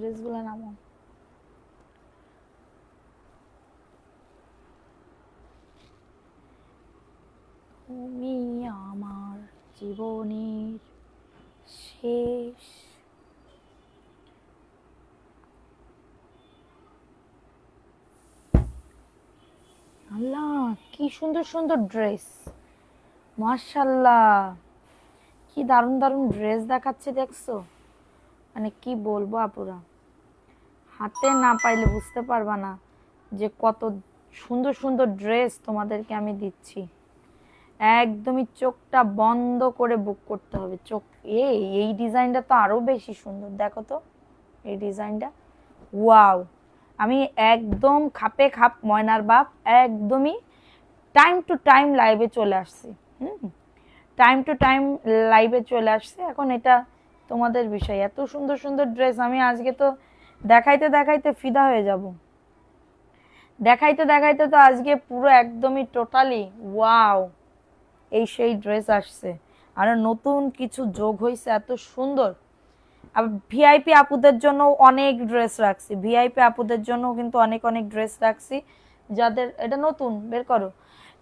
ড্রেসগুলো নামো। তুমি আমার জীবনের শেষ। আল্লাহ কি সুন্দর সুন্দর ড্রেস, মাশাআল্লাহ কি দারুণ দারুণ ড্রেস দেখাচ্ছে, দেখছো? মানে কি বলবো আপুরা, হাতে না পাইলে বুঝতে পারবা না যে কত সুন্দর সুন্দর ড্রেস তোমাদেরকে আমি দিচ্ছি। একদমই চোখটা বন্ধ করে বুক করতে হবে। চোখ এই ডিজাইনটা তো আরো বেশি সুন্দর, দেখো তো এই ডিজাইনটা, ওয়াও। আমি একদম খাপে খাপ ময়নার বাপ, একদমই টাইম টু টাইম লাইভে চলে আসছি। টাইম টু টাইম লাইভে চলে আসছে। এখন এটা তোমাদের বিষয়। এত সুন্দর সুন্দর ড্রেস আমি আজকে তো দেখাইতে দেখাইতে ফিদা হয়ে যাব। দেখাইতে দেখাইতে তো আজকে পুরো একদমই টোটালি ওয়াও, এই সেই ড্রেস আসছে। আর নতুন কিছু যোগ হয়েছে এত সুন্দর। আর ভিআইপি আপুদের জন্য অনেক ড্রেস রাখছি, ভিআইপি আপুদের জন্য কিন্তু অনেক অনেক ড্রেস রাখছি। যাদের এটা নতুন বের করো,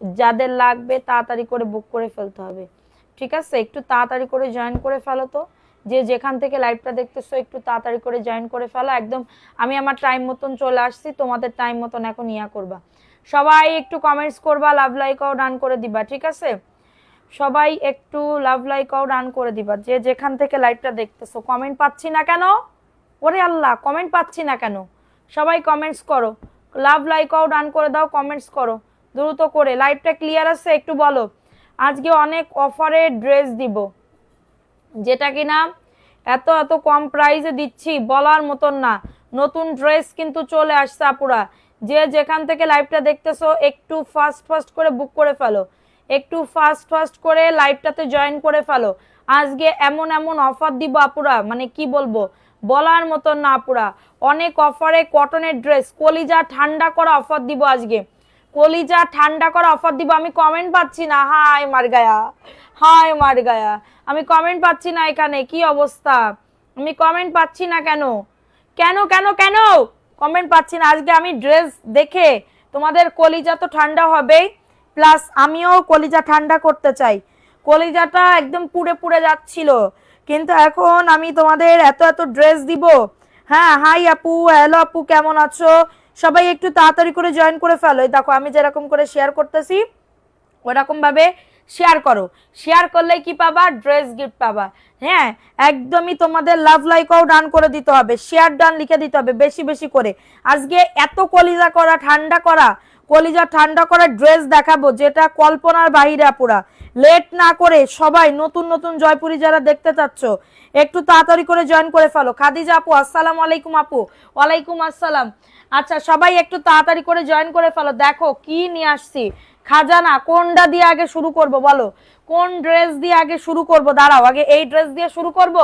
যাদের লাগবে তাড়াতাড়ি করে বুক করে ফেলতে হবে, ঠিক আছে? একটু তাড়াতাড়ি করে জয়েন করে ফেলো তো, যে যেখান থেকে লাইভটা দেখতেছো একটু তাড়াতাড়ি করে জয়েন করে ফেলো। একদম আমি আমার টাইম মতন চলে আসছি, তোমাদের টাইম মতন এখন ইয়া করবা। সবাই একটু কমেন্টস করবা, লাভ লাইকও ডান করে দিবা, ঠিক আছে? সবাই একটু লাভ লাইকও ডান করে দিবা, যে যেখান থেকে লাইভটা দেখতেছো। কমেন্ট পাচ্ছি না কেন? ওরে আল্লাহ, কমেন্ট পাচ্ছি না কেন? সবাই কমেন্টস করো, লাভ লাইকও ডান করে দাও, কমেন্টস করো দ্রুত করে। লাইভটা ক্লিয়ার আছে? একটু বলো। আজকে অনেক অফারে ড্রেস দিব, যেটা কিনা এত এত কম প্রাইসে দিচ্ছি বলার মতন না। নতুন ড্রেস কিন্তু চলে আসছে আপুরা। যে যেখান থেকে লাইভটা দেখতেছো একটু ফাস্ট ফাস্ট করে বুক করে ফেলো, একটু ফাস্ট ফাস্ট করে লাইভটাতে জয়েন করে ফেলো। আজকে এমন এমন অফার দিব আপুরা, মানে কি বলবো, বলার মতন না আপুরা। অনেক অফারে কটনের ড্রেস কলিজা ঠান্ডা করা অফার দিব আজকে, কলিজা ঠান্ডা করা অফার দিব। আমি কমেন্ট পাচ্ছি না, হাই মার গায়া, হাই মার গায়া। আমি কমেন্ট পাচ্ছি না, এখানে কি অবস্থা? আমি কমেন্ট পাচ্ছি না কেন? কেন কেন কেন কমেন্ট পাচ্ছি না? আজকে আমি ড্রেস দেখে তোমাদের কলিজা তো ঠান্ডা হবেই, প্লাস আমিও কলিজা ঠান্ডা করতে চাই। কলিজাটা একদম পুড়ে পুড়ে যাচ্ছিল, কিন্তু এখন আমি তোমাদের এত এত ড্রেস দিব। হ্যাঁ, হাই আপু, হ্যালো আপু, কেমন আছো? সবাই একটু তাড়াতাড়ি করে জয়েন করে ফেলো। দেখো আমি যেরকম করে শেয়ার করতেছি ওরকম ভাবে শেয়ার করো। শেয়ার করলে কি পাবা? ড্রেস গিফট পাবা। হ্যাঁ, একদমই তোমাদের লাভ লাইকও ডান করে দিতে হবে, শেয়ার ডান লিখে দিতে হবে বেশি বেশি করে। আজকে এত কলিজা করা ঠান্ডা করা, কলিজা ঠান্ডা করা ড্রেস দেখাবো যেটা কল্পনার বাইরে আপুরা। লেট না করে সবাই নতুন নতুন জয়পুরি যারা দেখতে চাচ্ছ একটু তাড়াতাড়ি করে জয়েন করে ফেলো। খাদিজা আপু আসসালামু আলাইকুম। আপু ওয়ালাইকুম আসসালাম। আচ্ছা, সবাই একটু তাড়াতাড়ি করে জয়েন করে ফেলো। দেখো কি নিয়ে আসছি, খাজানা। কোনটা দিয়ে আগে শুরু করব বলো? কোন ড্রেস দিয়ে আগে শুরু করব? দাঁড়াও, আগে এই ড্রেস দিয়ে শুরু করব।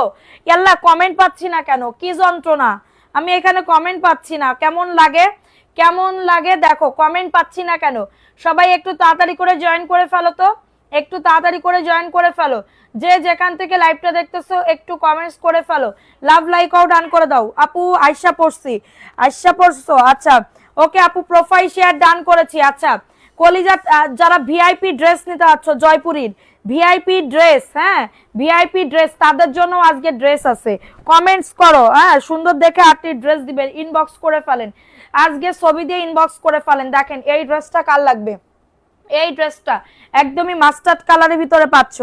ইয়াল্লা, কমেন্ট পাচ্ছি না কেন? কি যন্ত্রণা, আমি এখানে কমেন্ট পাচ্ছি না। কেমন লাগে, কেমন লাগে দেখো, কমেন্ট পাচ্ছি না কেন? সবাই একটু তাড়াতাড়ি করে জয়েন করে ফেলো তো, একটু তাড়াতাড়ি করে জয়েন করে ফেলো। যে যেখান থেকে লাইভটা দেখতেছো একটু কমেন্টস করে ফেলো, লাভ লাইকও ডান করে দাও। আপু আয়শা পড়ছি, আয়শা পড়ছো, আচ্ছা ওকে আপু, প্রোফাইল শেয়ার ডান করেছি। আচ্ছা, কলিজা যারা ভিআইপি ড্রেস নিতে যাচ্ছ, জয়পুরীর ভিআইপি ড্রেস, হ্যাঁ ভিআইপি ড্রেস, তাদের জন্য আজকে ড্রেস আছে। কমেন্টস করো, হ্যাঁ সুন্দর দেখে 8টি ড্রেস দিবেন, ইনবক্স করে ফেলেন আজকে, ছবি দিয়ে ইনবক্স করে ফেলেন। দেখেন এই ড্রেসটা কার লাগবে, এই ড্রেসটা একদমই মাস্টার্ড কালারের ভিতরে পাচ্ছ।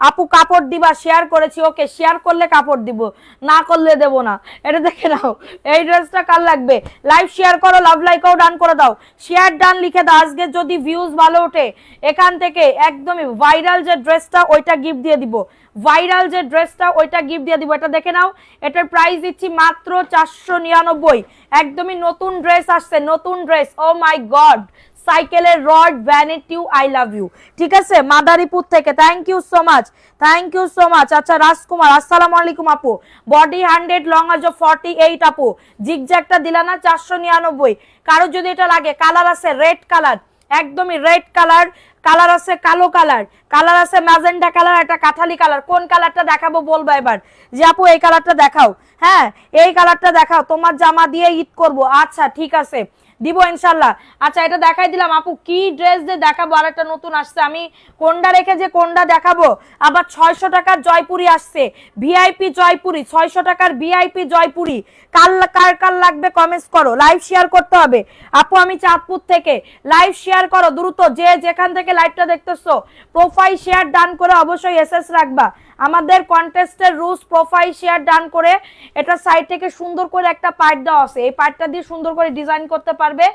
আপু কাপড় দিবা, শেয়ার করেছি, ওকে শেয়ার করলে কাপড় দিব, না করলে দেব না। এটা দেখে নাও, এই ড্রেসটা কার লাগবে? লাইভ শেয়ার করো, লাভ লাইকও ডান করে দাও, শেয়ার ডান লিখে দাও। আজকে যদি ভিউজ ভালো ওঠে এখান থেকে একদমই ভাইরাল যে ড্রেসটা ওইটা গিফট দিয়ে দিব, ভাইরাল যে ড্রেসটা ওইটা গিফট দিয়ে দিব। এটা দেখে নাও, এটার প্রাইস দিচ্ছি মাত্র 499। একদমই নতুন ড্রেস আসছে, নতুন ড্রেস, ও মাই গড। সাইকেলের rod vanity, I love you, ঠিক আছে? মাদারীপুর থেকে, thank you so much, thank you so much. আচ্ছা রাজকুমার আসসালামু আলাইকুম আপু, বডি 100 লং আজ 48 আপু, জিগজ্যাগটা দিলা না 499। কারো যদি এটা লাগে, কালার আছে রেড কালার, একদমই রেড কালার, কালার আছে কালো কালার, কালার আছে ম্যাজেন্ডা কালার, একটা কাঠালি কালার। কোন কালারটা দেখাবো বলবা এবার যে আপু এই কালারটা দেখাও, হ্যাঁ এই কালারটা দেখাও, তোমার জামা দিয়ে ঈদ করব। আচ্ছা ঠিক আছে, দিব ইনশাল্লাহ। আচ্ছা এটা দেখাই দিলাম আপু, কি ড্রেস দিয়ে দেখাবো, আর একটা নতুন আসছে, আমি কোনটা রেখে যে কোনটা দেখাবো। আবার 600 টাকার জয়পুরি আসছে, ভিআইপি জয়পুরি, 600 টাকার ভিআইপি জয়পুরি। কার কার লাগবে কমেন্টস করো, লাইভ শেয়ার করতে হবে আপু। আমি চাঁদপুর থেকে, লাইভ শেয়ার করো দ্রুত, যে যেখান থেকে লাইভটা দেখতেছো প্রোফাইল শেয়ার ডান করে অবশ্যই এসএস রাখবা। আমাদের কন্টেস্টের রুলস, প্রোফাইল শেয়ার ডান করে এটা সাইড থেকে সুন্দর করে একটা পার্ট দেওয়া আছে, এই পার্টটা দিয়ে সুন্দর করে ডিজাইন করতে পারবে।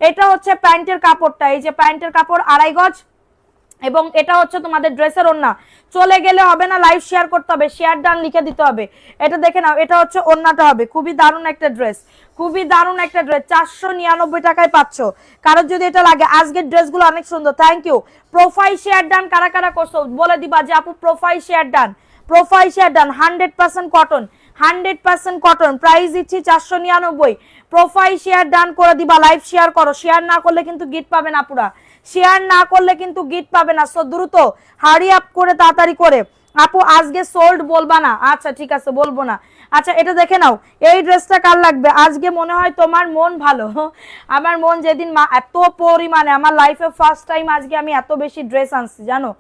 এটা হচ্ছে প্যান্টের কাপড়টা, এই যে প্যান্টের কাপড় 2.5 গজ, এবং এটা হচ্ছে তোমাদের ড্রেসের ওড়না। চলে গেলে হবে না, লাইভ শেয়ার করতে হবে, শেয়ার ডান লিখে দিতে হবে। এটা দেখে নাও, এটা হচ্ছে ওড়নাটা হবে। খুবই দারুণ একটা ড্রেস, খুবই দারুণ একটা ড্রেস, 499 টাকায় পাচ্ছ। কারোর যদি এটা লাগে, আজকের ড্রেসগুলো অনেক সুন্দর। Thank you. Profile share done কারা কারা করছো বলে দিবা যে আপু profile share done, profile share done. 100% cotton, 100% cotton, price দিচ্ছি 499। প্রোফাইল শেয়ার ডান করে দিবা, লাইভ শেয়ার করো। শেয়ার না করলে কিন্তু গিফট পাবে না পুরা, শেয়ার না করলে কিন্তু গিফট পাবে না। সো দ্রুত হারি আপ করে তাড়াতাড়ি করে। আপু আজকে সোল্ড বলবা না, আচ্ছা ঠিক আছে বলবো না। আচ্ছা এটা দেখে নাও, এই ড্রেসটা কার লাগবে আজকে? মনে হয় তোমার মন ভালো। আমার মন যেদিন এত পরিমাণে, আমার লাইফে ফার্স্ট টাইম আজকে আমি এত বেশি ড্রেস আনছি জানো,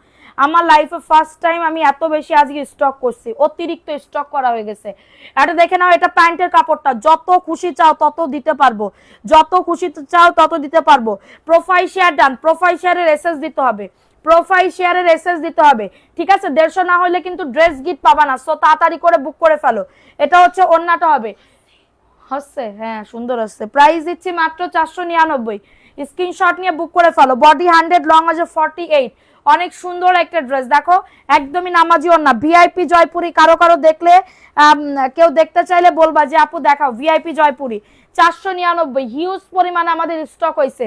আমার লাইফে ফার্স্ট টাইম আমি এত বেশি আজকে স্টক করছি, অতিরিক্ত স্টক করা হয়ে গেছে। এটা দেখে নাও, এটা প্যান্টের কাপড়টা, যত খুশি চাও তত দিতে পারবো, যত খুশি চাও তত দিতে পারবো। প্রোফাইল শেয়ার ডান, প্রোফাইল শেয়ারের এসএস দিতে হবে, প্রোফাইল শেয়ারের এসএস দিতে হবে, ঠিক আছে? 150 না হলে কিন্তু ড্রেস গিফট পাবা না। সো তাড়াতাড়ি করে বুক করে ফেলো। এটা হচ্ছে ওড়নাটা হবে, হচ্ছে হ্যাঁ সুন্দর হচ্ছে। প্রাইস দিচ্ছি মাত্র 499। স্ক্রিনশট নিয়ে বুক করে ফেলো। বডি 100, লং আছে 48। অনেক সুন্দর একটা ড্রেস, দেখো একদমই নামাজি ওড়না, ভিআইপি জয়পুরি। কারো কারো দেখলে কেউ দেখতে চাইলে বলবা যে আপু দেখাও ভিআইপি জয়পুরি। 499, হিউজ পরিমাণে আমাদের স্টক হয়েছে।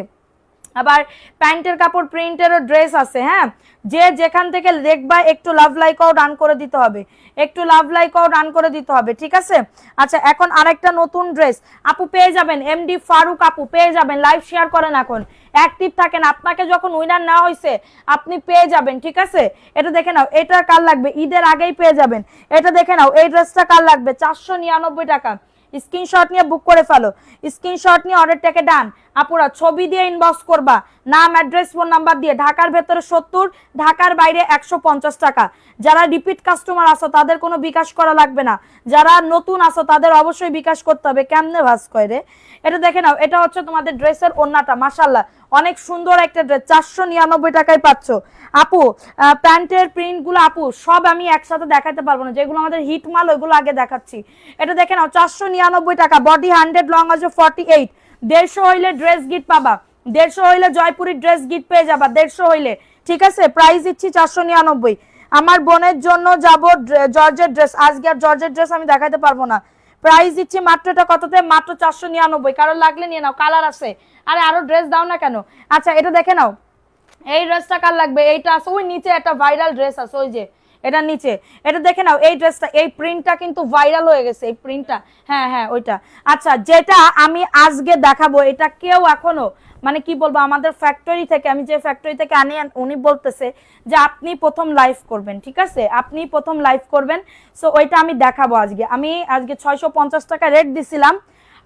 আবার প্যান্টের কাপড় প্রিন্টেরও ড্রেস আছে, হ্যাঁ যে যেখান থেকে দেখবা একটু লাভ লাইকও ডান করে দিতে হবে, একটু লাভ লাইকও ডান করে দিতে হবে, ঠিক আছে? আচ্ছা এখন আরেকটা নতুন ড্রেস আপু পেয়ে যাবেন, এমডি ফারুক আপু পেয়ে যাবেন। লাইভ শেয়ার করেন, এখন অ্যাক্টিভ থাকেন, আপনাকে যখন উইনার নেওয়া হয়েছে আপনি পেয়ে যাবেন, ঠিক আছে? এটা দেখে নাও, এটা কার লাগবে, ঈদের আগেই পেয়ে যাবেন। এটা দেখে নাও, এই ড্রেসটা কার লাগবে, 499 টাকা। স্ক্রিনশট নিয়ে বুক করে ফেলো, স্ক্রিনশট নিয়ে অর্ডারটাকে ডান। আপুরা ছবি দিয়ে ইনবক্স করবা, নাম অ্যাড্রেস ফোন নাম্বার দিয়ে। ঢাকার ভেতরে 70, ঢাকার বাইরে 150 টাকা। যারা রিপিট কাস্টমার আছো তাদের কোনো বিকাশ করা লাগবে না, যারা নতুন আছো তাদের অবশ্যই বিকাশ করতে হবে। কেমনে ভাস করে, এটা দেখে নাও, এটা হচ্ছে তোমাদের ড্রেসের ওড়নাটা, মাশাআল্লাহ অনেক সুন্দর একটা ড্রেস, 499 টাকায় পাচ্ছ। আপু প্যান্টের প্রিন্টগুলো আপু সব আমি একসাথে দেখাতে পারবো না, যেগুলো আমাদের হিট মাল ওইগুলো আগে দেখাচ্ছি। এটা দেখে নাও, 499 টাকা, বডি 100, লং আছে 48। 150 হইলে ড্রেস গিফট পাবা, 150 হইলে জয়পুরি ড্রেস গিফট পেয়ে যাবা, 150 হইলে, ঠিক আছে? প্রাইস দিচ্ছি 499। আমার বোনের জন্য যাব জর্জের ড্রেস, আজকে আর জর্জের ড্রেস আমি দেখাতে পারবো না। প্রাইস দিচ্ছি মাত্র, এটা কততে, মাত্র 499। কারো লাগলে নিয়ে নাও, কালার আছে। আরে আরো ড্রেস দাও না কেন? আচ্ছা এটা দেখে নাও, এই ড্রেসটা কার লাগবে, এইটা আছে ওই নিচে একটা ভাইরাল ড্রেস আছে, ওই যে এটা নিচে, এটা দেখে নাও। এই ড্রেসটা, এই প্রিন্টটা কিন্তু ভাইরাল হয়ে গেছে, এই প্রিন্টটা, হ্যাঁ হ্যাঁ ওইটা। আচ্ছা যেটা আমি আজকে দেখাবো, এটা কেউ এখনো মানে কি বলবো, আমাদের ফ্যাক্টরি থেকে, আমি যে ফ্যাক্টরি থেকে আনি, উনি বলতেছে যে আপনি প্রথম লাইভ করবেন, ঠিক আছে? আপনি প্রথম লাইভ করবেন। সো ওইটা আমি দেখাবো আজকে। আমি আজকে 650 টাকা রেট দিছিলাম,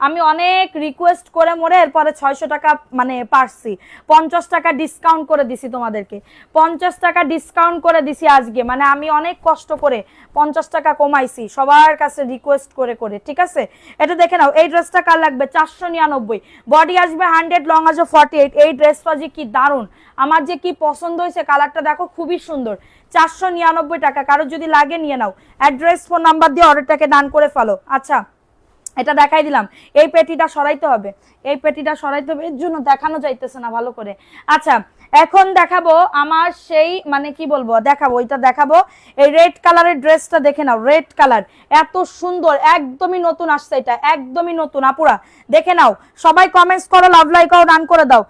আমি অনেক রিকোয়েস্ট করে মোরে এরপরে 600 টাকা মানে পারছি, 50 টাকা ডিসকাউন্ট করে দিছি তোমাদেরকে, 50 টাকা ডিসকাউন্ট করে দিছি আজকে। মানে আমি অনেক কষ্ট করে 50 টাকা কমাইছি সবার কাছে রিকোয়েস্ট করে করে, ঠিক আছে? এটা দেখে নাও, এই ড্রেসটা কার লাগবে, 499। বডি আসবে 100, লং আসবে 48। এই ড্রেসটা যে কি দারুণ, আমার যে কি পছন্দ হয়েছে, কালারটা দেখো খুবই সুন্দর। 499 টাকা, কারো যদি লাগে নিয়ে নাও। অ্যাড্রেস ফোন নাম্বার দিয়ে অর্ডারটাকে ডান করে ফেলো। আচ্ছা এটা দেখাই দিলাম, এই পেটিটা সরাইতে হবে, এই পেটিটা সরাইতে হবে, এর জন্য দেখানো যাইতেছে না ভালো করে। আচ্ছা এখন দেখাবো আমার সেই মানে কি বলবো, দেখাবো এটা দেখাবো, এই রেড কালারের ড্রেসটা দেখে নাও, রেড কালার এত সুন্দর, একদমই নতুন আসছে, এটা একদমই নতুন আপুরা, দেখে নাও। সবাই কমেন্টস করো, লাভ লাইক করো, ডান করে দাও।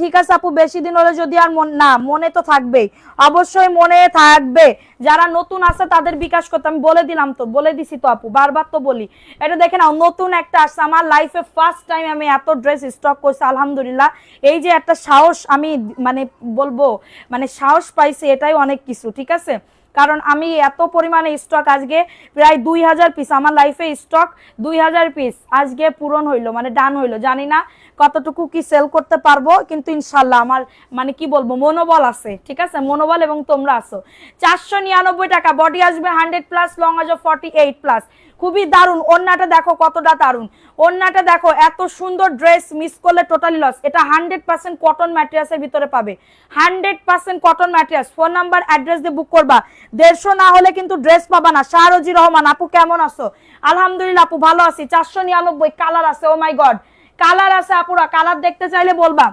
ঠিক আছে আপু, বেশি দিন হলে যদি আর না, মনে তো থাকবেই, অবশ্যই মনে থাকবে। যারা নতুন আছে তাদের বিকাশ করতে আমি বলে দিলাম, তো বলে দিছি তো আপু, বারবার তো বলি। এটা দেখে নাও, নতুন একটা আসছে, আমার লাইফে ফার্স্ট টাইম আমি এত ড্রেস স্টক করছি আলহামদুলিল্লাহ। এই যে একটা সাহস আমি মানে বলবো, মানে সাহস পাইছি, এটাই অনেক কিছু, ঠিক আছে। কারণ আমি এত পরিমাণে স্টক, আজকে প্রায় 2000 পিস আমার লাইফে স্টক, 2000 পিস আজকে পূরণ হইলো, মানে ডান হইলো। জানি না কতটুকু কি সেল করতে পারবো, কিন্তু ইনশাল্লাহ আমার মানে কি বলবো, মনোবল আছে, ঠিক আছে, মনোবল, এবং তোমরা আছো। 499 টাকা, বডি আসবে 100+, লং আসবে 48+। খুবই দারুণ, ওন্নাটা দেখো কতটা দারুণ, ওন্নাটা দেখো, এত সুন্দর ড্রেস মিস করলে টোটালি লস। এটা 100% কটন ম্যাটেরিয়ালসের ভিতরে পাবে, 100% cotton materials. Phone number address দিয়ে বুক করবা, 150 না হলে কিন্তু ড্রেস পাবা না। শাহরজি রহমান আপু কেমন আছো? আলহামদুলিল্লাহ আপু ভালো আছি। 499, কালার আছে, ও মাই গড, কালার আছে আপুরা, কালার দেখতে চাইলে বলবা।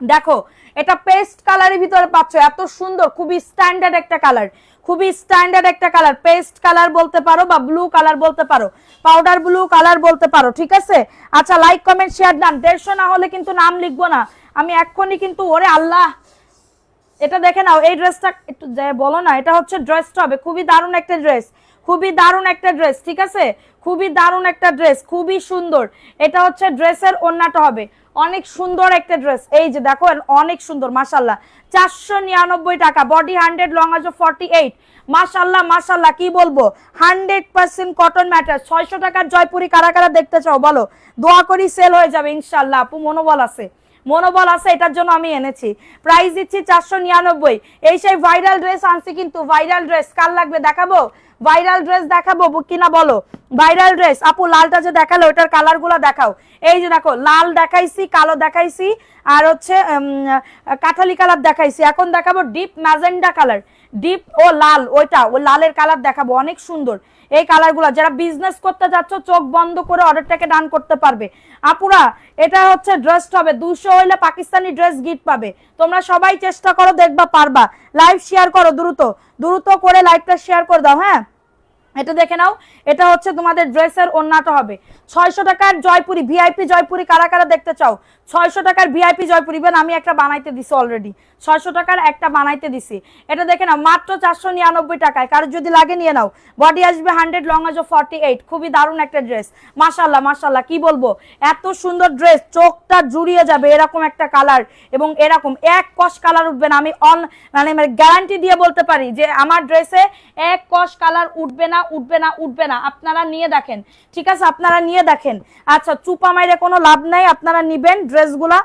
দেখো এটা পেস্ট কালারের ভিতরে পাচ্ছ, এত সুন্দর, খুবই স্ট্যান্ডার্ড একটা কালার, খুবই স্ট্যান্ডার্ড একটা কালার, পেস্ট কালার বলতে পারো বা ব্লু কালার বলতে পারো, পাউডার ব্লু কালার বলতে পারো, ঠিক আছে। আচ্ছা লাইক কমেন্ট শেয়ার ডান। 150 না হলে কিন্তু নাম লিখবো না আমি এক্ষুনি, কিন্তু ওরে আল্লাহ। এটা দেখে নাও, এই ড্রেসটা একটু বলো না, এটা হচ্ছে ড্রেসটা হবে খুবই দারুণ একটা ড্রেস, খুবই দারুণ একটা ড্রেস, ঠিক আছে, খুবই দারুণ একটা ড্রেস, খুবই সুন্দর। এটা হচ্ছে ড্রেসের ওন্নাটা হবে, অনেক সুন্দর একটা ড্রেস, এই যে দেখো অনেক সুন্দর মাশাআল্লাহ। 499 টাকা, বডি 100, লং আছে 48। মাশাআল্লাহ মাশাআল্লাহ, কি বলবো, 100% কটন ম্যাটার। 600 টাকার জয়পুরি কারা কারা দেখতে চাও বলো, দোয়া করি সেল হয়ে যাবে ইনশাআল্লাহ আপু, মনোবল আছে, মনোবল আছে, এটার জন্য আমি এনেছি। প্রাইস দিচ্ছি 499। এই সেই ভাইরাল ড্রেস আনছি, কিন্তু ভাইরাল ড্রেস কার লাগবে দেখাবো, ভাইরাল ড্রেস দেখাবো কিনা বলো। ভাইরাল ড্রেস আপু, লালটা যে দেখালো ওটার কালার গুলা দেখাও। এই যে দেখো, লাল দেখাইছি, কালো দেখাইছি, আর হচ্ছে কাঠালি কালার দেখাইছি, এখন দেখাবো ডিপ ম্যাজেন্ডা কালার, ডিপ ও লাল, ওইটা ও লালের কালার দেখাবো, অনেক সুন্দর এই কালারগুলো। যারা বিজনেস করতে যাচ্ছ চোখ বন্ধ করে অর্ডারটাকে ডান করতে পারবে আপুরা। এটা হচ্ছে ড্রেসটা হবে 200 হইলে পাকিস্তানি ড্রেস গিফট পাবে। তোমরা সবাই চেষ্টা করো, দেখবা পারবা। লাইভ শেয়ার করো, দ্রুত দ্রুত করে লাইভটা শেয়ার করে দাও। হ্যাঁ এটা দেখে নাও, এটা হচ্ছে তোমাদের ড্রেসের ওন্নাটা হবে। 600 টাকার জয়পুরি, ভিআইপি জয়পুরি কারা কারা দেখতে চাও? 600 টাকার ভিআইপি জয়পুরি, বেন আমি একটা বানাইতে দিছি অলরেডি, 600 টাকার একটা বানাইতে দিছি। এটা দেখে নাও মাত্র 499 টাকায়, কারো যদি লাগে নিয়ে নাও। বডি আসবে 100, লং আসবে 48। খুবই দারুণ একটা ড্রেস, মাশাআল্লাহ মাশাআল্লাহ, কি বলবো, এত সুন্দর ড্রেস, চোখটা জুড়িয়ে যাবে এরকম একটা কালার, এবং এরকম এক কস কালার উঠবে না। আমি মানে গ্যারান্টি দিয়ে বলতে পারি যে আমার ড্রেসে এক কস কালার উঠবে না, উঠবে না, উঠবে না। আপনারা নিয়ে দেখেন, ঠিক আছে, আপনারা নিয়ে দেখেন। আচ্ছা চুপা মাইরে কোনো লাভ নাই, আপনারা নিবেন ড্রেসগুলা,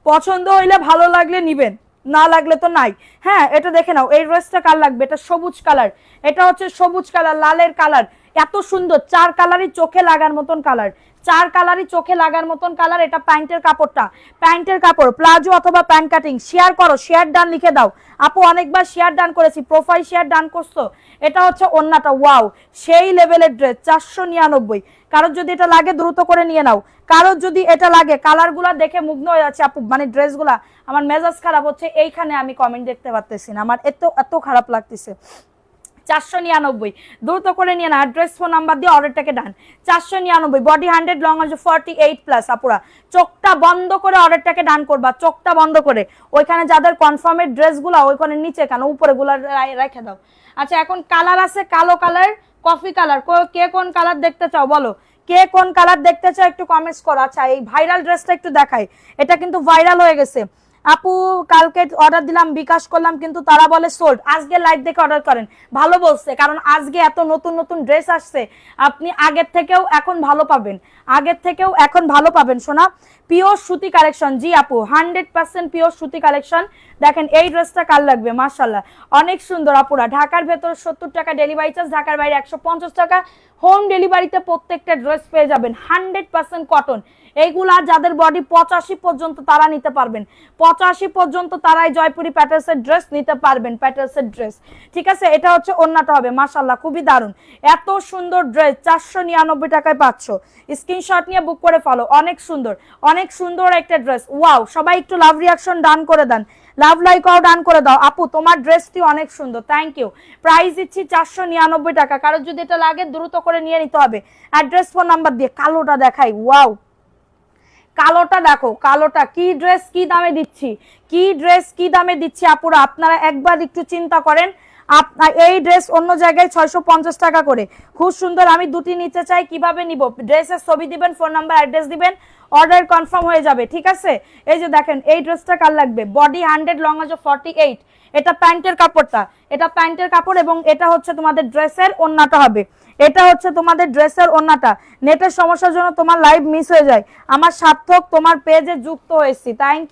পছন্দ হইলে ভালো লাগলে নিবেন, না লাগলে তো নাই। হ্যাঁ এটা দেখে নাও, এই ড্রেসটা কার লাগবে, এটা সবুজ কালার, এটা হচ্ছে সবুজ কালার, লালের কালার, এত সুন্দর, 4 কালারই চোখে লাগার মতন কালার, 4 কালারই চোখে লাগার মতন কালার। এটা প্যান্টের কাপড়টা, প্যান্টের কাপড়, প্লাজো অথবা প্যান্ট কাটিং। শেয়ার করো, শেয়ার ডান লিখে দাও আপু, অনেকবার শেয়ার ডান করেছি, প্রোফাইল শেয়ার ডান করছো। এটা হচ্ছে ওন্নাটা, ওয়াও সেই লেভেলের ড্রেস, 499। কারোর যদি এটা লাগে দ্রুত করে নিয়ে নাও, কারোর যদি এটা লাগে, কালারগুলা দেখে মুগ্ধ হয়ে যাচ্ছে আপু, মানে ড্রেসগুলা আমার মেজাজ খারাপ হচ্ছে, এইখানে আমি কমেন্ট দেখতে পারতেছি না, আমার এত এত খারাপ লাগতেছে। 499, দ্রুত করে নিয়ে না, অ্যাড্রেস ফোন নাম্বার দিয়ে অর্ডারটাকে ডান। 499, বডি 100, লং আছে 48+। আপুরা চোখটা বন্ধ করে অর্ডারটাকে ডান করবা, চোখটা বন্ধ করে। ওইখানে যাদের কনফার্মের ড্রেসগুলা ওইখানে নিচে কেন, উপরে গুলা রেখে দাও। আচ্ছা এখন কালার আছে, কালো কালার, কফি কালার, কে কোন কালার দেখতে চাও বলো, কে কোন কালার দেখতে চাও একটু কমেন্টস করো। আচ্ছা এই ভাইরাল ড্রেসটা একটু দেখাই, এটা কিন্তু ভাইরাল হয়ে গেছে আপু, কালকে অর্ডার দিলাম, বিকাশ করলাম, কিন্তু তারা বলে সোল্ড। আজকে লাইভ দেখে অর্ডার করেন, ভালো বলছে, কারণ আজকে এত নতুন নতুন ড্রেস আসছে, আপনি আগের থেকেও এখন ভালো পাবেন, আগের থেকেও এখন ভালো পাবেন সোনা। পিওর সুতি কালেকশন, জি আপু 100% পিওর সুতি কালেকশন। দেখেন এই ড্রেসটা কার লাগবে, মাশাআল্লাহ অনেক সুন্দর আপুরা। ঢাকার ভেতর 70 টাকা ডেলিভারি চার্জ, ঢাকার বাইরে 150 টাকা হোম ডেলিভারিতে প্রত্যেকটা ড্রেস পেয়ে যাবেন। 100% কটন, এইগুলা যাদের বডি 85 পর্যন্ত তারা নিতে পারবেন, 85 পর্যন্ত তারাই জয়পুরি প্যাটার্সের ড্রেস নিতে পারবেন, প্যাটার্সের ড্রেস, ঠিক আছে। এটা হচ্ছে ওন্নাটা হবে, মাশাআল্লাহ খুবই দারুণ, এত সুন্দর ড্রেস 499 টাকায় পাচ্ছ। স্ক্রিনশট নিয়ে বুক করে ফলো, অনেক সুন্দর, অনেক সুন্দর একটা ড্রেস, ওয়াও। সবাই একটু লাভ রিয়াকশন ডান করে দেন, লাভ লাইক আও ডান করে দাও। আপু তোমার ড্রেসটি অনেক সুন্দর, থ্যাংক ইউ। প্রাইস দিচ্ছি 499 টাকা। কারো যদি এটা লাগে দ্রুত করে নিয়ে নিতে হবে অ্যাড্রেস ফোন নাম্বার দিয়ে। কালোটা দেখাই, ওয়াও কালোটা দেখো, কালোটা কি ড্রেস কি দামে দিচ্ছি, কি ড্রেস কি দামে দিচ্ছি আপুরা, আপনারা একবার একটু চিন্তা করেন। আপনার এই ড্রেস অন্য জায়গায় 650 টাকা করে, খুব সুন্দর। আমি দুটি নিতে চাই, কিভাবে নিব? ড্রেসের ছবি দিবেন, ফোন নাম্বার অ্যাড্রেস দিবেন, অর্ডার কনফার্ম হয়ে যাবে, ঠিক আছে? এই যে দেখেন এই ড্রেসটা কার লাগবে, বডি 100, লং আছে 48, এটা প্যান্টের কাপড়টা, এটা প্যান্টের কাপড় এবং এটা হচ্ছে তোমাদের ড্রেসের ওড়নাটা হবে, এটা হচ্ছে তোমাদের ড্রেসের ওড়নাটা। নেটের সমস্যার জন্য তোমার লাইভ মিস হয়ে যায়, আমার সার্থক তোমার পেজে যুক্ত হয়েছি, থ্যাংক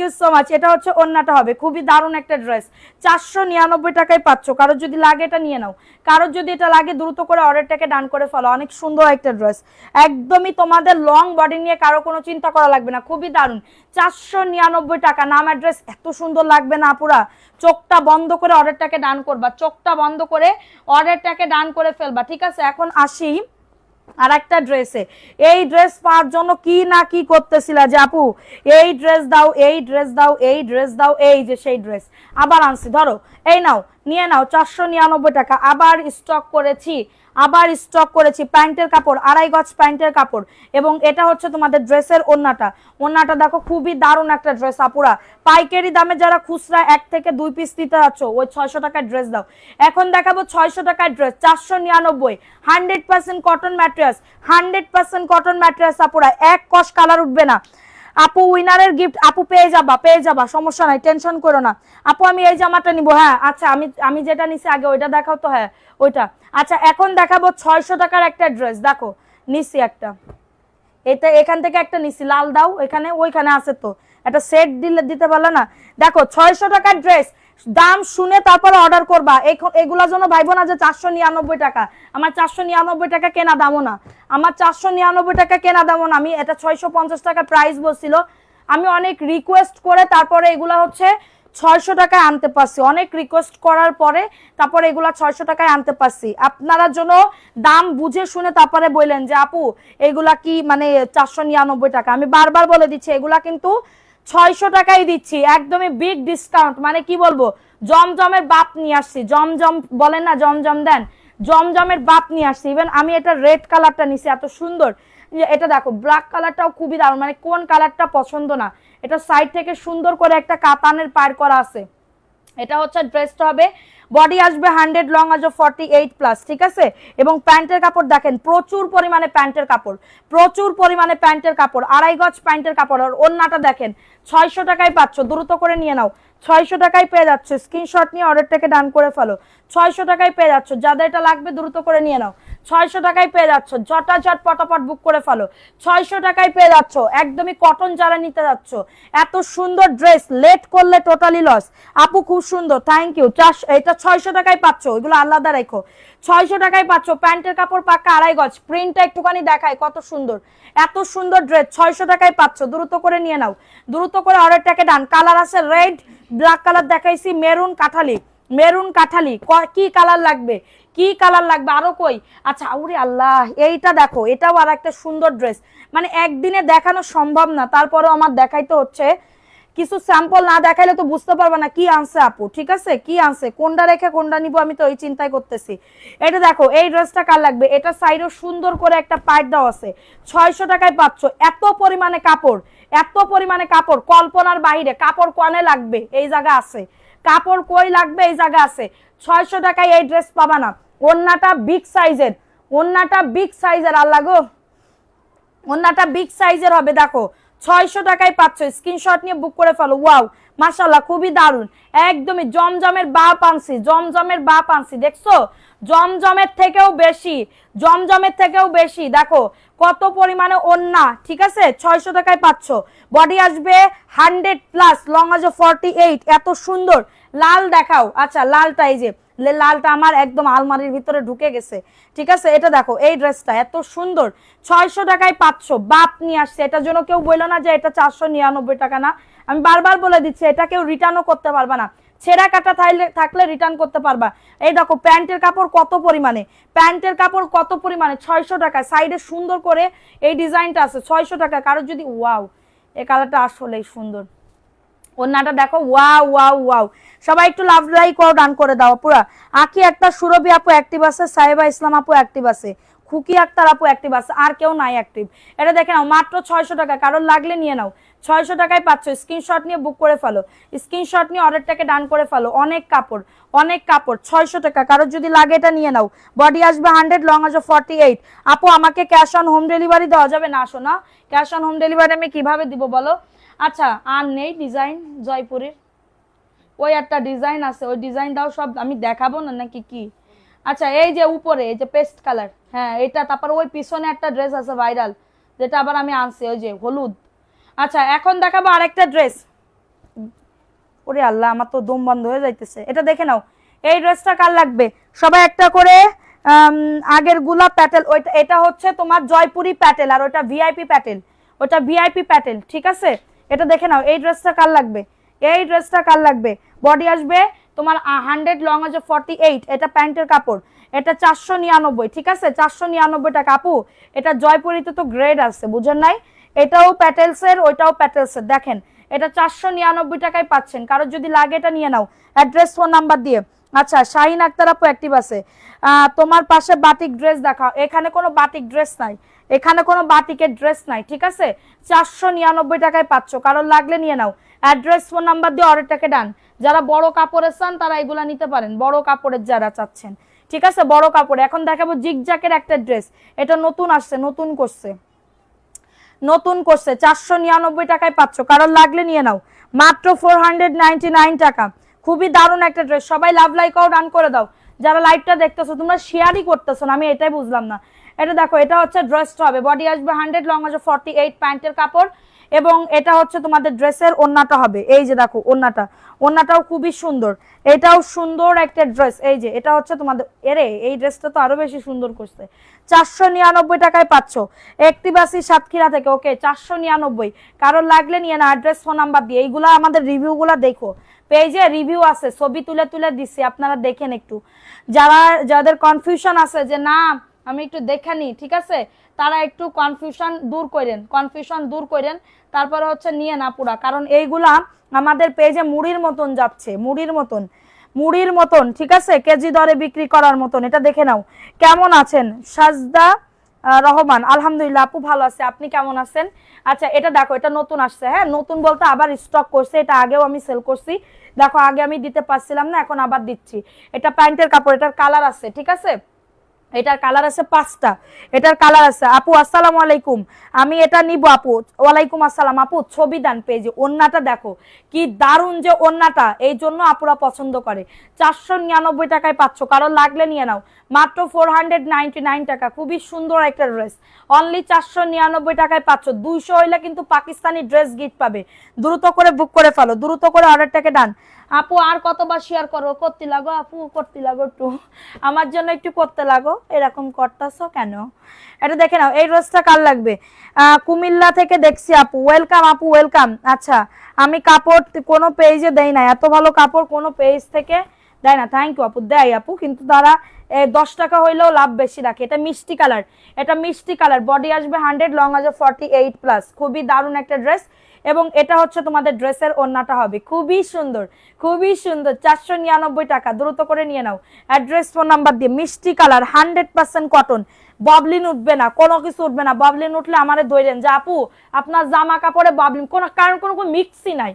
ইউ সো মাচ। এটা হচ্ছে ওড়নাটা হবে, খুবই দারুণ একটা ড্রেস, 499 টাকায় পাচ্ছ। কারোর যদি লাগে এটা নিয়ে নাও, কারোর যদি এটা লাগে দ্রুত করে অর্ডারটাকে ডান করে ফেলো। অনেক সুন্দর একটা ড্রেস, একদমই তোমাদের লং বডি নিয়ে কারো কোনো চিন্তা করা লাগবে না, খুবই দারুণ। 499 টাকা, নাম অ্যাড্রেস এত সুন্দর লাগবে না আপুরা, চোখটা বন্ধ করে অর্ডারটাকে ডান করবা, চোখটা বন্ধ করে অর্ডারটাকে ডান করে ফেলবা, ঠিক আছে? এখন আসি আর একটা ড্রেসে। এই ড্রেস পাওয়ার জন্য কি না কি করতেছিলা যে আপু এই ড্রেস দাও, এই ড্রেস দাও, এই ড্রেস দাও, এই যে সেই ড্রেস আবার আনছি, ধরো এই নাও, নিয়ে নাও, 499 টাকা। আবার স্টক করেছি প্যান্টের কাপড়, 2.5 গজ প্যান্টের কাপড় এবং এটা হচ্ছে তোমাদের ড্রেসের ওড়নাটা দেখো, খুবই দারুণ একটা ড্রেস আপুরা। পাইকারি দামে যারা খুচরা 1 থেকে 2 পিস দিতে যাচ্ছ, ওই 600 টাকার ড্রেস দাও। এখন দেখাবো 600 টাকার dress, 499, 100% cotton materials, 100% cotton materials আপুরা, এক কস কালার উঠবে না। আপু উইনারের গিফট আপু পেয়ে যাবা, সমস্যা নাই, টেনশন করো না আপু। আমি এই জামাটা নিব, হ্যাঁ আচ্ছা, আমি যেটা নিছি আগে ওইটা দেখাও তো, হ্যাঁ ওইটা। আচ্ছা এখন দেখাবো 600 টাকার একটা ড্রেস, দেখো নিছি একটা, এটা এখান থেকে একটা নিছি, লাল দাও, এখানে ওইখানে আছে তো, একটা সেট দিতে পারলো না। দেখো 600 টাকার ড্রেস, দাম শুনে তারপরে অর্ডার করবা। এগুলোর জন্য ভাইবো না যে 499 টাকা, আমার 499 টাকা কেনা দামও না, আমার 499 টাকা কেনা দামও না, আমি এটা 650 টাকা প্রাইস বলছিল। আমি অনেক রিকোয়েস্ট করে তারপরে এগুলা হচ্ছে 600 টাকায় আনতে পারছি, অনেক রিকোয়েস্ট করার পরে তারপরে এগুলা 600 টাকায় আনতে পারছি। আপনারা জন্য দাম বুঝে শুনে তারপরে বললেন যে আপু এগুলা কি মানে 499 টাকা, আমি বারবার বলে দিচ্ছি এগুলা কিন্তু 600 টাকাই দিচ্ছি, একদমই বিগ ডিসকাউন্ট। মানে কি বলবো, জমজমের বাপ নিয়ে আসছি, জমজম বলেন না, জমজম দেন, জমজমের বাপ নিয়ে আসছি। ইভেন আমি এটা রেড কালারটা নিছি, এত সুন্দর। এটা দেখো ব্ল্যাক কালারটাও খুবই দারুণ, মানে কোন কালারটা পছন্দ না, এটা সাইড থেকে সুন্দর করে একটা কাতানের পার করা আছে। এটা হচ্ছে ড্রেসটা হবে, বডি আসবে 100, লং আসবে 48 প্লাস, ঠিক আছে? এবং প্যান্টের কাপড় দেখেন, প্রচুর পরিমাণে প্যান্টের কাপড়, 2.5 গজ প্যান্টের কাপড়। আর ওড়নাটা দেখেন, 600 টাকায় পাচ্ছ, দ্রুত করে নিয়ে নাও, 600 টাকায় পেয়ে যাচ্ছ, স্ক্রিনশট নিয়ে অর্ডারটাকে ডান করে ফেলো। 600 টাকায় পেয়ে যাচ্ছ, যাদের এটা লাগবে দ্রুত করে নিয়ে নাও, 600 টাকায় পেয়ে যাচ্ছ, ঝটাঝট পটাপট বুক করে ফেলো। 600 টাকায় পেয়ে যাচ্ছ, একদমই কটন যারা নিতে যাচ্ছ, এত সুন্দর ড্রেস লেট করলে টোটালি লস। আপু খুব সুন্দর, থ্যাংক ইউ। এটা 600 টাকায় পাচ্ছ, এগুলো আলাদা রাখো, 600 টাকায় পাচ্ছ। প্যান্টের কাপড় পাক্কা 2.5 গজ, প্রিন্টটা একটুখানি দেখায় কত সুন্দর, এত সুন্দর ড্রেস 600 টাকায় পাচ্ছ, দ্রুত করে নিয়ে নাও, দ্রুত করে অর্ডারটাকে ডান। কালার আছে রেড, ব্ল্যাক কালার দেখাইছি, মেরুন কাঠালি, কি কালার লাগবে, কি কালার লাগবে আরো কই? আচ্ছা আউরে আল্লাহ, এইটা দেখো, এটাও আর একটা সুন্দর ড্রেস, মানে একদিনে দেখানো সম্ভব না, তারপরেও আমার দেখাইতে হচ্ছে। কিছু স্যাম্পল না দেখাইলে তো বুঝতে পারবে না কি আনছে আপু, ঠিক আছে? কি আনছে, কোনটা রেখে কোনটা নিব, আমি তো এই চিন্তাই করতেছি। এটা দেখো, এই ড্রেসটা কার লাগবে, এটা সাইডেও সুন্দর করে একটা পাইট দেওয়া আছে, 600 টাকায় পাচ্ছ। এত পরিমাণে কাপড়, কল্পনার বাইরে। কাপড় কনে লাগবে, এই জায়গা আছে, কাপড় কই লাগবে, এই জায়গা আছে। 600 টাকায় এই ড্রেস পাবা না। ওন্নাটা বিগ সাইজের, আল্লাহ গো, ওন্নাটা বিগ সাইজের হবে। দেখো 600 টাকায় পাচ্ছ, স্ক্রিনশট নিয়ে বুক করে ফেলো। ওয়াও মাশাআল্লাহ, খুবই দারুণ, একদমই জমজমের বাপ আনছি, দেখছো? জমজমের থেকেও বেশি, দেখো কত পরিমাণে ওন্না, ঠিক আছে? 600 টাকায় পাচ্ছ, বডি আসবে 100 প্লাস, লং আসবে 48, এত সুন্দর। লাল দেখাও, আচ্ছা লালটা, এই যে লালটা আমার একদম আলমারির ভিতরে ঢুকে গেছে, ঠিক আছে? এটা দেখো, এই ড্রেসটা এত সুন্দর, 600 টাকায় পাচ্ছ, বাপ নিয়ে আসছে। এটার জন্য কেউ বললো না যে এটা 499 টাকা না, আমি বারবার বলে দিচ্ছি, এটা কেউ রিটার্নও করতে পারবা না, ছেঁড়া কাটা থাকলে রিটার্ন করতে পারবা। এই দেখো প্যান্টের কাপড় কত পরিমাণে, 600 টাকা, সাইডে সুন্দর করে এই ডিজাইনটা আছে, 600 টাকা। কারো যদি, ওয়াও এই কালারটা আসলেই সুন্দর, ওন্নাটা দেখো, ওয়াও ওয়াও ওয়াও। সবাই একটু লাভ লাইক ও ডান করে দাও পুরা। আকি একটা, সুরভি আপু অ্যাক্টিভ আছে, সাইবা ইসলাম আপু অ্যাক্টিভ আছে, খুকি আক্তার আপু অ্যাক্টিভ আছে, আর কেউ নাই অ্যাক্টিভ। এটা দেখে নাও, মাত্র 600 টাকা, কারোর লাগলে নিয়ে নাও। 600 টাকায় পাচ্ছ, স্ক্রিনশট নিয়ে বুক করে ফেলো, স্ক্রিনশট নিয়ে অর্ডারটাকে ডান করে ফেলো। অনেক কাপড়, অনেক কাপড়, 600 টাকা, কারোর যদি লাগে এটা নিয়ে নাও। বডি আসবে 100, লং আসবে 48। আপু আমাকে ক্যাশ অন হোম ডেলিভারি দেওয়া যাবে না? আসো না, ক্যাশ অন হোম ডেলিভারি আমি কিভাবে দিব বলো? আচ্ছা, আর নেই ডিজাইন জয়পুরের? ওই একটা ডিজাইন আছে, ওই ডিজাইনটাও সব আমি দেখাবো না নাকি কি? আচ্ছা, এই যে উপরে এই যে পেস্ট কালার, হ্যাঁ এটা, তারপর ওই পিছনে একটা ড্রেস আছে ভাইরাল, যেটা আবার আমি আনছি, ওই যে হলুদ। আচ্ছা, এখন দেখাবো আরেকটা ড্রেস। ওরে আল্লাহ, আমার তো দম বন্ধ হয়ে যাইতেছে। এটা দেখে নাও, এই ড্রেসটা কার লাগবে? সবাই একটা করে আগের গুলা প্যাটেল, ওইটা, এটা হচ্ছে তোমার জয়পুরি প্যাটেল, আর ওটা ভিআইপি প্যাটেল, ওটা ভিআইপি প্যাটেল, ঠিক আছে? এটা দেখে নাও, এই ড্রেসটা কার লাগবে? এই ড্রেসটা কার লাগবে? বডি আসবে তোমার 100, লং আছে 48, এটা প্যান্টের কাপড়, এটা 499, ঠিক আছে? 499 টাকা। আপু এটা জয়পুরিতে তো গ্রেড আছে, বুঝেন নাই? এটাও প্যাটেলসের, ওইটাও প্যাটেলসের, দেখেন এটা 499 টাকায় পাচ্ছেন। কারোর যদি লাগে এটা নিয়ে নাও, অ্যাড্রেস ফোন নাম্বার দিয়ে। আচ্ছা, শাহিন আক্তার আপু অ্যাক্টিভ আছে। তোমার পাশে বাটিক ড্রেস দেখাও। এখানে কোনো বাটিক ড্রেস নাই, এখানে কোনো বাটিকের ড্রেস নাই, ঠিক আছে? 499 টাকায় পাচ্ছ, কারোর লাগলে নিয়ে নাও। অ্যাড্রেস ফোন নাম্বার দিয়ে অর্ডারটাকে ডান। যারা বড় কাপড়ের চান তারা এগুলা নিতে পারেন, বড় কাপড়ের যারা চাচ্ছেন, ঠিক আছে? বড় কাপড়। এখন দেখাবো জিগজ্যাকের একটা ড্রেস, এটা নতুন আসছে, নতুন করছে, নতুন করছে, 499 টাকায় পাচ্ছ, কারোর লাগলে নিয়ে নাও। মাত্র 499 টাকা। খুবই দারুণ একটা ড্রেস। সবাই লাভ লাইক ও ডান করে দাও। যারা লাইভটা দেখতেছো তোমরা শেয়ারই করতেছো না, আমি এটাই বুঝলাম না। এটা দেখো, এটা হচ্ছে ড্রেসটা হবে, বডি আসবে 100, লং আসবে 48, প্যান্টের কাপড়, এবং এটা হচ্ছে তোমাদের ড্রেসের ওন্নাটা হবে। এই যে দেখো ওন্নাটা, ওন্নাটাও খুবই সুন্দর, এটাও সুন্দর একটা ড্রেস। এই যে এটা হচ্ছে তোমাদের, এরে এই ড্রেসটা তো আরো বেশি সুন্দর করছে। 499 টাকায় পাচ্ছ, একটিবাসী সাতক্ষীরা থেকে। ওকে, 499, কারোর লাগলে নিয়ে না, অ্যাড্রেস ফোন নাম্বার দিয়ে। এইগুলা আমাদের রিভিউগুলা দেখো, পেজে রিভিউ আছে, ছবি তুলে তুলে দিচ্ছি, আপনারা দেখেন একটু। যাদের কনফিউশন আছে যে না আমি একটু দেখে নি, ঠিক আছে, তারা একটু কনফিউশন দূর করেন, তারপরে হচ্ছে নিয়ে না পুরা। কারণ এইগুলা আমাদের পেজে মুড়ির মতন যাচ্ছে, মুড়ির মতন, ঠিক আছে, কেজি দরে বিক্রি করার মতন। এটা দেখে নাও। কেমন আছেন সাজদা রহমান? আলহামদুলিল্লাহ আপু, ভালো আছে, আপনি কেমন আছেন? আচ্ছা, এটা দেখো, এটা নতুন আসছে, হ্যাঁ নতুন বলতে আবার স্টক করছে, এটা আগেও আমি সেল করছি। দেখো, আগে আমি দিতে পারছিলাম না, এখন আবার দিচ্ছি। এটা প্যান্টের কাপড়, এটার কালার আছে, ঠিক আছে? এটার কালার আছে 5টা, এটার কালার আছে। আপু আসসালামু আলাইকুম, আমি এটা নিব আপু। ওয়ালাইকুম আসসালাম। আপু ছবি দান পেজে। ওন্নাটা দেখো কি দারুণ যে ওন্নাটা, এই জন্য আপুরা পছন্দ করে। 499 টাকায় পাচ্ছ, কারণ লাগলে নিয়ে নাও। মাত্র 499 টাকা, খুবই সুন্দর একটা ড্রেস। অনলি 499 টাকায় পাচ্ছ। 200 হইলে কিন্তু পাকিস্তানি ড্রেস গিফট পাবে। দ্রুত করে বুক করে ফেলো, দ্রুত করে অর্ডারটাকে ডান। আপু আর কতবার শেয়ার করো? করতে লাগো আপু, করতে লাগো, একটু আমার জন্য একটু করতে লাগো। এরকম করতেছো কেন? এটা দেখে নাও, এই ড্রেসটা কার লাগবে? কুমিল্লা থেকে দেখছি আপু, ওয়েলকাম আপু, ওয়েলকাম। আচ্ছা, আমি কাপড় কোনো পেজে দেই না, এত ভালো কাপড় কোনো পেজ থেকে দেয় না। থ্যাংক ইউ আপু, দেয় আপু, কিন্তু তারা 10 টাকা হইলেও লাভ বেশি রাখে। এটা মিষ্টি কালার, এটা মিষ্টি কালার, বডি আসবে 100, লং আসবে 48 প্লাস। খুবই দারুণ একটা ড্রেস, এবং এটা হচ্ছে তোমাদের ড্রেসের ওন্নাটা হবে। খুবই সুন্দর, খুবই সুন্দর। 499 টাকা, দ্রুত করে নিয়ে নাও। অ্যাড্রেস ফোন নাম্বার দিয়ে। মিষ্টি কালার, 100% কটন, ববলিন উঠবে না, কোনো কিছু উঠবে না। ববলিন উঠলে আমারে ধরেন যে আপু আপনার জামা কাপড়ে ববলিন, কোনো কারণ কোনো মিক্সই নাই,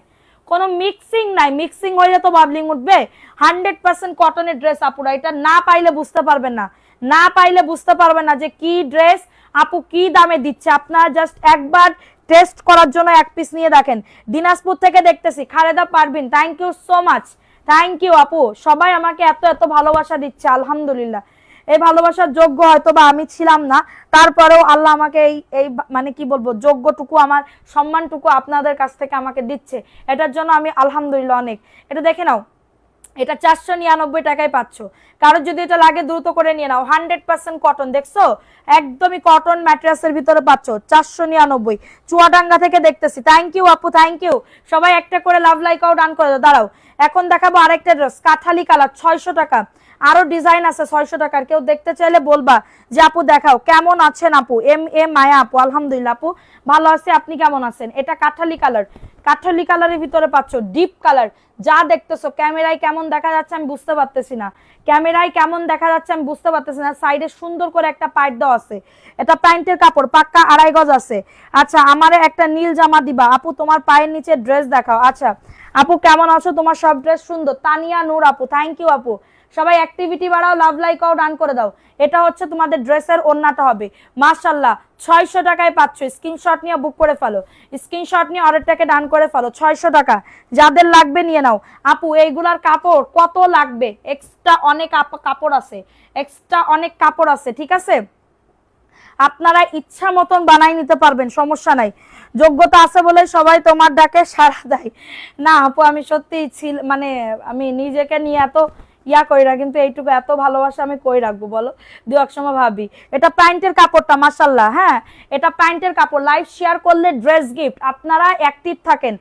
কোনো মিক্সিং নাই। মিক্সিং হইলে তো বাবলিং উঠবে। 100% কটনের ড্রেস আপুরা, এটা না পাইলে বুঝতে পারবেন না, না পাইলে বুঝতে পারবেন না যে কি ড্রেস আপু কি দামে দিচ্ছে। আপনারা জাস্ট একবার টেস্ট করার জন্য এক পিস নিয়ে দেখেন। দিনাজপুর থেকে দেখতেছি Khaleda Parvin, thank you so much, thank you আপু। সবাই আমাকে এত এত ভালোবাসা দিচ্ছে, আলহামদুলিল্লাহ। এই ভালোবাসার যোগ্য হয়তো বা আমি ছিলাম না, তারপরেও আল্লাহ আমাকে এই এই মানে কি বলবো, যোগ্যটুকু, আমার সম্মানটুকু আপনাদের কাছ থেকে আমাকে দিচ্ছে, এটার জন্য আমি আলহামদুলিল্লাহ অনেক। এটা দেখে নাও, এটা 499 টাকায় পাচ্ছ। কারোর যদি এটা লাগে দ্রুত করে নিয়ে নাও। 100% কটন, দেখছো একদমই কটন ম্যাট্রেসের ভিতরে পাচ্ছ। 499। চুয়াডাঙ্গা থেকে দেখতেছি, থ্যাংক ইউ আপু, থ্যাংক ইউ। সবাই একটা করে লাভ লাইক আউট ডান করে দাও। দাঁড়াও, এখন দেখাবো আরেকটা ড্রেস, কাঠালি কালার, 600 টাকা। আরো ডিজাইন আছে 600 টাকার, কেউ দেখতে চাইলে বলবা যে আপু দেখাও। কেমন আছেন আপু? এম এ মায়া আপু, আলহামদুলিল্লাহ আপু ভালো আছি, আপনি কেমন আছেন? এটা কাঠালি কালার, কাঠালি কালারের ভিতরে পাচ্ছ ডিপ কালার। যা দেখতেছো ক্যামেরায় কেমন দেখা যাচ্ছে আমি বুঝতে পারতেছি না, ক্যামেরায় কেমন দেখা যাচ্ছে আমি বুঝতে পারতেছি না। সাইডে সুন্দর করে একটা পাইট দেওয়া আছে, এটা প্যান্টের কাপড়, পাক্কা 2.5 গজ আছে। আচ্ছা আমারে একটা নীল জামা দিবা আপু, তোমার পায়ের নিচে ড্রেস দেখাও। আচ্ছা আপু কেমন আছো? তোমার সব ড্রেস সুন্দর। তানিয়া নূর আপু, থ্যাংক ইউ আপু। সবাই অ্যাক্টিভিটি বাড়াও, লাভ লাইক আও, ডান করে দাও। এটা হচ্ছে তোমাদের ড্রেসের ওন্নাটা হবে, মাশাআল্লাহ 600 টাকায় পাচ্ছ। স্ক্রিনশট নিয়ে বুক করে ফেলো, স্ক্রিনশট নিয়ে অর্ডারটাকে ডান করে ফেলো। 600 টাকা, যাদের লাগবে নিয়ে নাও। আপু এইগুলার কাপড় কত লাগবে? এক্সট্রা অনেক কাপড় আছে, এক্সট্রা অনেক কাপড় আছে, ঠিক আছে? আপনারা ইচ্ছা মতন বানাই নিতে পারবেন, সমস্যা নাই। যোগ্যতা আছে বলে সবাই তোমার ডাকে সাড়া দেয়। না আপু আমি সত্যি মানে আমি নিজেকে নিয়ে এত ইয়া করি না, কিন্তু এইটুকু এত ভালোবাসা আমি কই রাখবো বলো, দু এক সময় ভাবি। এটা প্যান্টের কাপড়টা মাশাআল্লাহ, হ্যাঁ এটা প্যান্টের কাপড়। লাইভ শেয়ার করলে ড্রেস গিফট, আপনারা অ্যাক্টিভ থাকেন,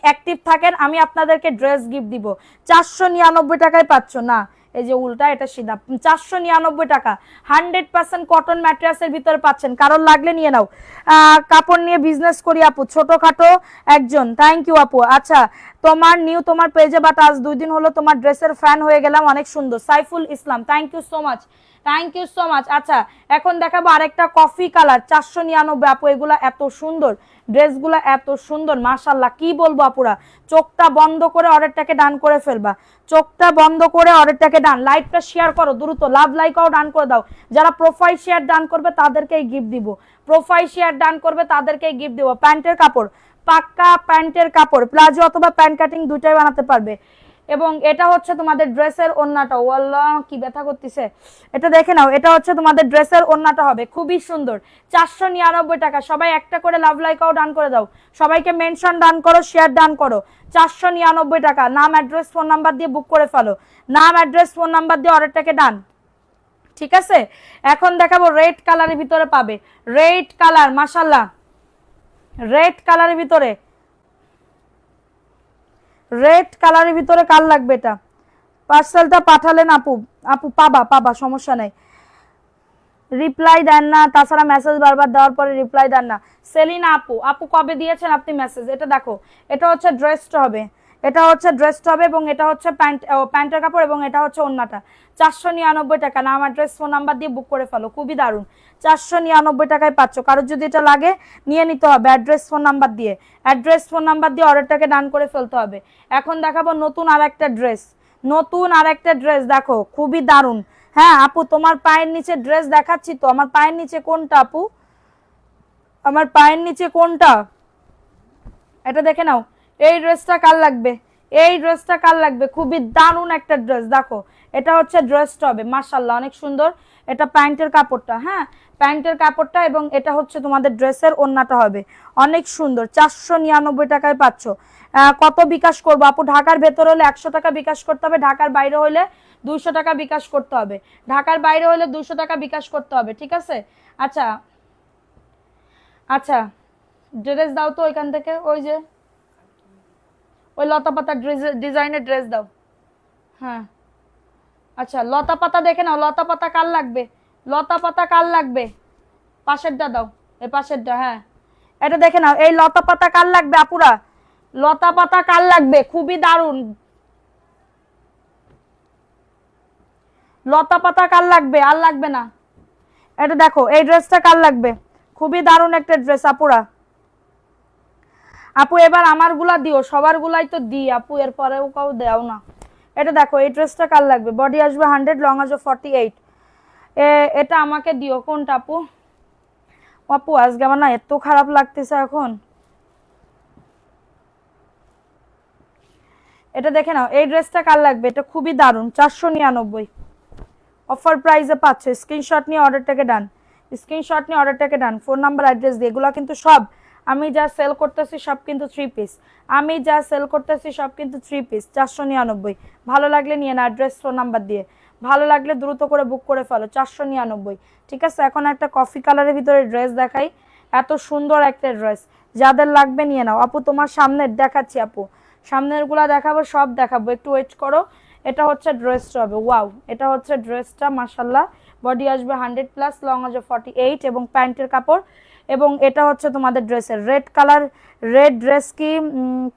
অ্যাক্টিভ থাকেন, আমি আপনাদেরকে ড্রেস গিফট দিব। 499 টাকায় পাচ্ছ না, এই যে উল্টা এটা সিধা। 499 টাকা, 100% কটন ম্যাটেরিয়ালসের ভিতরে পাচ্ছেন। কারণ লাগলে নিয়ে নাও। কাপড় নিয়ে বিজনেস করি আপু, ছোটখাটো একজন, থ্যাংক ইউ আপু। আচ্ছা তোমার নিউ, তোমার পেজে বাট আজ 2 দিন হলো তোমার ড্রেসের ফ্যান হয়ে গেলাম, অনেক সুন্দর। Saiful Islam, thank you so much, thank you so much. আচ্ছা এখন দেখাবো আরেকটা কফি কালার, 499 আপু। এগুলা এত সুন্দর, ড্রেসগুলো এত সুন্দর মাশাআল্লাহ, কি বলবো আপুরা। চোখটা বন্ধ করে অর্ডারটাকে ডান করে ফেলবা, চোখটা বন্ধ করে অর্ডারটাকে ডান। লাইভটা শেয়ার করো দ্রুত, লাভ লাইকও ডান করে দাও। যারা প্রোফাইল শেয়ার ডান করবে তাদেরকেই গিফট দিব, প্রোফাইল শেয়ার ডান করবে তাদেরকেই গিফট দিব। প্যান্টের কাপড়, পাক্কা প্যান্টের কাপড়, প্লাজো অথবা প্যান্ট কাটিং দুটাই বানাতে পারবে। এবং এটা হচ্ছে তোমাদের ড্রেসের ওন্নাটা, ওয়াল্লাহ কি ব্যথা করতেছে, এটা দেখে নাও। এটা হচ্ছে তোমাদের ড্রেসের ওন্নাটা হবে, খুবই সুন্দর। 499 টাকা। সবাই একটা করে লাভ লাইকও ডান করে দাও, সবাইকে মেনশন ডান করো, শেয়ার ডান করো। 499 টাকা। নাম অ্যাড্রেস ফোন নাম্বার দিয়ে বুক করে ফেলো, নাম অ্যাড্রেস ফোন নাম্বার দিয়ে অর্ডারটাকে ডান, ঠিক আছে? এখন দেখাবো রেড কালারের ভিতরে পাবে, রেড কালার মাশাআল্লাহ, রেড কালারের ভিতরে, রেড কালারের ভিতরে কাল লাগবে এটা। পার্সেলটা পাঠালেন আপু, আপু পাবা পাবা, সমস্যা নাই। রিপ্লাই দেন না, তাছাড়া মেসেজ বারবার দেওয়ার পরে রিপ্লাই দেন না। সেলিনা আপু, আপু কবে দিয়েছেন আপনি মেসেজ? এটা দেখো, এটা হচ্ছে ড্রেসটা হবে, এটা হচ্ছে ড্রেসটা হবে, এবং এটা হচ্ছে প্যান্টের কাপড়, এবং এটা হচ্ছে ওন্নাটা। 499 টাকা। নাম অ্যাড্রেস ফোন নাম্বার দিয়ে বুক করে ফেলো, খুবই দারুণ। 499 টাকায় পাচ্ছ। কারোর যদি এটা লাগে নিয়ে নিতে হবে অ্যাড্রেস ফোন নাম্বার দিয়ে, অ্যাড্রেস ফোন নাম্বার দিয়ে অর্ডারটাকে ডান করে ফেলতে হবে। এখন দেখাবো নতুন আর একটা ড্রেস, নতুন আর একটা ড্রেস দেখো, খুবই দারুণ। হ্যাঁ আপু তোমার পায়ের নিচে ড্রেস দেখাচ্ছি তো, আমার পায়ের নিচে কোনটা আপু, আমার পায়ের নিচে কোনটা, এটা দেখে নাও। এই ড্রেসটা কার লাগবে, এই ড্রেসটা কার লাগবে, খুবই দারুণ একটা ড্রেস দেখো। এটা হচ্ছে ড্রেসটা হবে মাশাআল্লাহ, অনেক সুন্দর। এটা প্যান্টের কাপড়টা, হ্যাঁ প্যান্টের কাপড়টা, এবং এটা হচ্ছে তোমাদের ড্রেসের ওন্নাটা হবে, অনেক সুন্দর। 499 টাকায় পাচ্ছ। কত বিকাশ করবো আপু? ঢাকার ভেতর হলে 100 টাকা বিকাশ করতে হবে, ঢাকার বাইরে হলে 200 টাকা বিকাশ করতে হবে, ঢাকার বাইরে হলে 200 টাকা বিকাশ করতে হবে, ঠিক আছে? আচ্ছা আচ্ছা ড্রেস দাও তো ওইখান থেকে, ওই যে ওই লতা পাতা ডিজাইনের ড্রেস দাও। হ্যাঁ আচ্ছা লতা পাতা দেখে নাও, লতা পাতা কার লাগবে, লতা পাতা কার লাগবে? পাশেরটা দাও, এই পাশেরটা, হ্যাঁ এটা দেখে নাও। এই লতা পাতা কার লাগবে আপুরা, লতা পাতা কার লাগবে? খুবই দারুণ, লতা পাতা কার লাগবে? আর লাগবে না। এটা দেখো, এই ড্রেসটা কার লাগবে? খুবই দারুণ একটা ড্রেস আপুরা। আপু এবার আমার গুলা দিও, সবার গুলাই তো দিই আপু, এরপরেও কাউ দেও না। এটা দেখো, এই ড্রেসটা কার লাগবে? বডি আসবে 100, লং আসবে 48। এটা আমাকে দিও। কোনটা আপু? আপু আজকে আমার না এত খারাপ লাগতেছে এখন। এটা দেখে নাও, এই ড্রেসটা কার লাগবে? এটা খুবই দারুণ, 499 অফার প্রাইসে পাচ্ছ। স্ক্রিনশট নিয়ে অর্ডারটাকে ডান, স্ক্রিনশট নিয়ে অর্ডারটাকে ডান। ফোন নাম্বার অ্যাড্রেস দিয়ে, এগুলো কিন্তু সব আমি যা সেল করতেছি সব কিন্তু 3 পিস, আমি যা সেল করতেছি সব কিন্তু 3 পিস। 499, ভালো লাগলে নিয়ে না, অ্যাড্রেস ফোন নাম্বার দিয়ে। ভালো লাগলে দ্রুত করে বুক করে ফেলো, 499, ঠিক আছে? এখন একটা কফি কালারের ভিতরে ড্রেস দেখাই, এত সুন্দর একটা ড্রেস, যাদের লাগবে নিয়ে নাও। আপু তোমার সামনে দেখাচ্ছি আপু, সামনেরগুলা দেখাবো, সব দেখাবো, একটু ওয়েট করো। এটা হচ্ছে ড্রেসটা হবে, ওয়াও, এটা হচ্ছে ড্রেসটা, মাশাল্লাহ। বডি আসবে 100+, লং আসবে 48 এবং প্যান্টের কাপড়। এবং এটা হচ্ছে তোমাদের ড্রেসের রেড কালার। রেড ড্রেস কি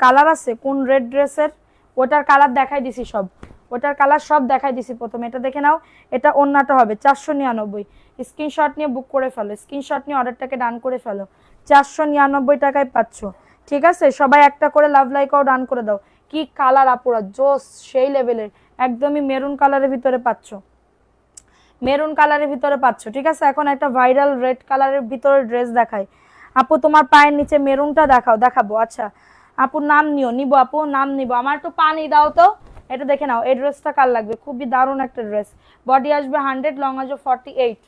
কালার আছে? কোন রেড ড্রেসের? ওটার কালার দেখাই দিছি সব, ওটার কালার সব দেখাই দিছি প্রথমে। এটা দেখে নাও, এটা ওন্নাটা হবে 499। স্ক্রিনশট নিয়ে বুক করে ফেলো, স্ক্রিনশট নিয়ে অর্ডারটাকে ডান করে ফেলো। 499 টাকায় পাচ্ছ, ঠিক আছে? সবাই একটা করে লাভ লাইকও ডান করে দাও। কি কালার আপুরা, জোস সেই লেভেলের, একদমই মেরুন কালারের ভিতরে পাচ্ছ, মেরুন কালারের ভিতরে পাচ্ছ, ঠিক আছে? এখন একটা ভাইরাল রেড কালারের ভিতরে ড্রেস দেখাই। আপু তোমার পায়ের নিচে মেরুনটা দেখাবো। আচ্ছা আপু নাম নিব, আপু নাম নিব, আমার একটু পানি দাও তো। এটা দেখে নাও, এই ড্রেসটা কার লাগবে? খুবই দারুণ একটা ড্রেস, বডি আসবে 100, লং আসবে 48।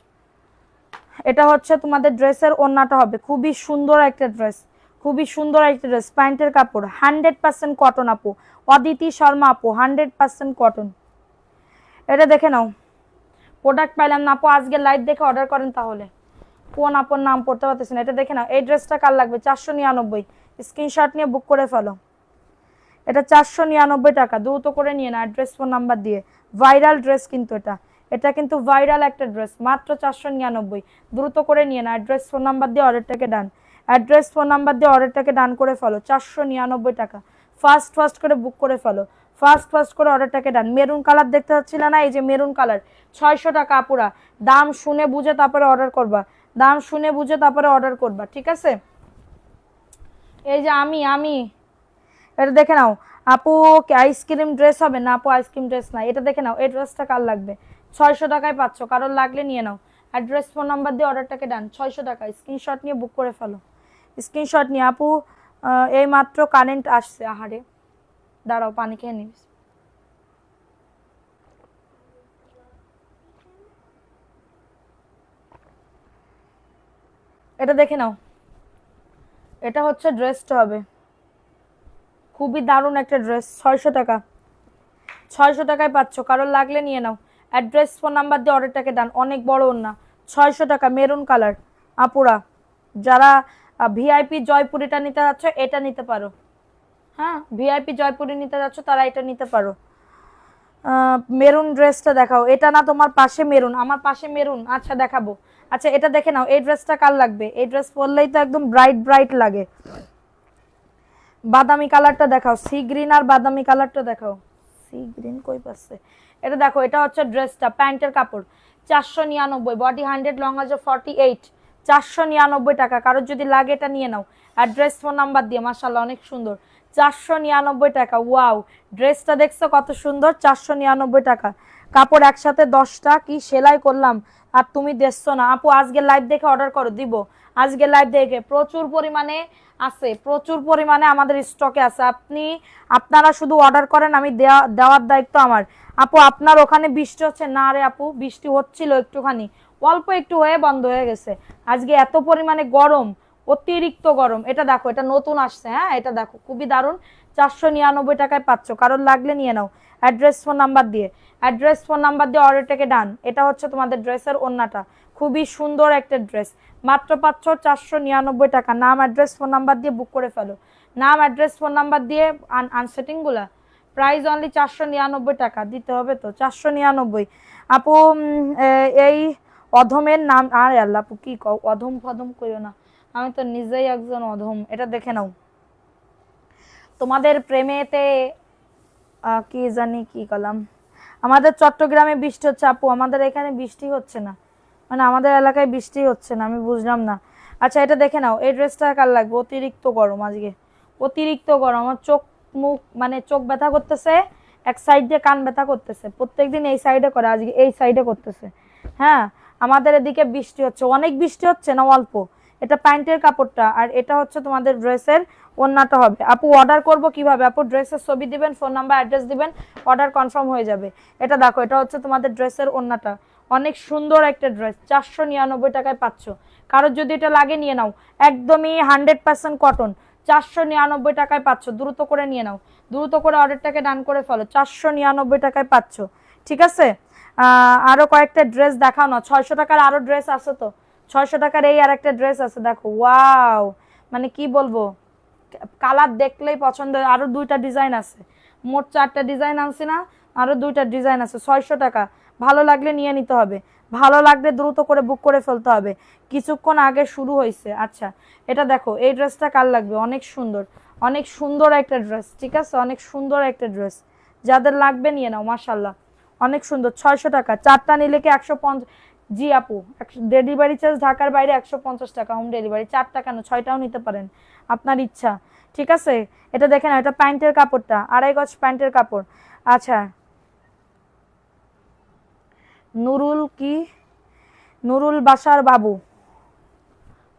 এটা হচ্ছে তোমাদের ড্রেসের ওন্নাটা হবে, খুবই সুন্দর একটা ড্রেস, খুবই সুন্দর একটা ড্রেস। প্যান্টের কাপড় 100% কটন আপু, অদিতি শর্মা আপু, 100% কটন। এটা দেখে নাও, প্রোডাক্ট পাইলাম না আপু, আজকে লাইভ দেখে অর্ডার করেন তাহলে। কোন আপন নাম পড়তে পারতেছি না। এটা দেখে নাও, এই ড্রেসটা কার লাগবে? 499। স্ক্রিনশট নিয়ে বুক করে ফেলো। এটা 499 টাকা, দ্রুত করে নিয়ে না, অ্যাড্রেস ফোন নাম্বার দিয়ে। ভাইরাল ড্রেস কিন্তু এটা কিন্তু ভাইরাল একটা ড্রেস, মাত্র 499। দ্রুত করে নিয়ে না, অ্যাড্রেস ফোন নাম্বার দিয়ে অর্ডারটাকে ডান, অ্যাড্রেস ফোন নাম্বার দিয়ে অর্ডারটাকে ডান করে ফেলো। 499 টাকা, ফার্স্ট করে বুক করে ফেলো, ফার্স্ট করে অর্ডারটাকে ডান। মেরুন কালার দেখতে পাচ্ছিল না? এই যে মেরুন কালার, 600 টাকা আপুরা। দাম শুনে বুঝে তারপরে অর্ডার করবা, দাম শুনে বুঝে তারপরে অর্ডার করবা, ঠিক আছে? এই যে আমি এটা দেখে নাও আপু, আইসক্রিম ড্রেস হবে না আপু? আইসক্রিম ড্রেস না, এটা দেখে নাও, এই ড্রেসটা কার লাগবে? 600 টাকায় পাচ্ছ, কারোর লাগলে নিয়ে নাও, অ্যাড্রেস ফোন নাম্বার দিয়ে অর্ডারটাকে ডান। 600 টাকা, স্ক্রিনশট নিয়ে বুক করে ফেলো, স্ক্রিনশট নিয়ে। আপু এই মাত্র কারেন্ট আসছে, আহারে দাঁড়াও পানি খেয়ে নিস। এটা দেখে নাও, এটা হচ্ছে ড্রেসটা হবে, খুবই দারুণ একটা ড্রেস। 600 টাকা, 600 টাকায় পাচ্ছ, কারোর লাগলে নিয়ে নাও, অ্যাড্রেস ফোন নাম্বার দিয়ে অর্ডারটাকে ডান। অনেক বড় ওন্না, 600 টাকা, মেরুন কালার। আপুরা যারা ভিআইপি জয়পুরিটা নিতে যাচ্ছ, এটা নিতে পারো। হ্যাঁ, ভিআইপি জয়পুরি নিতে যাচ্ছ তারা এটা নিতে পারো। মেরুন ড্রেসটা দেখাও। এটা না তোমার পাশে মেরুন, আমার পাশে মেরুন, আচ্ছা দেখাবো। আচ্ছা এটা দেখে নাও, এই ড্রেসটা কার লাগবে? এই ড্রেস পরলেই তো একদম ব্রাইট লাগে। বাদামি কালারটা দেখাও, সি গ্রিন আর বাদামি কালারটা দেখাও। সি গ্রিন কই পাচ্ছে? এটা দেখো, এটা হচ্ছে ড্রেসটা, প্যান্টের কাপড় 499, বডি 100, লং আছে 48। 499 টাকা, কারোর যদি লাগে এটা নিয়ে নাও, অ্যাড্রেস ফোন নাম্বার দিয়ে। মাশাআল্লাহ অনেক সুন্দর, 499 টাকা। ওয়াও, ড্রেসটা দেখছো কত সুন্দর, 499 টাকা। কাপড় একসাথে 10টা, কি সেলাই করলাম, আর তুমি দেখছো না আপু। আজকে লাইভ দেখে অর্ডার করো, দিব আজকে লাইভ দেখে। প্রচুর পরিমাণে আছে, প্রচুর পরিমাণে আমাদের স্টকে আছে। আপনারা শুধু অর্ডার করেন, আমি দেওয়ার দায়িত্ব আমার। আপু আপনার ওখানে বৃষ্টি হচ্ছে না? রে আপু, বৃষ্টি হচ্ছিল একটুখানি, অল্প একটু হয়ে বন্ধ হয়ে গেছে। আজকে এত পরিমাণে গরম, অতিরিক্ত গরম। এটা দেখো, এটা নতুন আসছে, হ্যাঁ এটা দেখো, খুবই দারুণ। 499 টাকায় পাচ্ছ, কারোর লাগলে নিয়ে নাও, অ্যাড্রেস ফোন নাম্বার দিয়ে, অ্যাড্রেস ফোন নাম্বার দিয়ে অর্ডারটাকে ডান। এটা হচ্ছে তোমাদের ড্রেসের ওন্নাটা, খুবই সুন্দর একটা ড্রেস, মাত্র পাচ্ছ 499 টাকা। নাম অ্যাড্রেস ফোন নাম্বার দিয়ে বুক করে ফেলো, নাম অ্যাড্রেস ফোন নাম্বার দিয়ে। আনসেটিংগুলা প্রাইস অনলি 499 টাকা দিতে হবে তো, 499। আপু এই অধমের নাম, আর আল্লাহ আপু কি কও, অধম ফধম কইও না, আমি তো নিজেই একজন অধম। এটা দেখে নাও, তোমাদের প্রেমেতে কি জানি কি কলাম। আমাদের চট্টগ্রামে বৃষ্টি হচ্ছে আপু, আমাদের এখানে বৃষ্টি হচ্ছে না, মানে আমাদের এলাকায় বৃষ্টি হচ্ছে না, আমি বুঝলাম না। আচ্ছা এটা দেখে নাও, এই ড্রেসটা কার লাগবে? অতিরিক্ত গরম আজকে, অতিরিক্ত গরম, আমার চোখ মুখ মানে চোখ ব্যথা করতেছে, এক সাইড দিয়ে কান ব্যথা করতেছে, প্রত্যেকদিন এই সাইডে করে, আজকে এই সাইডে করতেছে। হ্যাঁ, আমাদের এদিকে বৃষ্টি হচ্ছে, অনেক বৃষ্টি হচ্ছে না, অল্প। এটা প্যান্টের কাপড়টা, আর এটা হচ্ছে তোমাদের ড্রেসের ওন্নাটা হবে। আপু অর্ডার করব কিভাবে? আপু ড্রেসের ছবি দিবেন, ফোন নাম্বার অ্যাড্রেস দিবেন, অর্ডার কনফার্ম হয়ে যাবে। এটা দেখো, এটা হচ্ছে তোমাদের ড্রেসের ওন্নাটা, অনেক সুন্দর একটা ড্রেস, 499 টাকায় পাচ্ছ। কারোর যদি এটা লাগে নিয়ে নাও, একদমই 100% কটন, 499 টাকায় পাচ্ছ। দ্রুত করে নিয়ে নাও, দ্রুত করে অর্ডারটাকে ডান করে ফেলো, 499 টাকায় পাচ্ছ, ঠিক আছে? আরো কয়েকটা ড্রেস দেখাও না, 600 টাকার আরো ড্রেস আছে তো, 600 টাকার এই আর একটা ড্রেস আছে দেখো, ওয়াও, মানে কি বলবো, কালার দেখলেই পছন্দ। আরো 2টা ডিজাইন আছে, মোট 4টা ডিজাইন আনছি না, আরো 2টা ডিজাইন আছে। 600 টাকা, ভালো লাগলে নিয়ে নিতে হবে, ভালো লাগলে দ্রুত করে বুক করে ফেলতে হবে, কিছুক্ষণ আগে শুরু হয়েছে। আচ্ছা এটা দেখো, এই ড্রেসটা কার লাগবে? অনেক সুন্দর, অনেক সুন্দর একটা ড্রেস, ঠিক আছে, অনেক সুন্দর একটা ড্রেস, যাদের লাগবে নিয়ে নাও। মাশাল্লাহ অনেক সুন্দর। 600 টাকা, 4টা নিলে কি 150? জি আপু, ডেলিভারি চার্জ ঢাকার বাইরে 150 টাকা হোম ডেলিভারি। 4টা কেন, 6টাও নিতে পারেন, আপনার ইচ্ছা, ঠিক আছে। এটা দেখেন, এটা প্যান্টের কাপড়টা, 2.5 গজ প্যান্টের কাপড়। আচ্ছা নুরুল কি, নুরুল বাসার বাবু,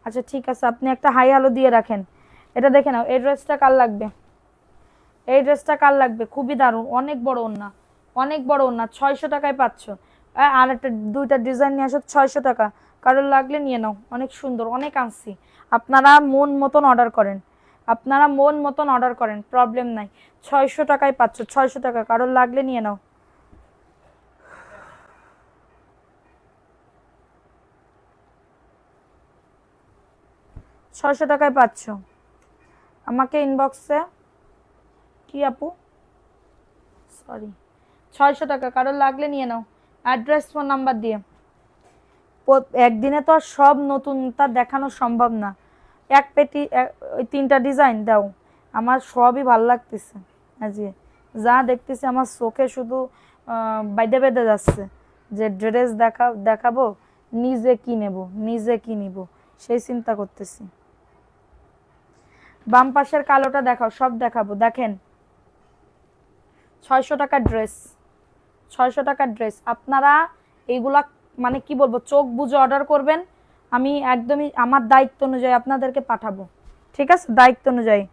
আচ্ছা ঠিক আছে, আপনি একটা হাই হ্যালো দিয়ে রাখেন। এটা দেখে নাও, এই ড্রেসটা কার লাগবে? এই ড্রেসটা কার লাগবে? খুবই দারুণ, অনেক বড় ওন্না, অনেক বড় ওন্না, 600 টাকায় পাচ্ছ। আর একটা 2টা ডিজাইন নিয়ে আসো, 600 টাকা, কারোর লাগলে নিয়ে নাও। অনেক সুন্দর, অনেক আনছি, আপনারা মন মতন অর্ডার করেন, আপনারা মন মতন অর্ডার করেন, প্রবলেম নাই। 600 টাকায় পাচ্ছ, 600 টাকা, কারোর লাগলে নিয়ে নাও। 600 টাকায় পাচ্ছ। আমাকে ইনবক্সে কি আপু, সরি, 600 টাকা, কারোর লাগলে নিয়ে নাও, অ্যাড্রেস ফোন নাম্বার দিয়ে। একদিনে তো আর সব নতুনটা দেখানো সম্ভব না। এক পেটি ওই 3টা ডিজাইন দাও, আমার সবই ভাল লাগতেছে। আজকে যা দেখতেছি আমার চোখে শুধু বাইদে বেঁধে যাচ্ছে, যে ড্রেস দেখাবো, নিজে কি নেব, নিজে কি নিব, সেই চিন্তা করতেছি। বাম পাশের কালোটা দেখাও, সব দেখাবো। দেখেন 600 টাকার ড্রেস, 600 টাকার ড্রেস, আপনারা এইগুলা মানে কি বলবো, চোখ বুজে অর্ডার করবেন, আমি একদমই আমার দায়িত্ব অনুযায়ী আপনাদেরকে পাঠাবো, ঠিক আছে, দায়িত্ব অনুযায়ী।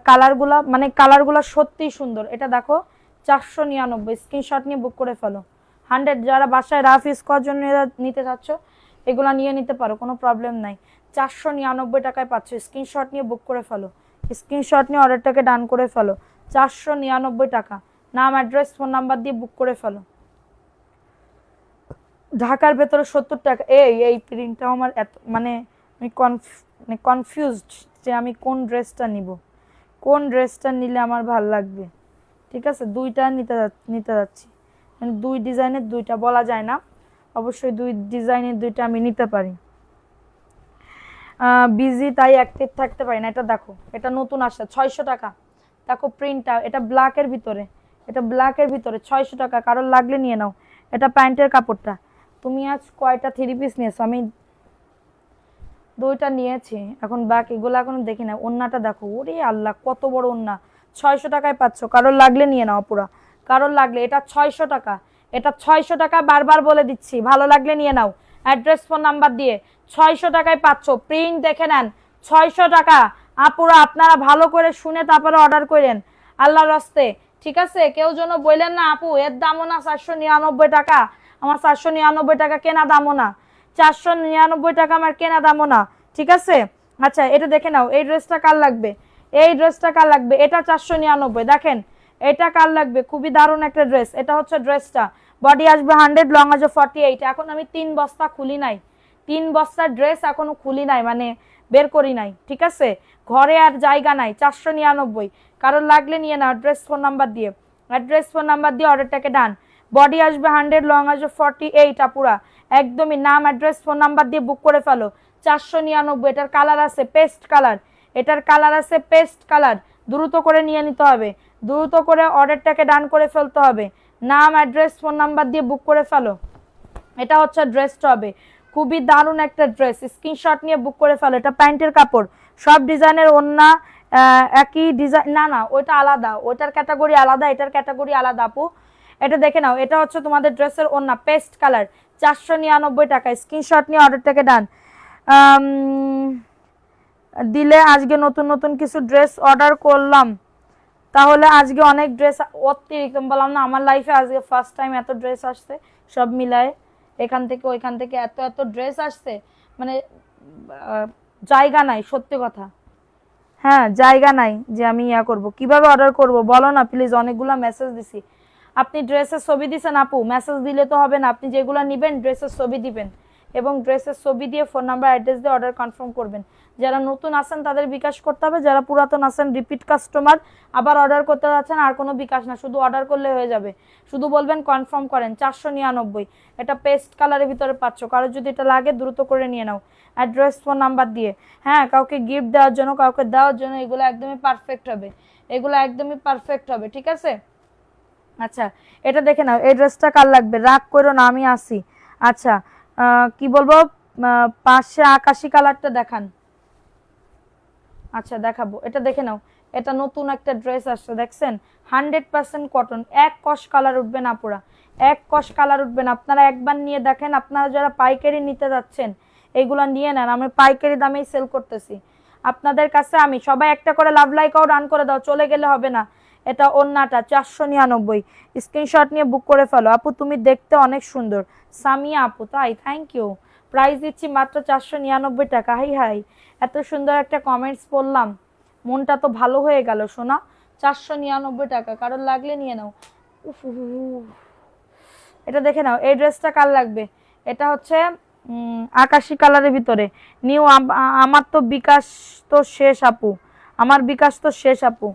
কালারগুলা মানে কালারগুলা সত্যিই সুন্দর। এটা দেখো 499, স্ক্রিনশট নিয়ে বুক করে ফেলো। 100 যারা বাসায় রাফ ইউজ করার জন্য নিতে চাচ্ছ, এগুলা নিয়ে নিতে পারো, কোনো প্রবলেম নাই। 499 টাকায় পাচ্ছ, স্ক্রিনশট নিয়ে বুক করে ফেলো, স্ক্রিনশট নিয়ে অর্ডারটাকে ডান করে ফেলো। 499 টাকা, নাম অ্যাড্রেস ফোন নাম্বার দিয়ে বুক করে ফেলো। ঢাকার ভেতরে 70 টাকা। এই প্রিন্টটা আমার এত মানে আমি কনফিউজড যে আমি কোন ড্রেসটা নিব, কোন ড্রেসটা নিলে আমার ভাল লাগবে, ঠিক আছে। 2টা নিতে যাচ্ছি, মানে 2 ডিজাইনের 2টা বলা যায় না, অবশ্যই 2 ডিজাইনের 2টা আমি নিতে পারি। বিজি তাই অ্যাক্টিভ থাকতে পারি না। এটা দেখো, এটা নতুন আসা, 600 টাকা, দেখো প্রিন্টটা, এটা ব্ল্যাকের ভিতরে, এটা ব্ল্যাকের ভিতরে 600 টাকা, কারোর লাগলে নিয়ে নাও। এটা প্যান্টের কাপড়টা। তুমি আজ কয়টা 3 পিস নিয়েছো? আমি 2টা নিয়েছি, এখন বাকি এগুলো এখনো দেখি না। ওন্নাটা দেখো, ওরে আল্লাহ কত বড় ওন্না, 600 টাকায় পাচ্ছ, কারোর লাগলে নিয়ে নাও পুরা, কারোর লাগলে। এটা 600 টাকা, এটা 600 টাকা, বারবার বলে দিচ্ছি, ভালো লাগলে নিয়ে নাও, অ্যাড্রেস ফোন নাম্বার দিয়ে। 600 টাকায় পাচ্ছ, প্রিন্ট দেখে নেন, 600 টাকা। আপুরা আপনারা ভালো করে শুনে তারপরে অর্ডার করেন, আল্লাহর রাস্তে, ঠিক আছে। কেউ যেন বললেন না আপু এর দামও না 499 টাকা, আমার 499 টাকা কেনা দামও না, 499 টাকা আমার কেনা দামও না, ঠিক আছে। আচ্ছা এটা দেখে নাও, এই ড্রেসটা কার লাগবে, এই ড্রেসটা কার লাগবে? এটা 499, দেখেন এটা কার লাগবে, খুবই দারুণ একটা ড্রেস। এটা হচ্ছে ড্রেসটা, বডি আসবে 100, লং আসবে 48। এখন আমি 3 বস্তা খুলি নাই, 3 বস্তার ড্রেস এখনো খুলি নাই, মানে বের করি নাই, ঠিক আছে, ঘরে আর জায়গা নাই। 499, কারোর লাগলে নিয়ে নাও, অ্যাড্রেস ফোন নাম্বার দিয়ে, অ্যাড্রেস ফোন নাম্বার দিয়ে অর্ডারটাকে ডান। বডি আসবে 100, লং আসবে 48, আপুরা একদমই নাম অ্যাড্রেস ফোন নাম্বার দিয়ে বুক করে ফেলো। 499। এটার কালার আছে পেস্ট কালার, এটার কালার আছে পেস্ট কালার, দ্রুত করে নিয়ে নিতে হবে, দ্রুত করে অর্ডারটাকে ডান করে ফেলতে হবে। নাম অ্যাড্রেস ফোন নাম্বার দিয়ে বুক করে ফেলো। এটা হচ্ছে ড্রেসটা হবে, খুবই দারুণ একটা ড্রেস, স্ক্রিনশট নিয়ে বুক করে ফেলো। এটা প্যান্টের কাপড়, সব ডিজাইনের ওন্না একই ডিজাইন, না না ওইটা আলাদা, ওইটার ক্যাটাগরি আলাদা, এটার ক্যাটাগরি আলাদা আপু। এটা দেখে নাও, এটা হচ্ছে তোমাদের ড্রেসের ওন্না, পেস্ট কালার, 499 টাকা, স্ক্রিনশট নিয়ে অর্ডারটাকে ডান দিলে। আজকে নতুন নতুন কিছু ড্রেস অর্ডার করলাম, তাহলে আজকে অনেক ড্রেস অতিরিক্ত, বললাম না আমার লাইফে আজকে ফার্স্ট টাইম এত ড্রেস আসছে, সব মিলায় এখান থেকে ওইখান থেকে এত এত ড্রেস আসছে, মানে জায়গা নাই, সত্যি কথা, হ্যাঁ জায়গা নাই যে আমি ইয়া করব, কিভাবে অর্ডার করব বলো না প্লিজ। অনেকগুলো মেসেজ দিছি, আপনি ড্রেসের ছবি দিছেন আপু, মেসেজ দিলে তো হবে না, আপনি যেগুলো নেবেন ড্রেসের ছবি দিবেন এবং ড্রেসের ছবি দিয়ে ফোন নাম্বার অ্যাড্রেস দিয়ে অর্ডার কনফার্ম করবেন। যারা নতুন আসেন তাদের বিকাশ করতে হবে, যারা পুরাতন আসেন রিপিট কাস্টমার আবার অর্ডার করতে যাচ্ছেন আর কোনো বিকাশ না, শুধু অর্ডার করলে হয়ে যাবে। শুধু বলবেন কনফার্ম করেন। 499, এটা পেস্ট কালারের ভিতরে পাচ্ছ। কারো যদি এটা লাগে দ্রুত করে নিয়ে নাও অ্যাড্রেস ফোন নাম্বার দিয়ে। হ্যাঁ, কাউকে গিফট দেওয়ার জন্য, কাউকে দেওয়ার জন্য এগুলো একদমই পারফেক্ট হবে, এগুলো একদমই পারফেক্ট হবে, ঠিক আছে। আচ্ছা, এটা দেখে নাও, এই ড্রেসটা কার লাগবে রাগ করো না, আমি আসি। আচ্ছা, কি বলবো, পাশে আকাশি কালারটা দেখান। আচ্ছা দেখাবো, এটা দেখে নাও, এটা নতুন একটা ড্রেস আসছে, দেখছেন 100% কটন, এক কষ কালার উঠবে না পুরা, এক কষ কালার উঠবে না। আপনারা একবার নিয়ে দেখেন, আপনারা যারা পাইকারি নিতে যাচ্ছেন এইগুলা নিয়ে নেন, আমি পাইকারি দামেই সেল করতেছি আপনাদের কাছে। আমি সবাই একটা করে লাভ লাইকও রান করে দাও, চলে গেলে হবে না। এটা ওন্নাটা 499, স্ক্রিনশট নিয়ে বুক করে ফেলো। আপু তুমি দেখতে অনেক সুন্দর, সামিয়া আপু, তাই থ্যাংক ইউ। প্রাইস দিচ্ছি মাত্র 499 টাকা। হাই হাই, এত সুন্দর একটা কমেন্টস পড়লাম, মনটা তো ভালো হয়ে গেল সোনা। 499 টাকা, কারণ লাগলে নিয়ে নাও। উফ, এটা দেখে নাও, এই ড্রেসটা কার লাগবে, এটা হচ্ছে আকাশি কালারের ভিতরে নিউ। আমার তো বিকাশ তো শেষ আপু, আমার বিকাশ তো শেষ আপু,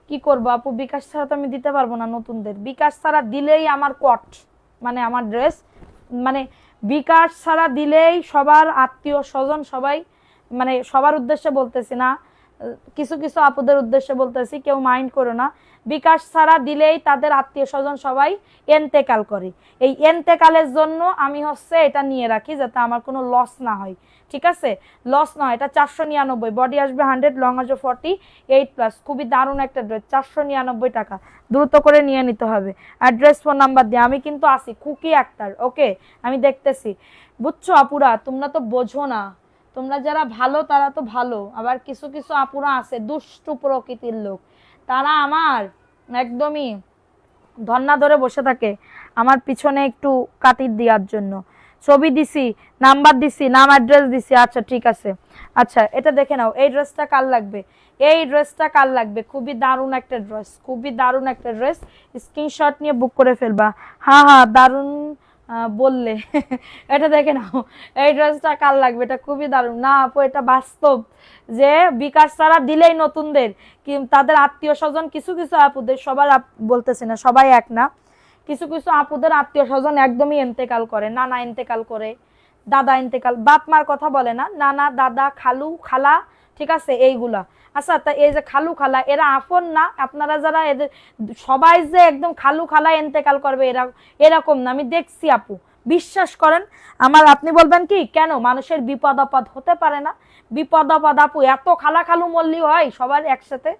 কি করবো আপু, বিকাশ ছাড়া তো আমি দিতে পারবো না নতুনদের। বিকাশ ছাড়া দিলেই আমার কট, মানে আমার ড্রেস, মানে বিকাশ ছাড়া দিলেই সবার আত্মীয় স্বজন সবাই, মানে সবার উদ্দেশ্যে বলতেছি না, কিছু কিছু আপুদের উদ্দেশ্যে বলতেছি, কেউ মাইন্ড করো না। বিকাশ ছাড়া দিলেই তাদের আত্মীয় স্বজন সবাই এন্তেকাল করে। এই এন্তেকালের জন্য আমি হচ্ছে এটা নিয়ে রাখি, যাতে আমার কোনো লস না হয়, ঠিক আছে। লস নয়, এটা 499, বডি আসবে 100, লং আসবে 48+। খুবই দারুণ একটা ড্রেস, 499 টাকা, দ্রুত করে নিয়ে নিতে হবে অ্যাড্রেস ফোন নাম্বার দিয়ে। আমি কিন্তু আসি খুকি আক্তার, ওকে, আমি দেখতেছি, বুঝছো আপুরা, তোমরা তো বোঝো না, তোমরা যারা ভালো তারা তো ভালো, আবার কিছু কিছু আপুরা আছে দুষ্টু প্রকৃতির লোক, তারা আমার একদমই ধন্না ধরে বসে থাকে আমার পিছনে একটু কাটির দেওয়ার জন্য। ছবি দিছি, নাম্বার দিছি, নাম অ্যাড্রেস দিছি, আচ্ছা ঠিক আছে। আচ্ছা, এটা দেখে নাও, এই ড্রেসটা কার লাগবে, এই ড্রেসটা কার লাগবে, খুবই দারুণ একটা ড্রেস, খুবই দারুণ একটা ড্রেস, স্ক্রিনশট নিয়ে বুক করে ফেলবা। হ্যাঁ হ্যাঁ, দারুণ বললে এটা দেখে নাও, এই ড্রেসটা কার লাগবে, এটা খুবই দারুণ না আপু, এটা বাস্তব যে বিকাশ ছাড়া দিলেই নতুনদের কি তাদের আত্মীয় স্বজন, কিছু কিছু আপুদের, সবার বলতেছি না, সবাই এক না, কিছু কিছু আপুদের আত্মীয় স্বজন একদমই এন্তেকাল করে, নানা এন্তেকাল করে, দাদা এন্তেকাল, বাপ মার কথা বলে না, নানা দাদা খালু খালা, ঠিক আছে এইগুলা। আচ্ছা, তা এই যে খালু খালা এরা আপন না, আপনারা যারা এদের সবাই যে একদম খালু খালা এন্তেকাল করবে এরকম না, আমি দেখছি আপু, বিশ্বাস করেন আমার। আপনি বলবেন কি কেন, মানুষের বিপদ আপদ হতে পারে না, বিপদ আপদ আপু এত খালা খালু মল্লি হয় সবার একসাথে।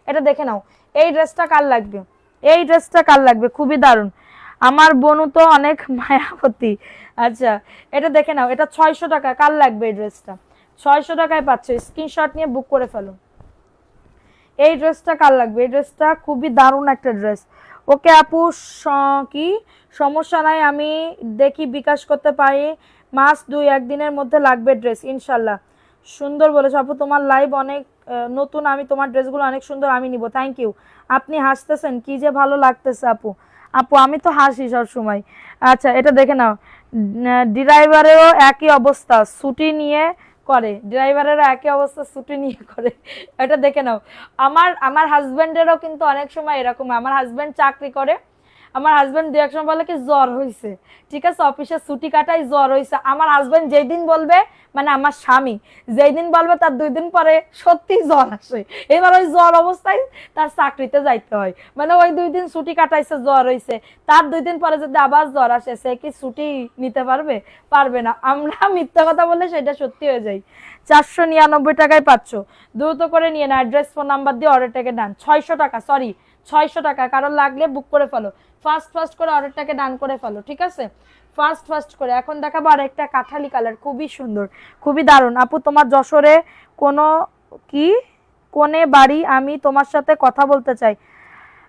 এটা দেখে নাও, এই ড্রেসটা কার লাগবে, এই ড্রেসটা কার লাগবে, খুবই দারুণ, আমার বোনু তো অনেক মায়াবতী। আচ্ছা, এটা দেখে নাও, এটা 600 টাকা, কার লাগবে এই ড্রেসটা, 600 টাকায় পাচ্ছ, স্ক্রিনশট নিয়ে বুক করে ফেলো। এই ড্রেসটা কার লাগবে, এই ড্রেসটা খুবই দারুণ একটা ড্রেস। ওকে আপু, কি সমস্যা নাই, আমি দেখি বিকাশ করতে পারি, মাস 2-1 দিনের মধ্যে লাগবে ড্রেস ইনশাল্লাহ। সুন্দর বলেছো আপু, তোমার লাইভ অনেক নতুন, আমি তোমার ড্রেসগুলো অনেক সুন্দর, আমি নিব, থ্যাংক ইউ। আপনি হাসতেছেন, কি যে ভালো লাগতেছে আপু, আপু আমি তো হাসি সব সময়। আচ্ছা, এটা দেখে নাও, ড্রাইভারেরও একই অবস্থা, ছুটি নিয়ে করে, ড্রাইভারেরও একই অবস্থা, ছুটি নিয়ে করে। এটা দেখে নাও, আমার আমার হাজবেন্ডেরও কিন্তু অনেক সময় এরকম, আমার হাজবেন্ড চাকরি করে, আমার হাজবেন্ড দু এক সময় বলে কি জ্বর হয়েছে, ঠিক আছে, অফিসে ছুটি কাটাই জ্বর হয়েছে, আমার হাজবেন্ড যেই দিন বলবে, মানে আমার স্বামী যেই দিন বলবে তার 2 দিন পরে সত্যি জ্বর আসে, এবার ওই জ্বর অবস্থায় তার চাকরিতে যাইতে হয়, মানে ওই 2 দিন ছুটি কাটাইছে জ্বর হয়েছে, তার 2 দিন পরে যদি আবার জ্বর আসে, সে কি ছুটি নিতে পারবে, পারবে না। আমরা মিথ্যা কথা বললে সেটা সত্যি হয়ে যায়। 499 টাকায় পাচ্ছ, দ্রুত করে নিয়ে না, অ্যাড্রেস ফোন নাম্বার দিয়ে অর্ডারটাকে ডান। 600 টাকা, সরি 600 টাকা, কারণ লাগলে বুক করে ফেলো, ফার্স্ট করে অর্ডারটাকে ডান করে ফেলো, ঠিক আছে, ফার্স্ট করে। এখন দেখাবো আর একটা কাঠালি কালার, খুবই সুন্দর, খুবই দারুণ। আপু তোমার যশোরে কোনো কি কোনে বাড়ি, আমি তোমার সাথে কথা বলতে চাই।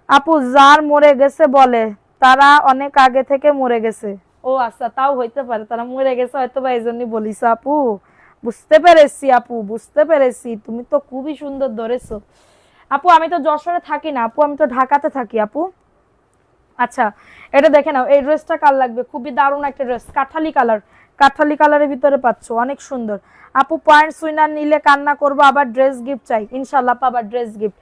আপু যার মরে গেছে বলে, তারা অনেক আগে থেকে মরে গেছে। ও আচ্ছা, তাও হইতে পারে তারা মরে গেছে, হয়তো বা এই জন্যই বলিস আপু, বুঝতে পেরেছি আপু, বুঝতে পেরেছি, তুমি তো খুবই সুন্দর ধরেছো আপু। আমি তো যশোরে থাকি না আপু, আমি তো ঢাকাতে থাকি আপু। আচ্ছা, এটা দেখে নাও, এই ড্রেসটা কার লাগবে, খুবই দারুণ একটা ড্রেস, কাঠালি কালার, কাঠালি কালারের ভিতরে পাচ্ছ, অনেক সুন্দর আপু। পয়েন্টস উইনার নিলে কান্না করবো, আবার ড্রেস গিফট চাই, ইনশাল্লাহ পাবার ড্রেস গিফট।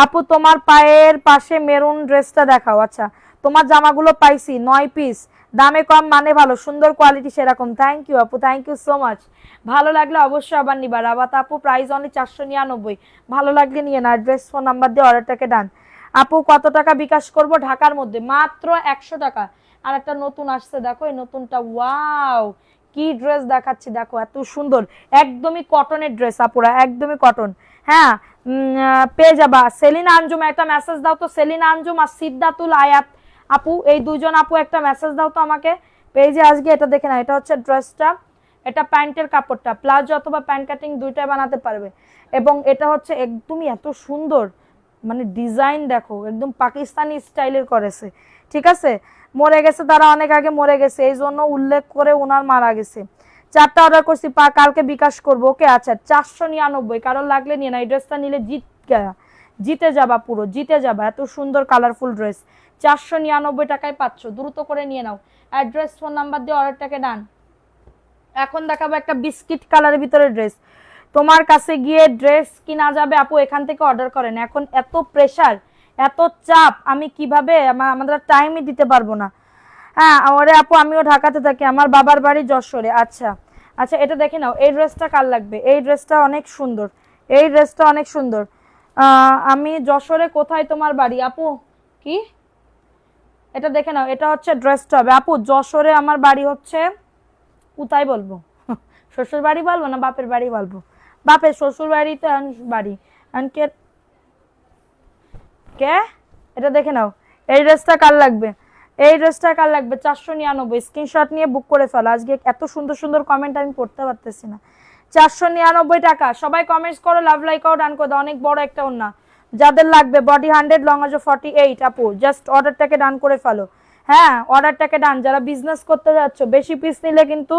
আপু তোমার পায়ের পাশে মেরুন ড্রেসটা দেখাও। আচ্ছা তোমার জামাগুলো পাইছি 9 পিস, দামে কম মানে ভালো, সুন্দর কোয়ালিটি সেরকম। থ্যাংক ইউ আপু, থ্যাংক ইউ সো মাচ। ভালো লাগলে অবশ্যই আবার নিবা। রাবাত আপু প্রাইস অনলি 499, ভালো লাগলে নিয়ে না। অ্যাড্রেস ফোন নাম্বার দিয়ে অর্ডারটাকে ডান। আপু কত টাকা বিকাশ করব? ঢাকার মধ্যে মাত্র 100 টাকা। আর একটা নতুন আসছে দেখো, এই নতুনটা ওয়াও কি ড্রেস দেখাচ্ছি দেখো, এত সুন্দর, একদমই কটনের ড্রেস আপুরা, একদমই কটন। হ্যাঁ পেয়ে যাবা। সেলিনা আঞ্জুম একটা মেসেজ দাও তো, সেলিনা আঞ্জুম আর সিদ্ধাতুল আয়াত আপু, এই দুজন আপু একটা মেসেজ দাও তো আমাকে পেজে আজকে। এটা দেখে না, এটা হচ্ছে ড্রেসটা, এটা প্যান্টের কাপড়টা, প্লাজো অথবা প্যান্ট কাটিং দুইটাই বানাতে পারবে। এবং এটা হচ্ছে একদমই এত সুন্দর, মানে ডিজাইন দেখো একদম পাকিস্তানি স্টাইলের করেছে, ঠিক আছে। মরে গেছে তারা, অনেক আগে মরে গেছে, এই জন্য উল্লেখ করে ওনার মারা গেছে। 4টা অর্ডার করছি, কালকে বিকাশ করবো। ওকে আচ্ছা 499, কারণ লাগলে নিয়ে না। এই ড্রেসটা নিলে জিতে যাবা, পুরো জিতে যাবা, এত সুন্দর কালারফুল ড্রেস 499 টাকায় পাচ্ছ, দ্রুত করে নিয়ে নাও। অ্যাড্রেস ফোন নাম্বার দিয়ে অর্ডারটাকে ডান। এখন দেখাবো একটা বিস্কিট কালারের ভিতরে ড্রেস। তোমার কাছে গিয়ে ড্রেস কিনা যাবে আপু, এখান থেকে অর্ডার করেন। এখন এত প্রেশার, এত চাপ, আমি কিভাবে, আমাদের টাইমই দিতে পারবো না। হ্যাঁ ওরে আপু আমিও ঢাকাতে থাকি, আমার বাবার বাড়ি যশোরে। আচ্ছা আচ্ছা এটা দেখে নাও, এই ড্রেসটা কার লাগবে? এই ড্রেসটা অনেক সুন্দর, এই ড্রেসটা অনেক সুন্দর। আমি যশোরে। কোথায় তোমার বাড়ি আপু? কি এটা দেখে নাও, এটা হচ্ছে ড্রেসটা হবে আপু। যশোরে আমার বাড়ি হচ্ছে, কোথায় বলবো, শ্বশুর বাড়ি বলবো না বাপের বাড়ি বলবো? বাপের, শ্বশুর বাড়িতে বাড়ি। কে কে এটা দেখে নাও, এই ড্রেসটা কার লাগবে? এই ড্রেসটা কার লাগবে? 499, স্ক্রিনশট নিয়ে বুক করে ফেলো। আজকে এত সুন্দর সুন্দর কমেন্ট আমি পড়তে পারতেছি না। 499 টাকা। সবাই কমেন্টস করো, লাভ লাইক করো, ডান করো। অনেক বড় একটা ওন্না, যাদের লাগবে বডি 100 লং আজ 48 আপু, জাস্ট অর্ডারটাকে ডান করে ফেলো। হ্যাঁ অর্ডারটাকে ডান। যারা বিজনেস করতে যাচ্ছ, বেশি পিস নিলে কিন্তু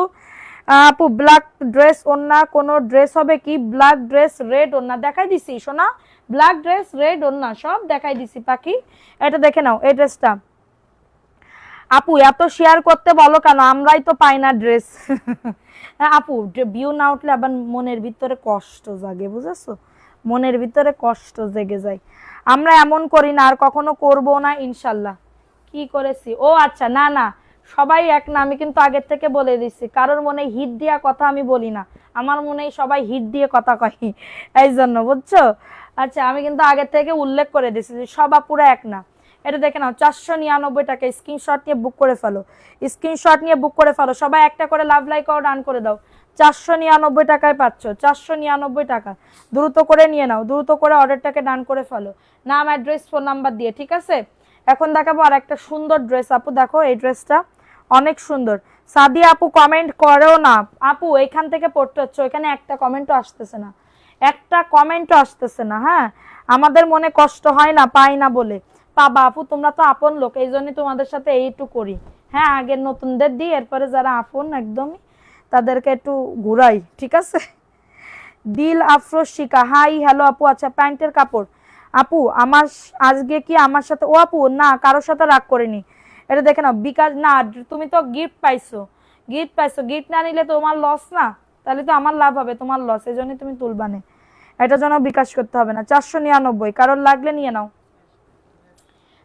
আপু ব্ল্যাক ড্রেস ওন্না, কোন ড্রেস হবে কি ব্ল্যাক ড্রেস রেড ওন্না দেখাই দিছি সোনা, ব্ল্যাক ড্রেস রেড ওন্না সব দেখাই দিছি পাখি। এটা দেখে নাও এই ড্রেসটা। আপু এত শেয়ার করতে বলো কেন, আমরাই তো পাই না ড্রেস। আপু ভিউ না উঠলে আবার মনের ভিতরে কষ্ট জাগে, বুঝেছো, মনের ভিতরে কষ্ট জেগে যায়। আমরা এমন করি না, আর কখনো করবো না ইনশাল্লাহ। কি করেছি? ও আচ্ছা না না, সবাই এক না, আমি কিন্তু আগের থেকে বলে দিচ্ছি, কারোর মনে হিট দিয়া কথা আমি বলি না, আমার মনে সবাই হিট দিয়ে কথা কয়, এই জন্য বুঝছো। আচ্ছা আমি কিন্তু আগের থেকে উল্লেখ করে দিচ্ছি যে সব আপুরা এক না। এটা দেখে নাও 499 টাকা, স্ক্রিনশট নিয়ে বুক করে ফেলো, স্ক্রিনশট নিয়ে বুক করে ফেলো। সবাই একটা করে লাভ লাইক করো, ডান করে দাও। 499 টাকায় পাচ্ছ, 499 টাকা। দ্রুত করে নিয়ে নাও, দ্রুত করে অর্ডারটাকে ডান করে ফেলো, নাম অ্যাড্রেস ফোন নাম্বার দিয়ে, ঠিক আছে। এখন দেখাবো আর একটা সুন্দর ড্রেস আপু, দেখো এই ড্রেসটা অনেক সুন্দর। সাদিয়া আপু কমেন্ট করো না আপু, এখান থেকে পড়তে হচ্ছে, ওইখানে একটা কমেন্টও আসতেছে না, একটা কমেন্টও আসতেছে না। হ্যাঁ আমাদের মনে কষ্ট হয় না, পাই না বলে। পাবা আপু, তোমরা তো আপন লোক, এই জন্যই তোমাদের সাথে এইটু করি। হ্যাঁ আগের নতুনদের দিই, এরপরে যারা আপন একদমই তাদেরকে একটু ঘুরাই, ঠিক আছে। দিল আফরোজ শিকা, হাই হ্যালো আপু। আচ্ছা প্যান্টের কাপড় আপু, আমার আজকে কি আমার সাথে, ও আপু না কারোর সাথে রাগ করিনি। এটা দেখে নাও বিকাশ না, তুমি তো গিফট পাইছো, গিফট পাইছো, গিফট না নিলে তোমার লস না, তাহলে তো আমার লাভ হবে, তোমার লস, এই জন্যই তুমি তুলবানে। এটার জন্য বিকাশ করতে হবে না। 499, কারোর লাগলে নিয়ে নাও।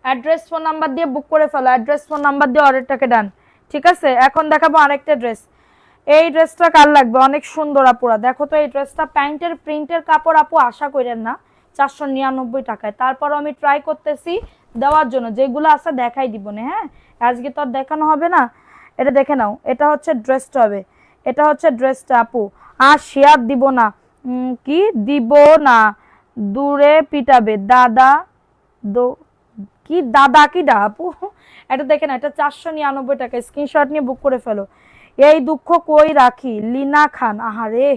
অ্যাড্রেস ফোন নাম্বার দিয়ে বুক করে ফেলো, অ্যাড্রেস ফোন নাম্বার দিয়ে অর্ডারটাকে ডান, ঠিক আছে। এখন দেখাবো আরেকটা ড্রেস। এই ড্রেসটা কার লাগবে? অনেক সুন্দর আপুরা, দেখো তো এই ড্রেসটা, প্যান্টের প্রিন্টের কাপড় আপু, আশা করেন না 499 টাকায়। তারপরও আমি ট্রাই করতেছি দেওয়ার জন্য, যেগুলো আছে দেখাই দিব না। হ্যাঁ আজকে তো আর দেখানো হবে না। এটা দেখে নাও, এটা হচ্ছে ড্রেসটা হবে, এটা হচ্ছে ড্রেসটা আপু। আর শেয়ার দিব না, কি দিব না, দূরে পিটাবে দাদা, কি দাদা কি ডা আপু। এটা দেখে না, এটা 499 টাকা, স্ক্রিনশট নিয়ে বুক করে ফেলো। এই দুঃখ কই রাখি, লিনা খান। আহারে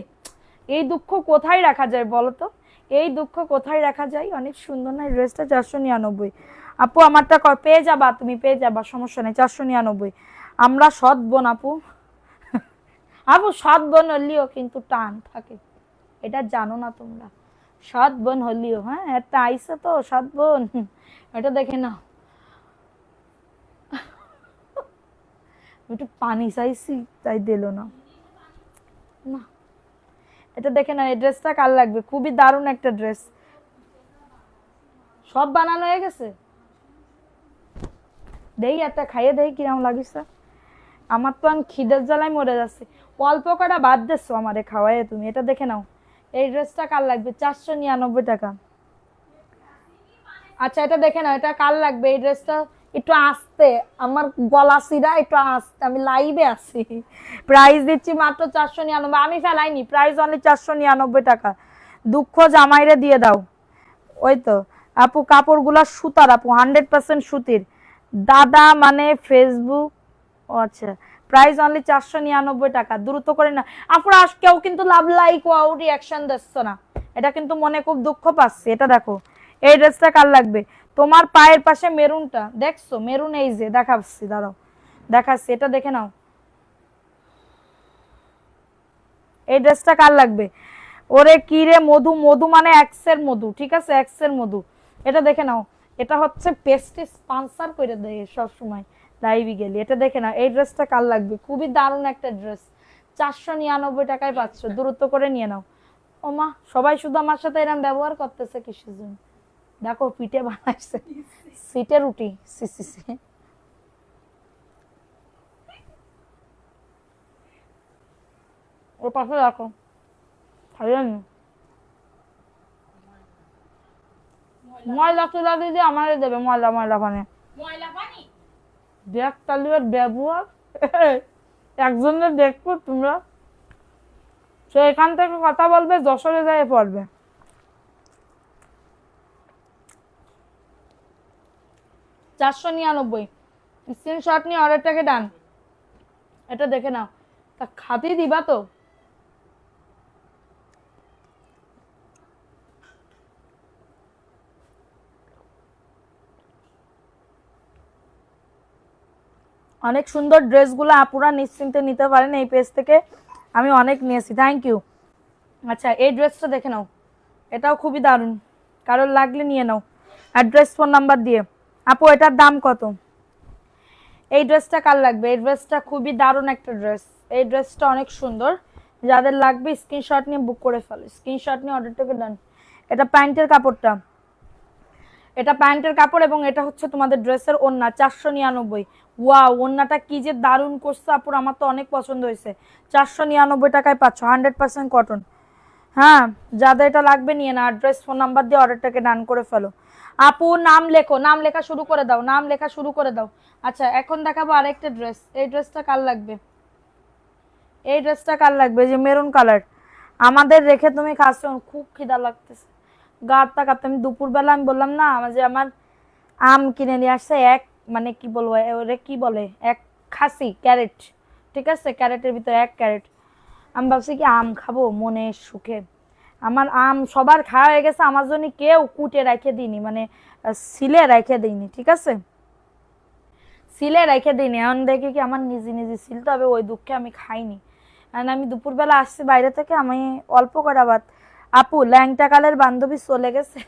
এই দুঃখ কোথায় রাখা যায় বলো তো, এই দুঃখ কোথায় রাখা যায়। অনেক সুন্দর না ড্রেসটা, 499 আপু। আমারটা পেয়ে যাবা, তুমি পেয়ে যাবা, সমস্যা নেই, 499। আমরা সৎ বোন আপু, আপু সৎ বোন হলিও কিন্তু টান থাকে, এটা জানো না তোমরা, সৎ বোন হলিও। হ্যাঁ একটা আইসে তো সৎ বোন, এটা দেখে নাও। একটু পানি চাইছি তাই দিল না। না এটা দেখে না, এই ড্রেসটা কার লাগবে? খুবই দারুণ একটা ড্রেস। সব বানানো হয়ে গেছে, দেই একটা খাইয়ে দেই কিরম লাগিছে। আমার তো আমি খিদের জ্বালায় মরে যাচ্ছি। অল্প কটা বাদ দিচ্ছ আমারে খাওয়াই তুমি। এটা দেখে নাও, এই ড্রেসটা কার লাগবে? 499 টাকা। আচ্ছা এটা দেখে নাও, এটা কার লাগবে? এই ড্রেসটা একটু আসতে, আমার গলা সিরা একটু আসতে, আমি লাইভে আছি। প্রাইস দিচ্ছি মাত্র 499। আমি ফেলাইনি, প্রাইস অনলি 499 টাকা। দুঃখ জামাইরে দিয়ে দাও। ওই তো আপু কাপড়গুলা সুতার আপু, 100% সুতির। দাদা মানে ফেসবুক। ও আচ্ছা, প্রাইস অনলি 499 টাকা। দ্রুত করে না আপুরা, কেউ কিন্তু লাভ লাইক ওয়াও রিয়াকশন দিচ্ছ না, এটা কিন্তু মনে খুব দুঃখ পাচ্ছি। এটা দেখো, এই ড্রেসটা কার লাগবে? তোমার পায়ের পাশে মেরুনটা দেখছো? মেরুন এই যে দেখাচ্ছি, দাঁড়াও দেখাচ্ছি, এটা দেখে নাও। এই ড্রেসটা কার লাগবে? ওরে কি রে মধু, মধু মানে এক্সের মধু, ঠিক আছে, এক্সের মধু। এটা দেখে নাও, এটা হচ্ছে পেস্টে স্পন্সর করে দেয় সব সময় লাইভে গেলে। এটা দেখে নাও, এই ড্রেসটা কার লাগবে? খুবই দারুণ একটা ড্রেস, 499 টাকায় পাচ্ছ। দ্রুত করে নিয়ে নাও। ও মা, সবাই শুধু আমার সাথে এরকম ব্যবহার করতেছে কিসের জন্য? দেখো পিঠে বানাইছে, সিটে রুটি, সি সি সি। ওর পাশে রাখো, খাইয়ে নি। ময়লা তুলা দিদি আমারে দেবে, ময়লা ময়লা পানি। দেখ তালুয়ের ব্যবহার। একজনের দেখবো তোমরা, সে এখান থেকে কথা বলবে, যশোরে যায় পড়বে। $499, স্ক্রিনশট নিয়ে অর্ডারটাকে ডান। এটা দেখে নাও, তা খাতি দিবা তো? অনেক সুন্দর ড্রেসগুলো আপুরা নিশ্চিন্তে নিতে পারেন এই পেজ থেকে, আমি অনেক নিয়েছি, থ্যাংক ইউ। আচ্ছা এই ড্রেসটা দেখে নাও, এটাও খুবই দারুণ, কারোর লাগলে নিয়ে নাও অ্যাড্রেস ফোন নাম্বার দিয়ে। আপু এটার দাম কত? এই ড্রেসটা কার লাগবে? এই ড্রেসটা খুবই দারুণ একটা ড্রেস, এই ড্রেসটা অনেক সুন্দর। যাদের লাগবে স্ক্রিনশট নিয়ে বুক করে ফেলো, স্ক্রিনশট নিয়ে অর্ডারটাকে ডান। এটা প্যান্টের কাপড়টা, এটা প্যান্টের কাপড় এবং এটা হচ্ছে তোমাদের ড্রেসের ওড়না। 499। ওয়াও, ওড়নাটা কি যে দারুণ করছে আপুর, আমার তো অনেক পছন্দ হয়েছে। 499 টাকায় পাচ্ছ, 100% কটন। হ্যাঁ, যাদের এটা লাগবে নিয়ে না, অ্যাড্রেস ফোন নাম্বার দিয়ে অর্ডারটাকে ডান করে ফেলো। আপু নাম লেখো, নাম লেখা শুরু করে দাও, নাম লেখা শুরু করে দাও। আচ্ছা এখন দেখাবো আরেকটা ড্রেস, এই ড্রেসটা কার লাগবে? এই ড্রেসটা কার লাগবে? যে মেরুন কালার। আমাদের রেখে তুমি খাচ্ছ, খুব খিদা লাগতেছে, গাড়টা কাঁপতে। আমি দুপুরবেলা আমি বললাম না যে আমার আম কিনে নিয়ে আসছে, এক মানে কি বলবো ওরে কি বলে, এক খাসি ক্যারেট, ঠিক আছে, ক্যারেটের ভিতরে 1 ক্যারেট। আমি ভাবছি কি আম খাবো মনের সুখে। আমার আম সবার খাওয়া হয়ে গেছে, আমার জন্য কেউ কুটে রেখে দিইনি, মানে সিলে রেখে দিইনি, ঠিক আছে, সিলে রেখে দিইনি। এখন দেখি কি আমার নিজে নিজে সিলতে হবে, ওই দুঃখে আমি খাইনি। আর আমি দুপুরবেলা আসছি বাইরে থেকে, আমি অল্প কটা ভাত। আপু ল্যাংটা কালের বান্ধবী চলে গেছে,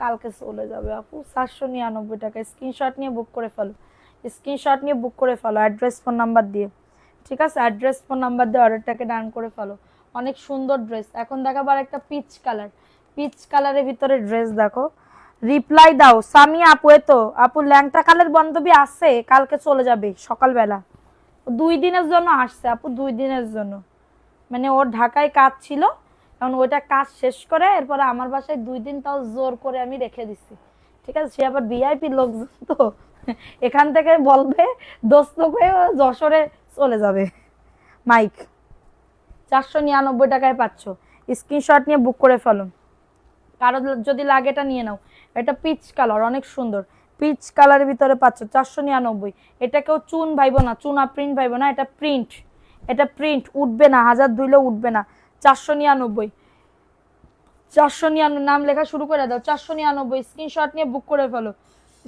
কালকে চলে যাবে আপু। 499 টাকা, স্ক্রিনশট নিয়ে বুক করে ফেলো, স্ক্রিনশট নিয়ে বুক করে ফেলো অ্যাড্রেস ফোন নাম্বার দিয়ে, ঠিক আছে, অ্যাড্রেস ফোন নাম্বার দিয়ে অর্ডারটাকে ডান করে ফেলো। অনেক সুন্দর ড্রেস। এখন দেখাবো আর একটা পিচ কালার, পিচ কালারের ভিতরে ড্রেস দেখো। রিপ্লাই দাও সামিয়া আপু, তো আপু ল্যাংটা কালের বান্ধবী আছে, কালকে চলে যাবে সকালবেলা। 2 দিনের জন্য আসছে আপু, 2 দিনের জন্য, মানে ওর ঢাকায় কাজ ছিল, এখন ওইটা কাজ শেষ করে এরপরে আমার বাসায় 2 দিন তাও জোর করে আমি রেখে দিছি, ঠিক আছে। সে আবার ভিআইপি লোকজন তো, এখান থেকে বলবে দোস্ত হয়ে যশোরে চলে যাবে। মাইক 499 টাকায় পাচ্ছ, স্ক্রিনশট নিয়ে বুক করে ফেলো। কারো যদি লাগে এটা নিয়ে নাও। এটা পিচ কালার, অনেক সুন্দর পিচ কালারের ভিতরে পাচ্ছ 499। এটা কেউ চুন ভাইব না, চুনা প্রিন্ট ভাইব না, এটা প্রিন্ট, এটা প্রিন্ট উঠবে না, হাজার ধুইলেও উঠবে না। 499, 499, নাম লেখা শুরু করে দাও। 499, স্ক্রিনশট নিয়ে বুক করে ফেলো,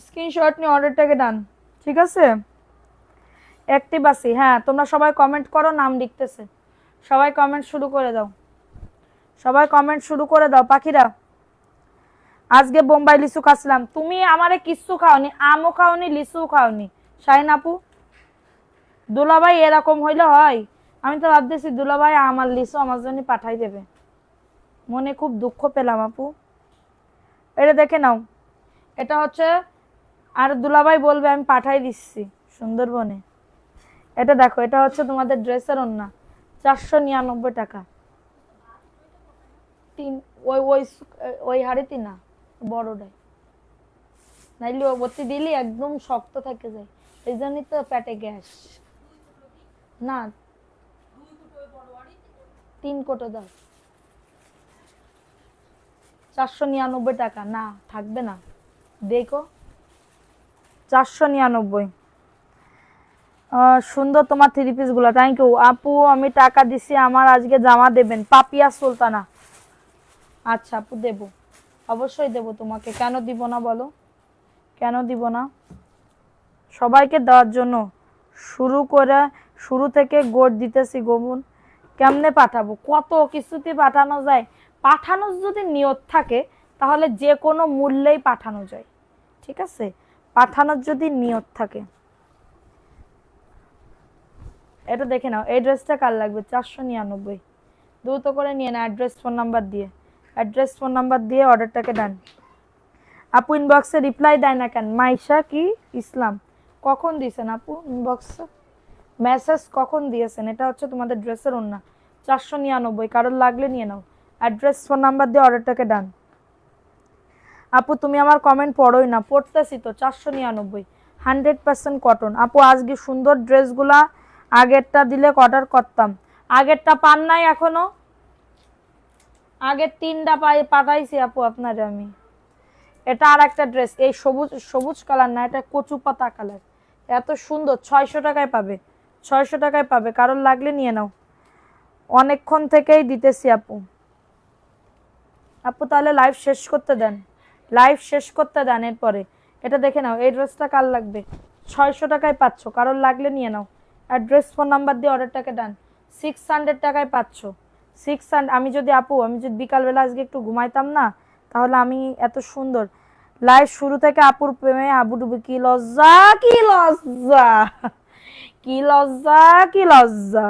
স্ক্রিনশট নিয়ে অর্ডারটাকে ডান, ঠিক আছে। অ্যাক্টিভ আছি, হ্যাঁ তোমরা সবাই কমেন্ট করো, নাম লিখতেছে, সবাই কমেন্ট শুরু করে দাও, সবাই কমেন্ট শুরু করে দাও পাখিরা। আজকে বোম্বাই লিচু খাচ্ছিলাম, তুমি আমারে কিচ্ছু খাওনি, আমও খাওনি, লিচুও খাওনি। শাহিন আপু দুলাভাই এরকম হইলে হয়? আমি তো ভাবতেছি দুলাভাই আমার লিসু আমার জন্য পাঠাই দেবে। মনে খুব দুঃখ পেলাম আপু। এটা দেখে নাও, এটা হচ্ছে, আর দুলাভাই বলবে আমি পাঠাই দিচ্ছি সুন্দরবনে। এটা দেখো, এটা হচ্ছে তোমাদের ড্রেসের ওন্না, 499 টাকা। তিন ওই ওই ওই হাড়িতে না, বড়টাই, নাইলে অবতি দিলি একদম শক্ত থেকে যায়, এই জন্যই তো পেটে গ্যাস। না 3 কোটো দাও, 499 টাকা। না থাকবে না, দেখো 499। সুন্দর তোমার 3 পিস গুলা, থ্যাংক ইউ আপু। আমি টাকা দিছি, আমার আজকে জামা দেবেন। পাপিয়া সুলতানা, আচ্ছা আপু দেব, অবশ্যই দেব তোমাকে, কেন দিব না বলো, কেন দিব না? সবাইকে দেওয়ার জন্য শুরু থেকে গোট দিতেছি গোমন। কেমনে পাঠাবো, কত কিছুতে পাঠানো যায়। পাঠানোর যদি নিয়ত থাকে তাহলে যে কোনো মূল্যেই পাঠানো যায়, ঠিক আছে, পাঠানোর যদি নিয়ত থাকে। এটা দেখে নাও, এই ড্রেসটা কার লাগবে? 499, দ্রুত করে নিয়ে না, অ্যাড্রেস ফোন নাম্বার দিয়ে, অ্যাড্রেস ফোন নাম্বার দিয়ে অর্ডারটাকে ডান। আপু ইনবক্সে রিপ্লাই দেয় না কেন? মাইশা কি ইসলাম, কখন দিয়েছেন আপু ইনবক্সে মেসেজ, কখন দিয়েছেন? এটা হচ্ছে তোমাদের ড্রেসের ওন্না, 499, কারোর লাগলে নিয়ে নাও, অ্যাড্রেস ফোন নাম্বার দিয়ে অর্ডারটাকে ডান। আপু তুমি আমার কমেন্ট পড়োই না, পড়তেছি তো। 499, 100% কটন। আপু আজকে সুন্দর ড্রেসগুলা আগেরটা দিলে অর্ডার করতাম, আগেরটা পান নাই এখনো? আগের 3টা পাঠাইছি আপু আপনারে আমি। এটা আর একটা ড্রেস, এই সবুজ সবুজ কালার না, এটা কচু পাতা কালার, এত সুন্দর। 600 টাকায় পাবে, 600 টাকায় পাবে, কারোর লাগলে নিয়ে নাও। অনেকক্ষণ থেকেই দিতেছি আপু। আপু তাহলে লাইভ শেষ করতে দেন, লাইভ শেষ করতে দেন, এরপরে এটা দেখে নাও। এই ড্রেসটা কার লাগবে? 600 টাকায় পাচ্ছ, কারোর লাগলে নিয়ে নাও, অ্যাড্রেস ফোন নাম্বার দিয়ে অর্ডারটাকে ডান। 600 টাকায় পাচ্ছ, 600। আমি যদি বিকালবেলা আজকে একটু ঘুমাইতাম না, তাহলে আমি এত সুন্দর লাইভ শুরু থেকে আপুর প্রেমে আবুডুবু। কি লজ্জা, কি লজ্জা, কি লজ্জা, কি লজ্জা।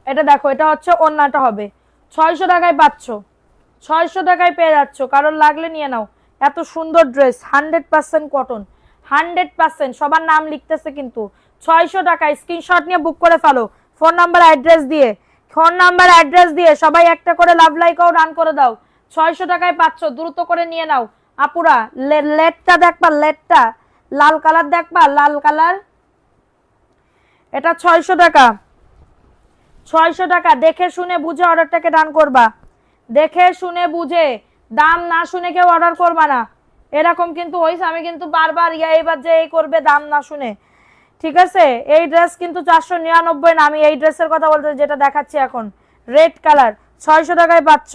এটা দেখো, এটা হচ্ছে ওন্নাটা হবে, 600 টাকায় পাচ্ছ, 600 টাকায় পেয়ে যাচ্ছ, কারোর লাগলে নিয়ে নাও। এত সুন্দর ড্রেস, 100% কটন, 100%। সবার নাম লিখতেছে কিন্তু। 600 টাকায় স্ক্রিনশট নিয়ে বুক করে ফেলো, ফোন নাম্বার অ্যাড্রেস দিয়ে, ফোন নাম্বার অ্যাড্রেস দিয়ে সবাই একটা করে লাভ লাইকও রান করে দাও। 600 টাকায় পাচ্ছ, দ্রুত করে নিয়ে নাও আপুরা। লেটটা দেখবা, লেটটা লাল কালার দেখবা, লাল কালার। এটা 600 টাকা, 600 টাকা। দেখে শুনে বুঝে অর্ডারটাকে ডান করবা, দেখে শুনে বুঝে, দাম না শুনে কেউ অর্ডার করবা না। এরকম কিন্তু হইছে, আমি কিন্তু বারবার এবার যে এই করবে দাম না শুনে, ঠিক আছে। এই ড্রেস কিন্তু 499 না, আমি এই ড্রেসের কথা বলতে যেটা দেখাচ্ছি এখন, রেড কালার, 600 টাকায় পাচ্ছ।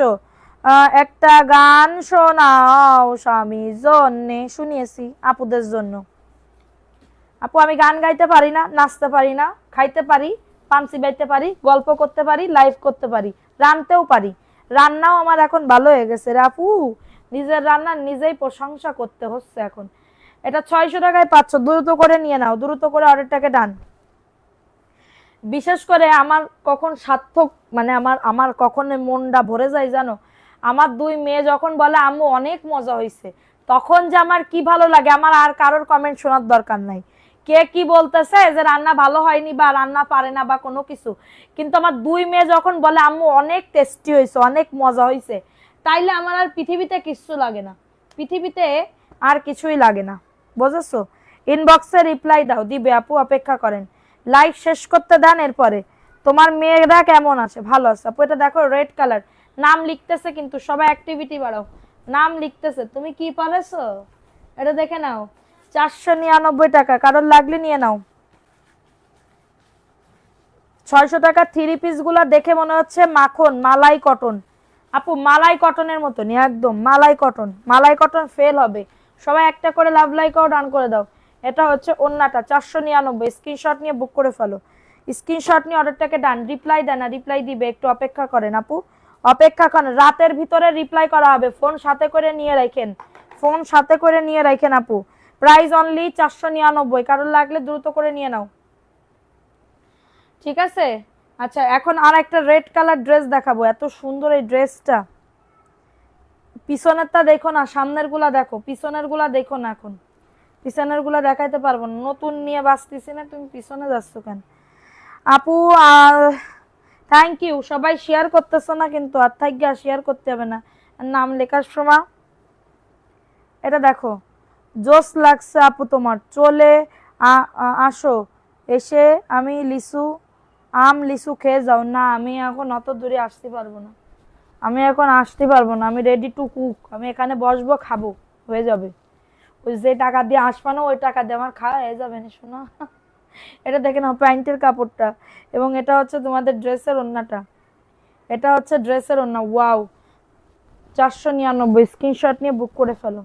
একটা গান শোনাও স্বামী জন্যে, শুনিয়েছি আপুদের জন্য। আপু আমি গান গাইতে পারি না, নাচতে পারি না, খাইতে পারি, পাঞ্চি বাইতে পারি, গল্প করতে পারি, লাইভ করতে পারি, রানতেও পারি। রান্নাও আমার এখন ভালো হয়ে গেছে রে আপু, নিজের রান্নার নিজেই প্রশংসা করতে হচ্ছে এখন। এটা 600 টাকায় পাচ্ছ, দ্রুত করে নিয়ে নাও, দ্রুত করে অর্ডারটাকে ডান। বিশেষ করে আমার কখন সার্থক, মানে আমার কখন মনটা ভরে যায় জানো, আমার 2 মেয়ে যখন বলে আম্মু অনেক মজা হয়েছে, তখন যে আমার কি ভালো লাগে। আমার আর কারোর কমেন্ট শোনার দরকার নাই, কে কি বলতেছে যে রান্না ভালো হয়নি বা রান্না পারে না বা কোনো কিছু, কিন্তু আমার 2 মেয়ে যখন বলে আম্মু অনেক টেস্টি হয়েছে, অনেক মজা হয়েছে, তাইলে আমার আর পৃথিবীতে কিচ্ছু লাগে না, পৃথিবীতে আর কিছুই লাগে না, বুঝেছো। ইনবক্সে রিপ্লাই দাও, দিবে আপু, অপেক্ষা করেন, লাইভ শেষ করতে দেন। এরপরে তোমার মেয়েরা কেমন আছে? ভালো আছে আপু। এটা দেখো রেড কালার, নাম লিখতেছে কিন্তু, সবাই অ্যাক্টিভিটি বাড়াও, নাম লিখতেছে। তুমি কি পারেছো? এটা দেখে নাও, 499 টাকা, কারোর লাগলে নিয়ে নাও। 600 টাকা 3 পিস গুলা দেখে মনে হচ্ছে মাখন, মালাই কটন। আপু মালাই কটনের মতনই একদম, মালাই কটন, মালাই কটন ফেল হবে। সবাই একটা করে লাভ লাইকও ডান করে দাও। এটা হচ্ছে ওন্নাটা, 499, স্ক্রিনশট নিয়ে বুক করে ফেলো, স্ক্রিনশট নিয়ে অর্ডারটাকে ডান। রিপ্লাই দেন না, রিপ্লাই দিবে, একটু অপেক্ষা করেন আপু, অপেক্ষা করেন, রাতের ভিতরে রিপ্লাই করা হবে। ফোন সাথে করে নিয়ে রাখেন, ফোন সাথে করে নিয়ে রাখেন আপু, প্রাইস অনলি 499, কারণ লাগলে দ্রুত করে নিয়ে নাও, ঠিক আছে? আচ্ছা, এখন আর একটা রেড কালার ড্রেস দেখাবো, এত সুন্দর এই ড্রেসটা। পিছনেরটা দেখো না, সামনের গুলা দেখো, পিছনের গুলা দেখো না, এখন পিছনের গুলা দেখাইতে পারবো না, নতুন নিয়ে বাঁচতেছি না, তুমি পিছনে যাচ্ছ কেন আপু? আর থ্যাংক ইউ, সবাই শেয়ার করতেছো না কিন্তু, আর থাকি শেয়ার করতে হবে না, নাম লেখার সময়। এটা দেখো, জোস লাগছে আপু তোমার, চলে আসো, এসে আমি লিচু খেয়ে যাও। না, আমি এখন অত দূরে আসতে পারবো না, আমি এখন আসতে পারবো না, আমি রেডি টু কুক, আমি এখানে বসবো, খাবো, হয়ে যাবে। ওই যে টাকা দিয়ে আসবো না, ওই টাকা দিয়ে আমার খাওয়া হয়ে যাবে না শোনা। এটা দেখে নাও প্যান্টের কাপড়টা, এবং এটা হচ্ছে তোমাদের ড্রেসের ওড়নাটা, এটা হচ্ছে ড্রেসের ওড়না। ওয়াও, 499, স্ক্রিনশট নিয়ে বুক করে ফেলো।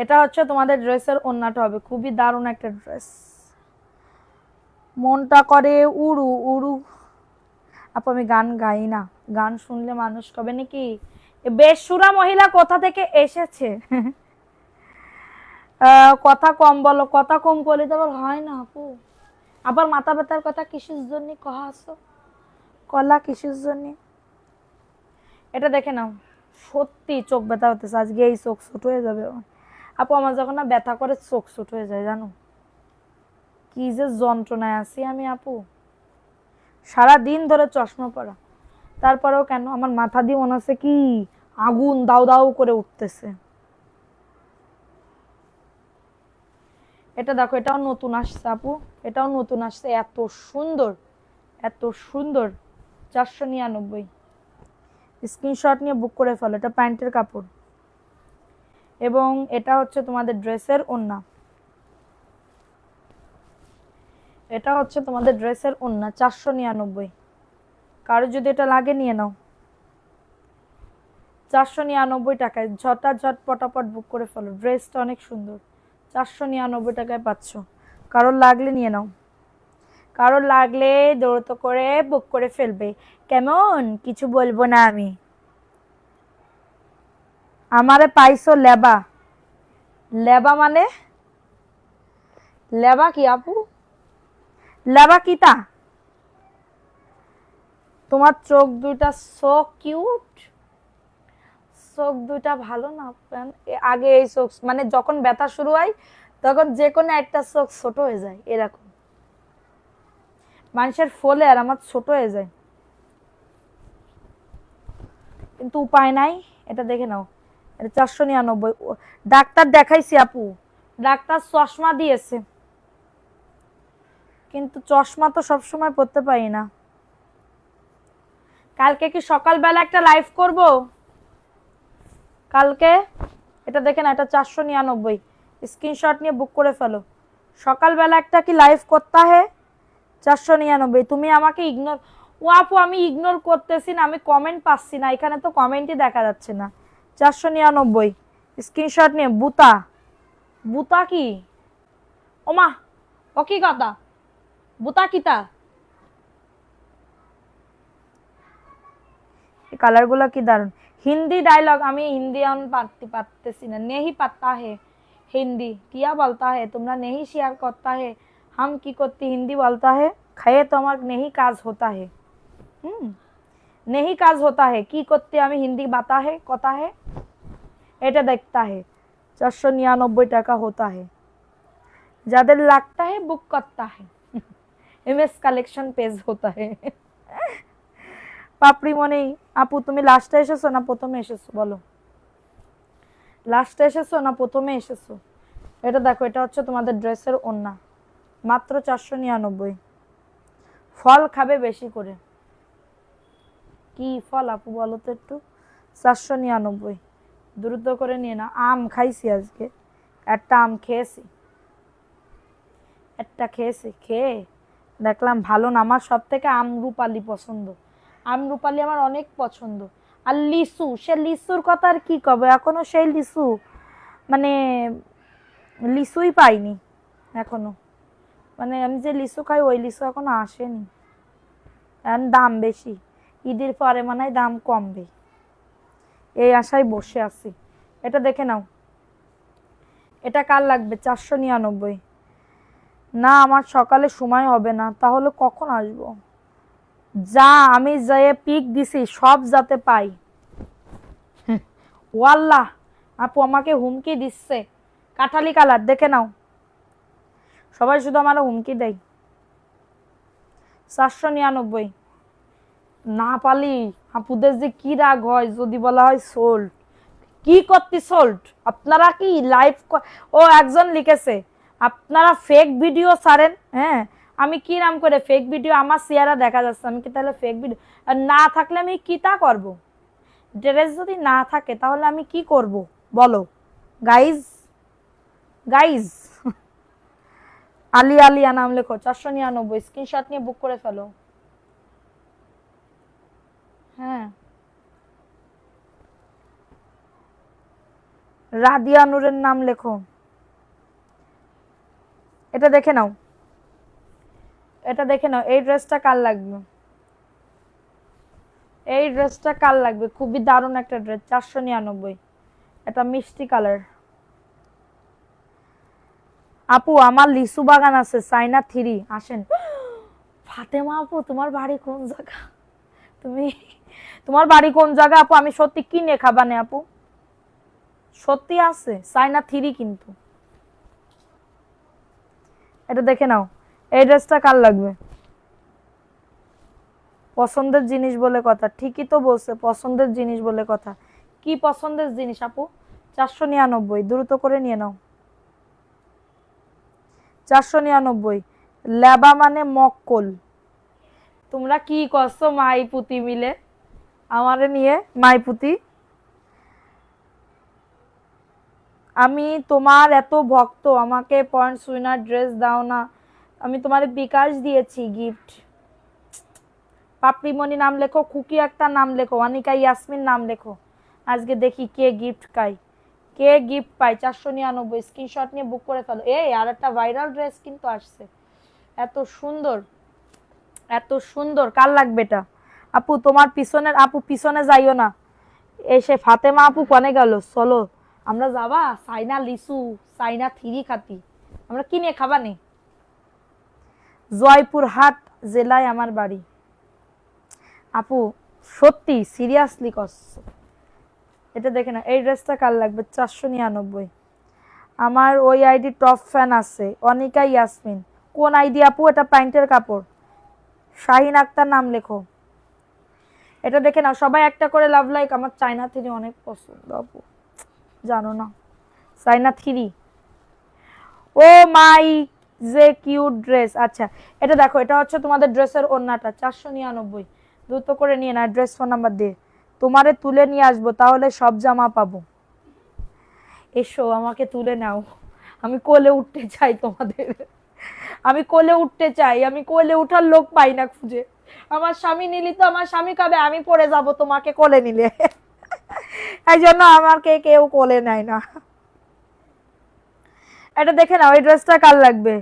এটা হচ্ছে তোমাদের ড্রেসের ওড়নাটা হবে, খুবই দারুণ একটা ড্রেস। মনটা করে উড়ু উড়ু। আপু আমি গান গাই না, গান শুনলে মানুষ কবে নাকি বেসুরা মহিলা কোথা থেকে এসেছে। কথা কম বলো, কথা কম বলে তো আবার হয় না আপু। আবার মাথা ব্যথার কথা কিসের জন্য কহা আসো, কলা কিসের জন্য? এটা দেখে নাও, সত্যি চোখ ব্যথা হতেছে আজকে, এই চোখ ছোট হয়ে যাবে আপু। আমার যখন না ব্যথা করে চোখ ছোট হয়ে যায়, জানো কি যে যন্ত্রণায় আছি আমি আপু, সারা দিন ধরে চশমা পরা, তারপরেও কেন আমার মাথা দিয়ে মনে হচ্ছে কি আগুন দাউ দাউ করে উঠতেছে। এটা দেখো, এটাও নতুন আসছে আপু, এটাও নতুন আসছে, এত সুন্দর, এত সুন্দর। 499, স্ক্রিনশট নিয়ে বুক করে ফেলো। এটা প্যান্টের কাপড়, এবং এটা হচ্ছে তোমাদের ড্রেসের ওড়না, এটা হচ্ছে তোমাদের ড্রেসের ওড়না। 499, কারো যদি এটা লাগে নিয়ে নাও, 499 টাকায় ঝট পটাপট বুক করে ফেলো, ড্রেসটা অনেক সুন্দর। 499 টাকায় পাচ্ছ, কারোর লাগলে নিয়ে নাও, কারোর লাগলে দ্রুত করে বুক করে ফেলবে, কেমন? কিছু বলবো না আমি। আমারে পাইছো লেবা, লেবা মানে লেবা কি আপু? লেবা কিতা? তোমার চোখ দুইটা সো কিউট, চোখ দুইটা ভালো না? আগে এই চোখ মানে যখন ব্যথা শুরু হয় তখন যে কোনো একটা চোখ ছোট হয়ে যায়, এরকম মানুষের ফলে, আর আমার ছোট হয়ে যায়, কিন্তু উপায় নাই। এটা দেখে নাও, এটা 499। ডাক্তার দেখাইছি আপু, ডাক্তার চশমা দিয়েছে, কিন্তু চশমা তো সবসময় পরতে পারি না। কালকে কি সকালবেলা একটা লাইভ করব কালকে? এটা দেখে না, এটা 499, স্ক্রিনশট নিয়ে বুক করে ফেলো। সকালবেলা একটা কি লাইভ করতে হে, 499। তুমি আমাকে ইগনোর, ও আপু আমি ইগনোর করতেছি না, আমি কমেন্ট পাচ্ছি না, এখানে তো কমেন্টই দেখা যাচ্ছে না। 499, স্ক্রিনশট নিয়ে। বুতা, বুতা কি? ওমা, ও কি কথা, বুতা কিতা? এই কালারগুলো কি দারুন। হিন্দি ডায়লগ, আমি হিন্দি এখন পারতেছি না, নেহি পাত্তা হে हिंदी किया बोलता है, तुमरा नहीं शेयर करता है, हम की करती हिंदी बोलता है, खाए तो हमार नहीं काज होता है, नहीं काज होता है की करते हमें हिंदी बाता है कथा है, এটা দেখता है। 499 টাকা होता है, যাদের লাগता है बुक करता है, एमएस कलेक्शन पेज होता है। পাপড়ি মনি আপু তুমি লাস্টে এসেছো না প্রথমে এসেছো বলো, লাস্টে এসেছো না প্রথমে এসেছো? এটা দেখো, এটা হচ্ছে তোমাদের ড্রেসের ওড়না, মাত্র 499। ফল খাবে বেশি করে, কি ফল আপু বলো তো একটু? 499, দ্রুত করে নিয়ে না। আম খাইছি আজকে, একটা আম খেয়েছি, একটা খেয়েছি, খেয়ে দেখলাম ভালো না, আমার সব থেকে আমরুপালি পছন্দ, আমরুপালি আমার অনেক পছন্দ। আর লিচু, সে লিচুর কথা আর কি কবে, এখনো সেই লিচু মানে লিচুই পাইনি এখনো, মানে আমি যে লিচু খাই ওই লিচু এখনো আসেনি, এখন দাম বেশি, ঈদের পরে মনে হয় দাম কমবে, এই আশায় বসে আছি। এটা দেখে নাও, এটা কার লাগবে? 499। না আমার সকালে সময় হবে না, তাহলে কখন আসবো? যা, আমি যেয়ে পিক দিছি সব যাতে পাই। ওয়াল্লাহ আপু আমাকে হুমকি দিচ্ছে। কাঠালি কালার দেখে নাও, সবাই শুধু আমার হুমকি দেয়। 499। না পালি আপুদের যে কি রাগ হয় যদি বলা হয় সোল্ড। কি করতে সোল্ড? আপনারা কি লাইভ? ও একজন লিখেছে আপনারা ফেক ভিডিও ছাড়েন। হ্যাঁ, আমি কি নাম করে ফেক ভিডিও? আমার চেহারা দেখা যাচ্ছে, আমি কি তাহলে ফেক ভিডিও? আর না থাকলে আমি কি তা করব? ড্রেস যদি না থাকে তাহলে আমি কি করব বলো গাইজ? গাইজ আলিয়া নাম লেখো, 499, স্ক্রিনশট নিয়ে বুক করে ফেলো। হ্যাঁ, রাদিয়া নূরের নাম লেখো। এটা দেখে নাও, এটা দেখে নাও। এই ড্রেসটা কার লাগবে? এই ড্রেসটা কার লাগবে? খুবই দারুণ একটা ড্রেস, 499। এটা মিষ্টি কালার। আপু আমার লিচু বাগান আছে, চাইনা 3 আসেন। ফাতেমা আপু তোমার বাড়ি কোন জায়গা? তুমি তোমার বাড়ি কোন জায়গা আপু? আমি সত্যি কিনে খাবানে আপু, সত্যি আছে চাইনা 3 কিন্তু। এটা দেখে নাও, এই ড্রেসটা কার লাগবে? পছন্দের জিনিস বলে কথা, ঠিকই তো বলছে, পছন্দের জিনিস বলে কথা। কি পছন্দের জিনিস আপু? 499, দ্রুত করে নিয়ে নাও। 499। লেবা মানে মক্কল। তোমরা কি করছো মাই পুতি মিলে আমারে নিয়ে? মাই পুতি, আমি তোমার এত ভক্ত, আমাকে পয়েন্টস উইনার ড্রেস দাও না। আমি তোমার বিকাশ দিয়েছি গিফট। পাপড়িমণি নাম লেখো, খুকি আক্তার নাম লেখো, অনিকা ইয়াসমিন নাম লেখো। আজকে দেখি কে গিফট পাই, কে গিফট পাই। 499, স্ক্রিনশট নিয়ে বুক করে ফেলো। এই আর একটা ভাইরাল ড্রেস কিন্তু আসছে, এত সুন্দর, এত সুন্দর। কার লাগবে এটা? আপু তোমার পিছনের, আপু পিছনে যাইও না। এসে ফাতেমা আপু কনে গেল? চলো আমরা যাবা চাইনা লিচু, চাইনা 3 খাতি। আমরা কিনে খাবা নি? জয়পুরহাট জেলায় আমার বাড়ি। আপু সত্যি সিরিয়াসলি করছো? এটা দেখে না, এই ড্রেসটা কার লাগবে? 499। আমার ওই আইডি টপ ফ্যান আছে, অনিকা ইয়াসমিন। কোন আইডি আপু? এটা প্যান্টের কাপড়। শাহিন আক্তার নাম লেখো। এটা দেখে নাও, সবাই একটা করে লাভ লাইক। আমার চাইনা 3 অনেক পছন্দ আপু, জানো না? চাইনা 3, ও মাই যে কিউট ড্রেস। আচ্ছা এটা দেখো, এটা হচ্ছে তোমাদের ড্রেসের ওড়নাটা, 499। দ্রুত করে নিয়ে না, ড্রেস ফোন নাম্বার দিয়ে তোমারে তুলে নিয়ে আসবো, তাহলে সব জামা পাবো। এসো আমাকে তুলে নাও, আমি কোলে উঠতে চাই তোমাদের। আমি কোলে উঠতে চাই, আমি কোলে উঠার লোক পাই না খুঁজে। আমার স্বামী নিলি তো আমার স্বামী কবে আমি পড়ে যাব তোমাকে কোলে নিলে। এই জন্য আমাকে কেউ কোলে নেয় না। এটা দেখে নাও, এই ড্রেসটা কার লাগবে?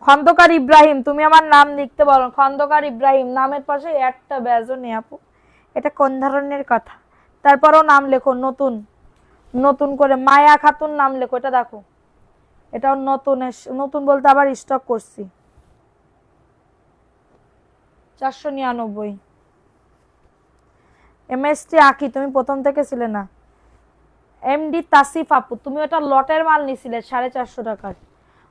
খন্দকার ইব্রাহিম, তুমি আমার নাম লিখতে বলো। খন্দকার ইব্রাহিম নামের পাশে একটা ব্যাজও নেই আপু, এটা কোন ধরনের কথা? তারপরও নাম লেখো, নতুন নতুন করে মায়া খাতুন নাম লেখো। এটা দেখো, এটাও নতুন, নতুন বলতে আবার স্টক করছি। 499। এমএসটি আঁকি, তুমি প্রথম থেকে ছিলে না। এমডি তাসিফ আপু, তুমি ওটা লটের মাল নিছিলে 450 টাকার,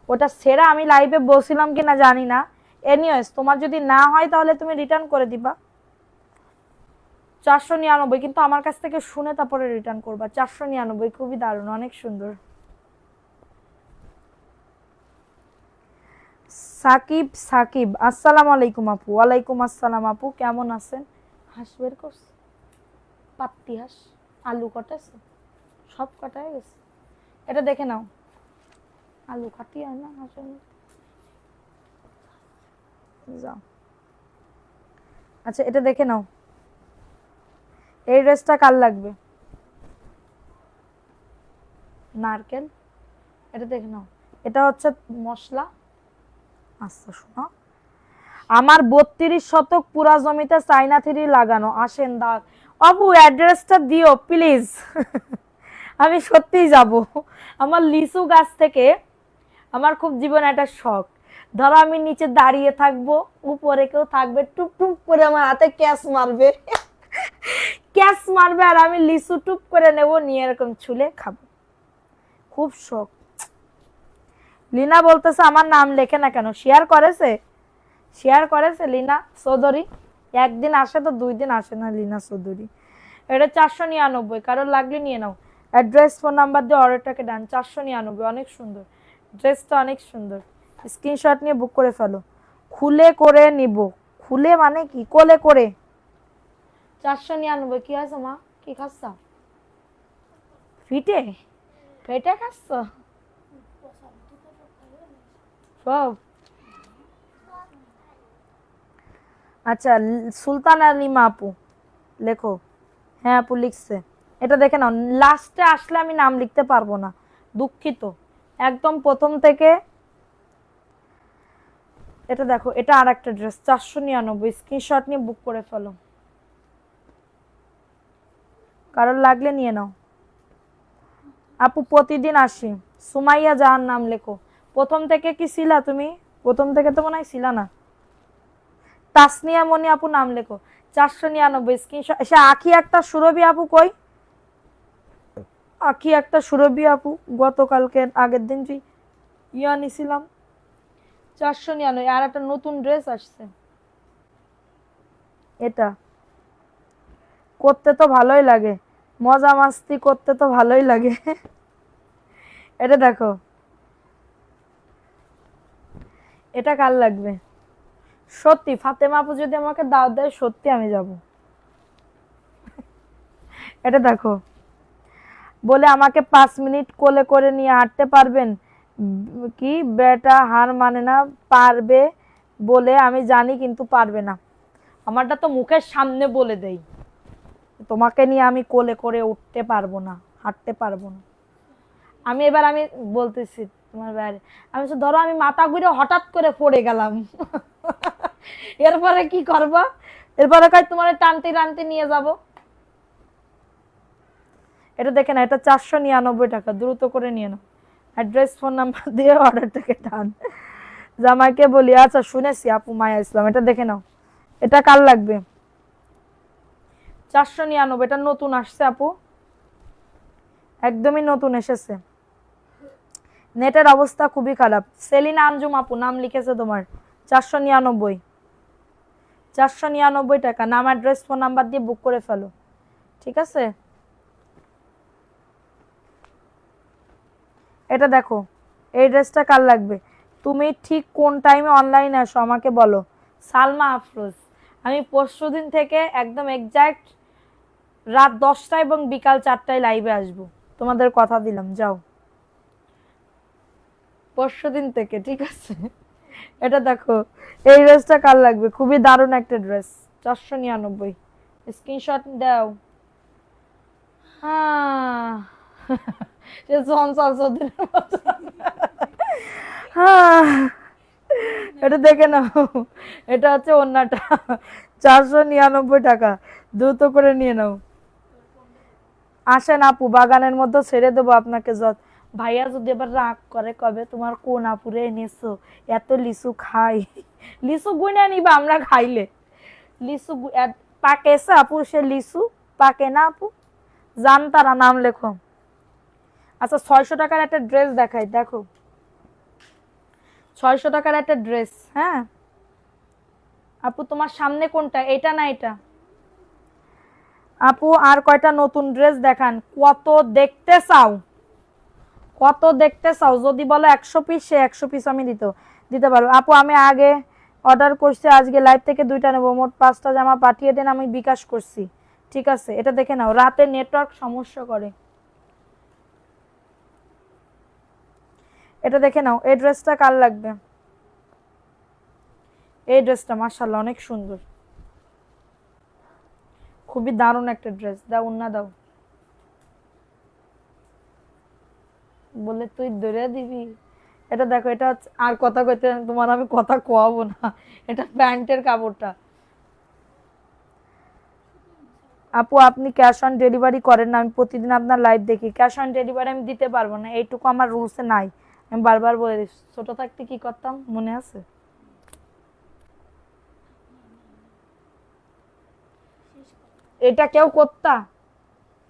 ওটা সেরা। আমি লাইভে বলছিলাম কিনা জানি না। এনিওয়েজ তোমার যদি না হয় তাহলে তুমি রিটার্ন করে দিবা। 499, কিন্তু আমার কাছ থেকে শুনে তারপরে রিটার্ন করবা। 499, খুবই দারুণ, অনেক সুন্দর। সাকিব সাকিব, আসসালামু আলাইকুম আপু। ওয়ালাইকুম আসসালাম আপু, কেমন আছেন? হাঁস বের করছে, পাত্তি হাঁস, আলু কাটাছে, সব কাটায় গেছে। এটা দেখে নাও, আলু কাটি হয় না হাঁসের মধ্যে। যাও, আচ্ছা এটা দেখে নাও, এই ড্রেসটা কার লাগবে? নারকেল, এটা দেখে নাও। এটা হচ্ছে মশলা। আচ্ছা শোনো, আমার 32 শতক পুরা জমিতে চাইনা 3 লাগানো, আসেন আপু অ্যাড্রেসটা দিও প্লিজ। আমি সত্যিই যাব, আমার লিচু গাছ থেকে আমার খুব জীবনে একটা শখ, ধরো আমি নিচে দাঁড়িয়ে থাকবো, উপরে কেউ থাকবে, টুপ টুপ করে আমার হাতে ক্যাচ মারবে, ক্যাচ মারবে আর আমি লিচু টুপ করে নেব, নিয়ে এরকম ছুলে খাবো, খুব শখ। লিনা বলতেছে আমার নাম লেখে না কেন, শেয়ার করেছে লিনা চৌধুরী। একদিন আসে তো 2 দিন আসে না লিনা চৌধুরী। এটা 499, কারোর লাগলে নিয়ে নাও। অ্যাড্রেস ফোন নাম্বার দিয়ে অর্ডারটাকে ডান। 499, অনেক সুন্দর ড্রেসটা, অনেক সুন্দর। স্ক্রিনশট নিয়ে বুক করে ফেলো। খুলে করে নিব, খুলে মানে কি, কোলে করে। 499 কি আছে মা, কি খাচ্ছ? ফিটে ফেটে খাচ্ছ সব? আচ্ছা, সুলতানা লিমা আপু লেখো। হ্যাঁ আপু লিখছে। এটা দেখে নাও, লাস্টে আসলে আমি নাম লিখতে পারবো না, দুঃখিত। একদম প্রথম থেকে। এটা দেখো, এটা আর একটা ড্রেস, 499। স্ক্রিনশট নিয়ে বুক করে ফেলো, কারোর লাগলে নিয়ে নাও। আপু প্রতিদিন আসি। সুমাইয়া জাহান নাম লেখো। প্রথম থেকে কি ছিলা তুমি? প্রথম থেকে তো মনে হয় ছিলা না। তাসনিয়া মনি আপু নাম লেখো। 499 স্ক্রিনশট। সে আখি একটা সুরভি আপু কই? আখি একটা সুরভি আপু গতকালকে আগের দিন যে ইয়া নিছিলাম। 499। আর একটা নতুন ড্রেস আসছে, এটা করতে তো ভালোই লাগে, মজা মাস্তি করতে তো ভালোই লাগে। এটা দেখো, এটা কার লাগবে? সত্যি ফাতেমা আপু যদি আমাকে দাওয়াত দেয়, সত্যি আমি যাব। এটা দেখো, বলে আমাকে 5 মিনিট কোলে করে নিয়ে হাঁটতে পারবেন? কি বেটা হার মানে না, পারবে বলে আমি জানি কিন্তু পারবে না। আমারটা তো মুখের সামনে বলে দেই, তোমাকে নিয়ে আমি কোলে করে উঠতে পারবো না, হাঁটতে পারবো না। আমি বলতেছি তোমার বাইরে, আমি ধরো আমি মাথা ঘুরে হঠাৎ করে পড়ে গেলাম, এরপরে কি করবো? এরপরে কয় তোমার টানতে টানতে নিয়ে যাব। এটা দেখে না, এটা 499 টাকা, দ্রুত করে নিয়ে নাও। অ্যাড্রেস ফোন নাম্বার দিয়ে অর্ডারটাকে টান। জামাইকে বলি, আচ্ছা শুনেছি আপু মায়া ইসলাম। এটা দেখে নাও, এটা কার লাগবে? 499, এটা নতুন আসছে আপু, একদমই নতুন এসেছে। নেটের অবস্থা খুবই খারাপ। সেলিনা আঞ্জুম আপু নাম লিখেছে তোমার। 499, 499 টাকা। নাম অ্যাড্রেস ফোন নাম্বার দিয়ে বুক করে ফেলো, ঠিক আছে? এটা দেখো, এই ড্রেসটা কার লাগবে? তুমি ঠিক কোন টাইমে অনলাইনে আসো আমাকে বলো। সালমা আফরোজ, আমি পরশুদিন থেকে একদম এক্সাক্ট রাত 10টা এবং বিকাল 4টায় লাইভে আসবো, তোমাদের কথা দিলাম। যাও, পরশুদিন থেকে, ঠিক আছে? এটা দেখো, এই ড্রেসটা কার লাগবে? খুবই দারুণ একটা ড্রেস, 499। স্ক্রিনশট দাও। হ্যাঁ, সে সংসার সদিনের মতো। হ্যাঁ, এটা দেখে নাও, এটা হচ্ছে ওন্নাটা, 499 টাকা, দ্রুত করে নিয়ে নাও। আসেন আপু, বাগানের মধ্যে ছেড়ে দেবো আপনাকে। ভাইয়া যদি এবার রাগ করে, কবে তোমার কোন আপুরে এনেছো, এত লিচু খাই। লিচু গুনে নিবা আমরা খাইলে। লিচু পাকেছে আপু, সে লিচু পাকে না আপু, জান তারা নাম লেখো। আচ্ছা 600 টাকার একটা ড্রেস দেখাই, দেখো 600 টাকার একটা ড্রেস। হ্যাঁ আপু, তোমার সামনে কোনটা, এটা না এটা? আপু আর কয়টা নতুন ড্রেস দেখান, কত দেখতে চাও, কত দেখতে চাও? যদি বলো 100 পিস, সে 100 পিস আমি দিতে পারবো। আপু আমি আগে অর্ডার করছি, আজকে লাইভ থেকে 2টা নেবো, মোট 5টা জামা পাঠিয়ে দেন, আমি বিকাশ করছি। ঠিক আছে, এটা দেখে নাও, রাতে নেটওয়ার্ক সমস্যা করে। এটা দেখে নাও, এই ড্রেসটা কার লাগবে? এই ড্রেসটা মাশাআল্লাহ অনেক সুন্দর, খুবই দারুণ একটা ড্রেস। দাও না, দাও বলে তুই ধরে দিবি। এটা দেখো, এটা আর কথা কইতে তোমার আমি কথা কোয়াবো না, এটা প্যান্টের কাপড়টা। আপু আপনি ক্যাশ অন ডেলিভারি করেন না? আমি প্রতিদিন আপনার লাইভ দেখি। ক্যাশ অন ডেলিভারি আমি দিতে পারবো না, এইটুকু আমার রুলসে নাই। আমি বারবার বলে দিচ্ছি, ছোট থাকতে কি করতাম মনে আছে? এটা কেউ করতা,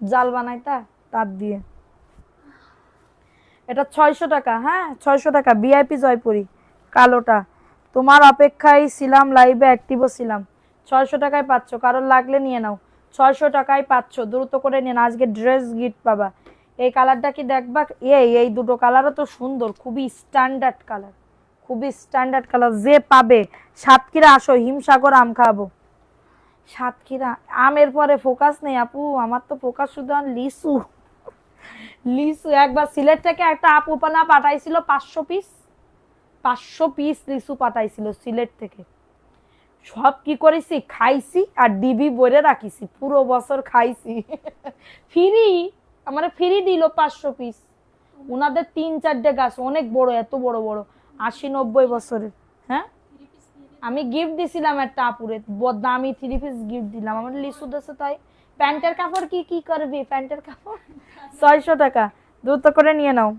জাল বানাইতা তার দিয়ে। এটা 600 টাকা, হ্যাঁ 600 টাকা, ভিআইপি জয়পুরি কালোটা। তোমার অপেক্ষায় ছিলাম, লাইভে অ্যাক্টিভও ছিলাম। 600 টাকায় পাচ্ছ, কারোর লাগলে নিয়ে নাও। 600 টাকায় পাচ্ছ, দ্রুত করে নিয়ে নাও, আজকে ড্রেস গিফট পাবা। এই কালারটা কি দেখবা? এই দুটো কালারও তো সুন্দর, খুবই স্ট্যান্ডার্ড কালার, খুবই স্ট্যান্ডার্ড কালার। যে পাবে, সাতক্ষীরা আসো, হিমসাগর আম খাবো। সাতক্ষীরা আমের পরে ফোকাস নেই আপু, আমার তো ফোকাস শুধু লিচু। লিচু একবার সিলেট থেকে একটা আপু পানা পাঠাইছিল 500 পিস, 500 পিস লিচু পাঠাইছিল সিলেট থেকে। সব কি করেছি, খাইছি আর ডিবি ভরে রাখিছি, পুরো বছর খাইছি। ফ্রি, আমার ফ্রি দিল 500 পিস। ওনাদের 3-4টে গাছ, অনেক বড়, এত বড় বড়, 80-90 বছরের। হ্যাঁ, আমি গিফট দিছিলাম একটা আপুরে, দামি 3 পিস গিফট দিলাম। আমার লিচু দেশে তাই। প্যান্টের কাপড় কি কি করবি, প্যান্টের কাপড় 600 টাকা, দ্রুত করে নিয়ে নাও।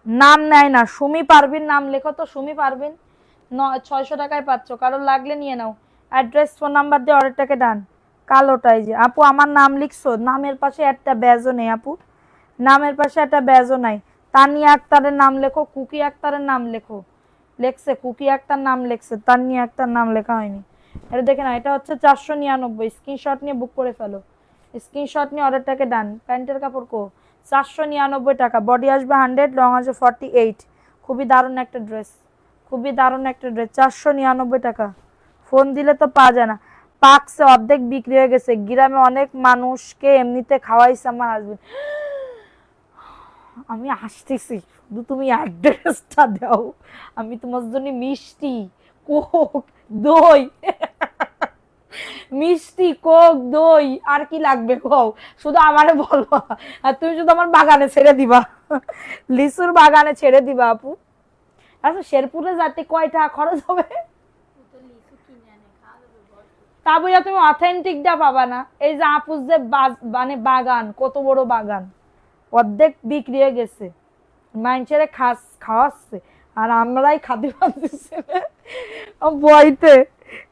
নাম নেয় না, সুমি পারবিন নাম লেখো তো, সুমি পারবিন। 600 টাকায় পাচ্ছ, কারোর লাগলে নিয়ে নাও। অ্যাড্রেস ফোন নাম্বার দিয়ে অর্ডারটাকে ডান। কালোটাই যে আপু, আমার নাম লিখছো, নামের পাশে একটা ব্যাজও নেই আপু, নামের পাশে একটা ব্যাজও নাই। তানিয়া আক্তারের নাম লেখো, কুকি আক্তারের নাম লেখো। লেখছে কুকি আক্তার নাম লেখছে, তানিয়া আক্তার নাম লেখা হয়নি। এটা দেখে না, এটা হচ্ছে 499, স্ক্রিনশট নিয়ে বুক করে ফেলো, স্ক্রিনশট নিয়ে অর্ডারটাকে ডান। প্যান্টের কাপড় কো, 499 টাকা, বডি আসবে 100, লং আসবে 48। খুবই দারুণ একটা ড্রেস, খুবই দারুণ একটা ড্রেস, 499 টাকা। ফোন দিলে তো পাওয়া যায় না। পাকছে, অর্ধেক বিক্রি হয়ে গেছে, গ্রামে অনেক মানুষকে এমনিতে খাওয়াইছে আমার হাজবেন্ড। আমি আসতেছি, শুধু তুমি অ্যাড্রেসটা দাও, আমি তোমার জন্য মিষ্টি, কোক, দই, মিষ্টি, কোক, দই আর কি লাগবে কও, শুধু আমারে বলবা। আর তুমি শুধু আমার বাগানে ছেড়ে দিবা, লিচুর বাগানে ছেড়ে দিবা আপু। আচ্ছা শেরপুরে যাতে কয় টাকা খরচ হবে? তা বইয়া তুমি অথেন্টিকটা পাবা না। এই যে আপুর যে মানে বাগান, কত বড় বাগান, অর্ধেক বিক্রি হয়ে গেছে, মানুষের খাওয়াচ্ছে, আর আমরাই খাদি পাচ্ছি ভয়তে।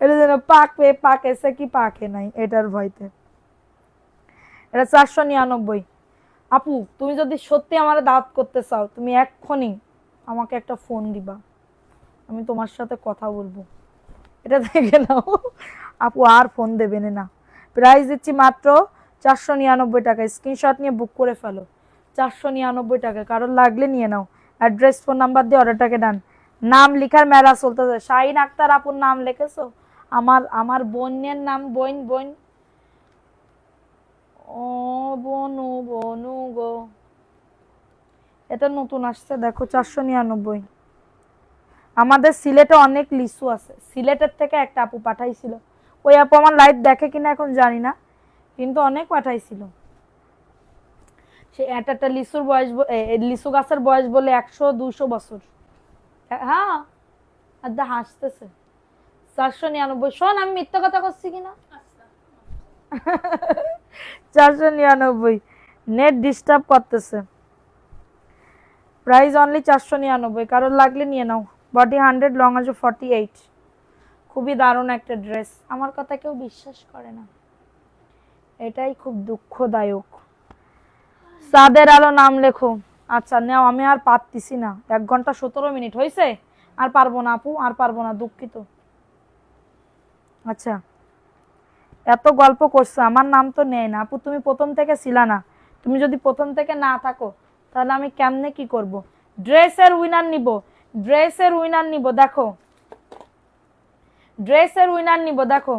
এটা যেন পাকে, পাকেছে কি পাকে নাই, এটার ভয়তে। এটা 499। আপু তুমি যদি সত্যি আমার দাওয়াত করতে চাও, তুমি এক্ষুনি আমাকে একটা ফোন দিবা, আমি তোমার সাথে কথা বলবো। এটা দেখে নাও আপু, আর ফোন দেবেন না। প্রাইস দিচ্ছি মাত্র 499 টাকা, স্ক্রিনশট নিয়ে বুক করে ফেলো। 499 টাকা, কারোর লাগলে নিয়ে নাও। অ্যাড্রেস ফোন নাম্বার দিয়ে অর্ডারটাকে ডান। নাম লিখার মেলা চলতেছে। শাহিন আক্তার আপুর নাম লিখেছো? আমার আমার বোনের নাম, বোন বোন, ও বনু বনু গো। এটা নতুন আসছে দেখো, 499। আমাদের সিলেটে অনেক লিচু আছে, সিলেটের থেকে একটা আপু পাঠাইছিল। ওই আপু আমার লাইভ দেখে কিনা এখন জানি না, কিন্তু অনেক পাঠাইছিল। সে একটা লিচুর বয়স, লিচু গাছের বয়স বলে 100-200 বছর। হ্যাঁ, আর হাসতেছে। 499। শোন, আমি মিথ্যা কথা করছি কিনা? 499, নেট ডিস্টার্ব করতেছে। প্রাইস অনলি 499, কারোর লাগলে নিয়ে নাও। বডি 100, লং আছে 48। খুবই দারুণ একটা ড্রেস, আমার কথা কেউ বিশ্বাস করে না, এটাই খুব দুঃখদায়ক। সাদের আলো নাম লেখো। আচ্ছা নাও, আমি আর পারতেছি না, 1 ঘন্টা 17 মিনিট হয়েছে, আর পারবো না আপু, আর পারবো না, দুঃখিত। আচ্ছা, এত গল্প করছো, আমার নাম তো নেই না আপু, তুমি প্রথম থেকে ছিলা না। তুমি যদি প্রথম থেকে না থাকো, তাহলে আমি কেমনে কি করব? ড্রেসের উইনার নিব, ড্রেসের উইনার নিব, দেখো ড্রেসের উইনার নিব, দেখো।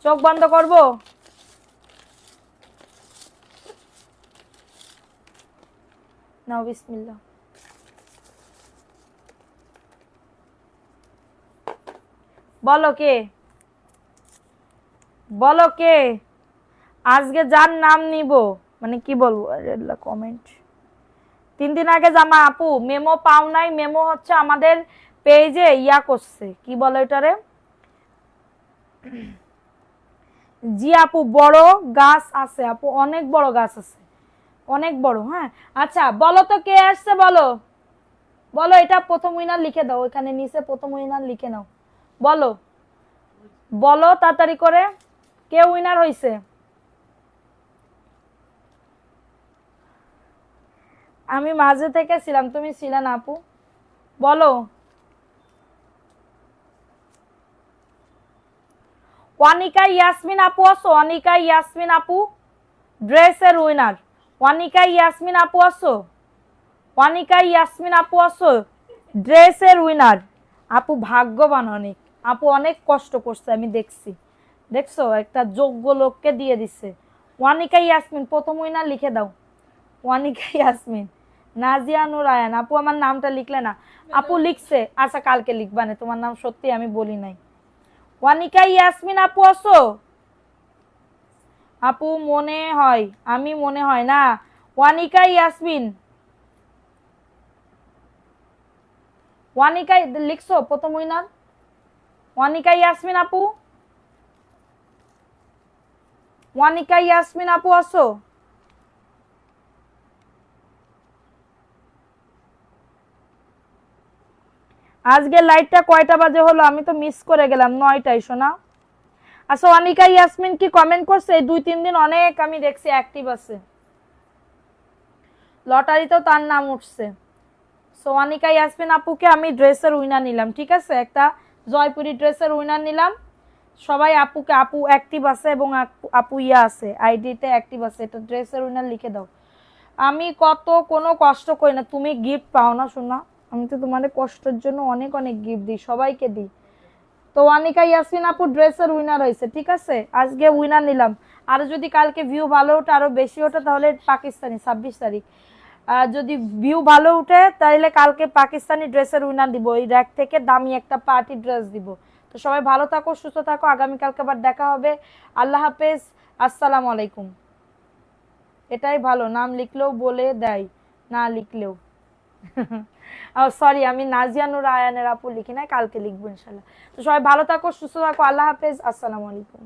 চোখ বন্ধ করব? নাও, বিসমিল্লাহ। বলো কে, বলো কে আজকে যার নাম নিব, মানে কি বলবো, কমেন্ট। 3 দিন আগে জামা আপু, মেমো পাও নাই, মেমো হচ্ছে আমাদের পেজে ইয়া করছে, কি বলে এটারে, জি আপু, বড় গাছ আছে আপু, অনেক বড় গাছ আছে, অনেক বড়। হ্যাঁ আচ্ছা, বলো তো কে আসছে, বলো বলো। এটা প্রথম উইনার লিখে দাও, এখানে নিচে প্রথম উইনার লিখে নাও। বলো বলো তাড়াতাড়ি করে, কে উইনার হইছে? আমি মাঝে থেকে ছিলাম, তুমি ছিলে না আপু। বলো। ওয়ানিকা ইয়াসমিন আপু আসো, ওয়ানিকা ইয়াসমিন আপু ড্রেসের উইনার। ওয়ানিকা ইয়াসমিন আপু আসো, ওয়ানিকা ইয়াসমিন আপু আসো ড্রেসের উইনার। আপু ভাগ্যবান অনেক, আপু অনেক কষ্ট করছে, আমি দেখছি। দেখছো, একটা যোগ্য লোককে দিয়ে দিচ্ছে। ওয়ানিকা ইয়াসমিন প্রথম উইনার লিখে দাও। ওয়ানিকা ইয়াসমিন। নাজিয়া নূর আয়ান আপু, আমার নামটা লিখলে না? আপু লিখছে, আচ্ছা কালকে লিখবা না, তোমার নাম সত্যি আমি বলি নাই। ওয়ানিকা ইয়াসমিন আপু আসো। আপু মনে হয়, আমি মনে হয় না। ওয়ানিকা ইয়াসমিন, ওয়ানিকা লিখছো প্রথম উইনার? ওয়ানিকা ইয়াসমিন আপু, ওয়ানিকা ইয়াসমিন আপু আসো। আজকে লাইটটা কয়টা বাজে হলো, আমি তো মিস করে গেলাম, 9টায় শোনা। আচ্ছা অনিকা ইয়াসমিন কি কমেন্ট করছে? এই 2-3 দিন অনেক আমি দেখছি অ্যাক্টিভ আছে, লটারিতেও তার নাম উঠছে। সো অনিকা ইয়াসমিন আপুকে আমি ড্রেসের উইনার নিলাম, ঠিক আছে, একটা জয়পুরি ড্রেসের উইনার নিলাম। সবাই আপুকে, আপু অ্যাক্টিভ আছে এবং আপু ইয়া আছে, আইডিতে অ্যাক্টিভ আছে, এটা ড্রেসের উইনার লিখে দাও। আমি কোনো কষ্ট করি না, তুমি গিফট পাও না শোনা, আমি তো তোমাদের কষ্টের জন্য অনেক অনেক গিফট দিই, সবাইকে দিই। তো অনিকা ইয়াসমিন আপু ড্রেসের উইনার হয়েছে, ঠিক আছে, আজকে উইনার নিলাম। আর যদি কালকে ভিউ ভালো ওঠে, আরো বেশি ওঠে, তাহলে পাকিস্তানি 26 তারিখ, যদি ভিউ ভালো উঠে তাহলে কালকে পাকিস্তানি ড্রেসের উইনার দিব, এই র্যাক থেকে দামি একটা পার্টি ড্রেস দিব। তো সবাই ভালো থাকো, সুস্থ থাকো, আগামীকালকে আবার দেখা হবে। আল্লাহ হাফেজ, আসসালামু আলাইকুম। এটাই ভালো, নাম লিখলেও বলে দেয়, না লিখলেও। সরি, আমি নাজিয়া নূর আয়ানের আপু লিখি না, কালকে লিখবো ইনশাল্লাহ। তো সবাই ভালো থাকো, সুস্থ থাকো, আল্লাহ হাফেজ, আসসালামু আলাইকুম।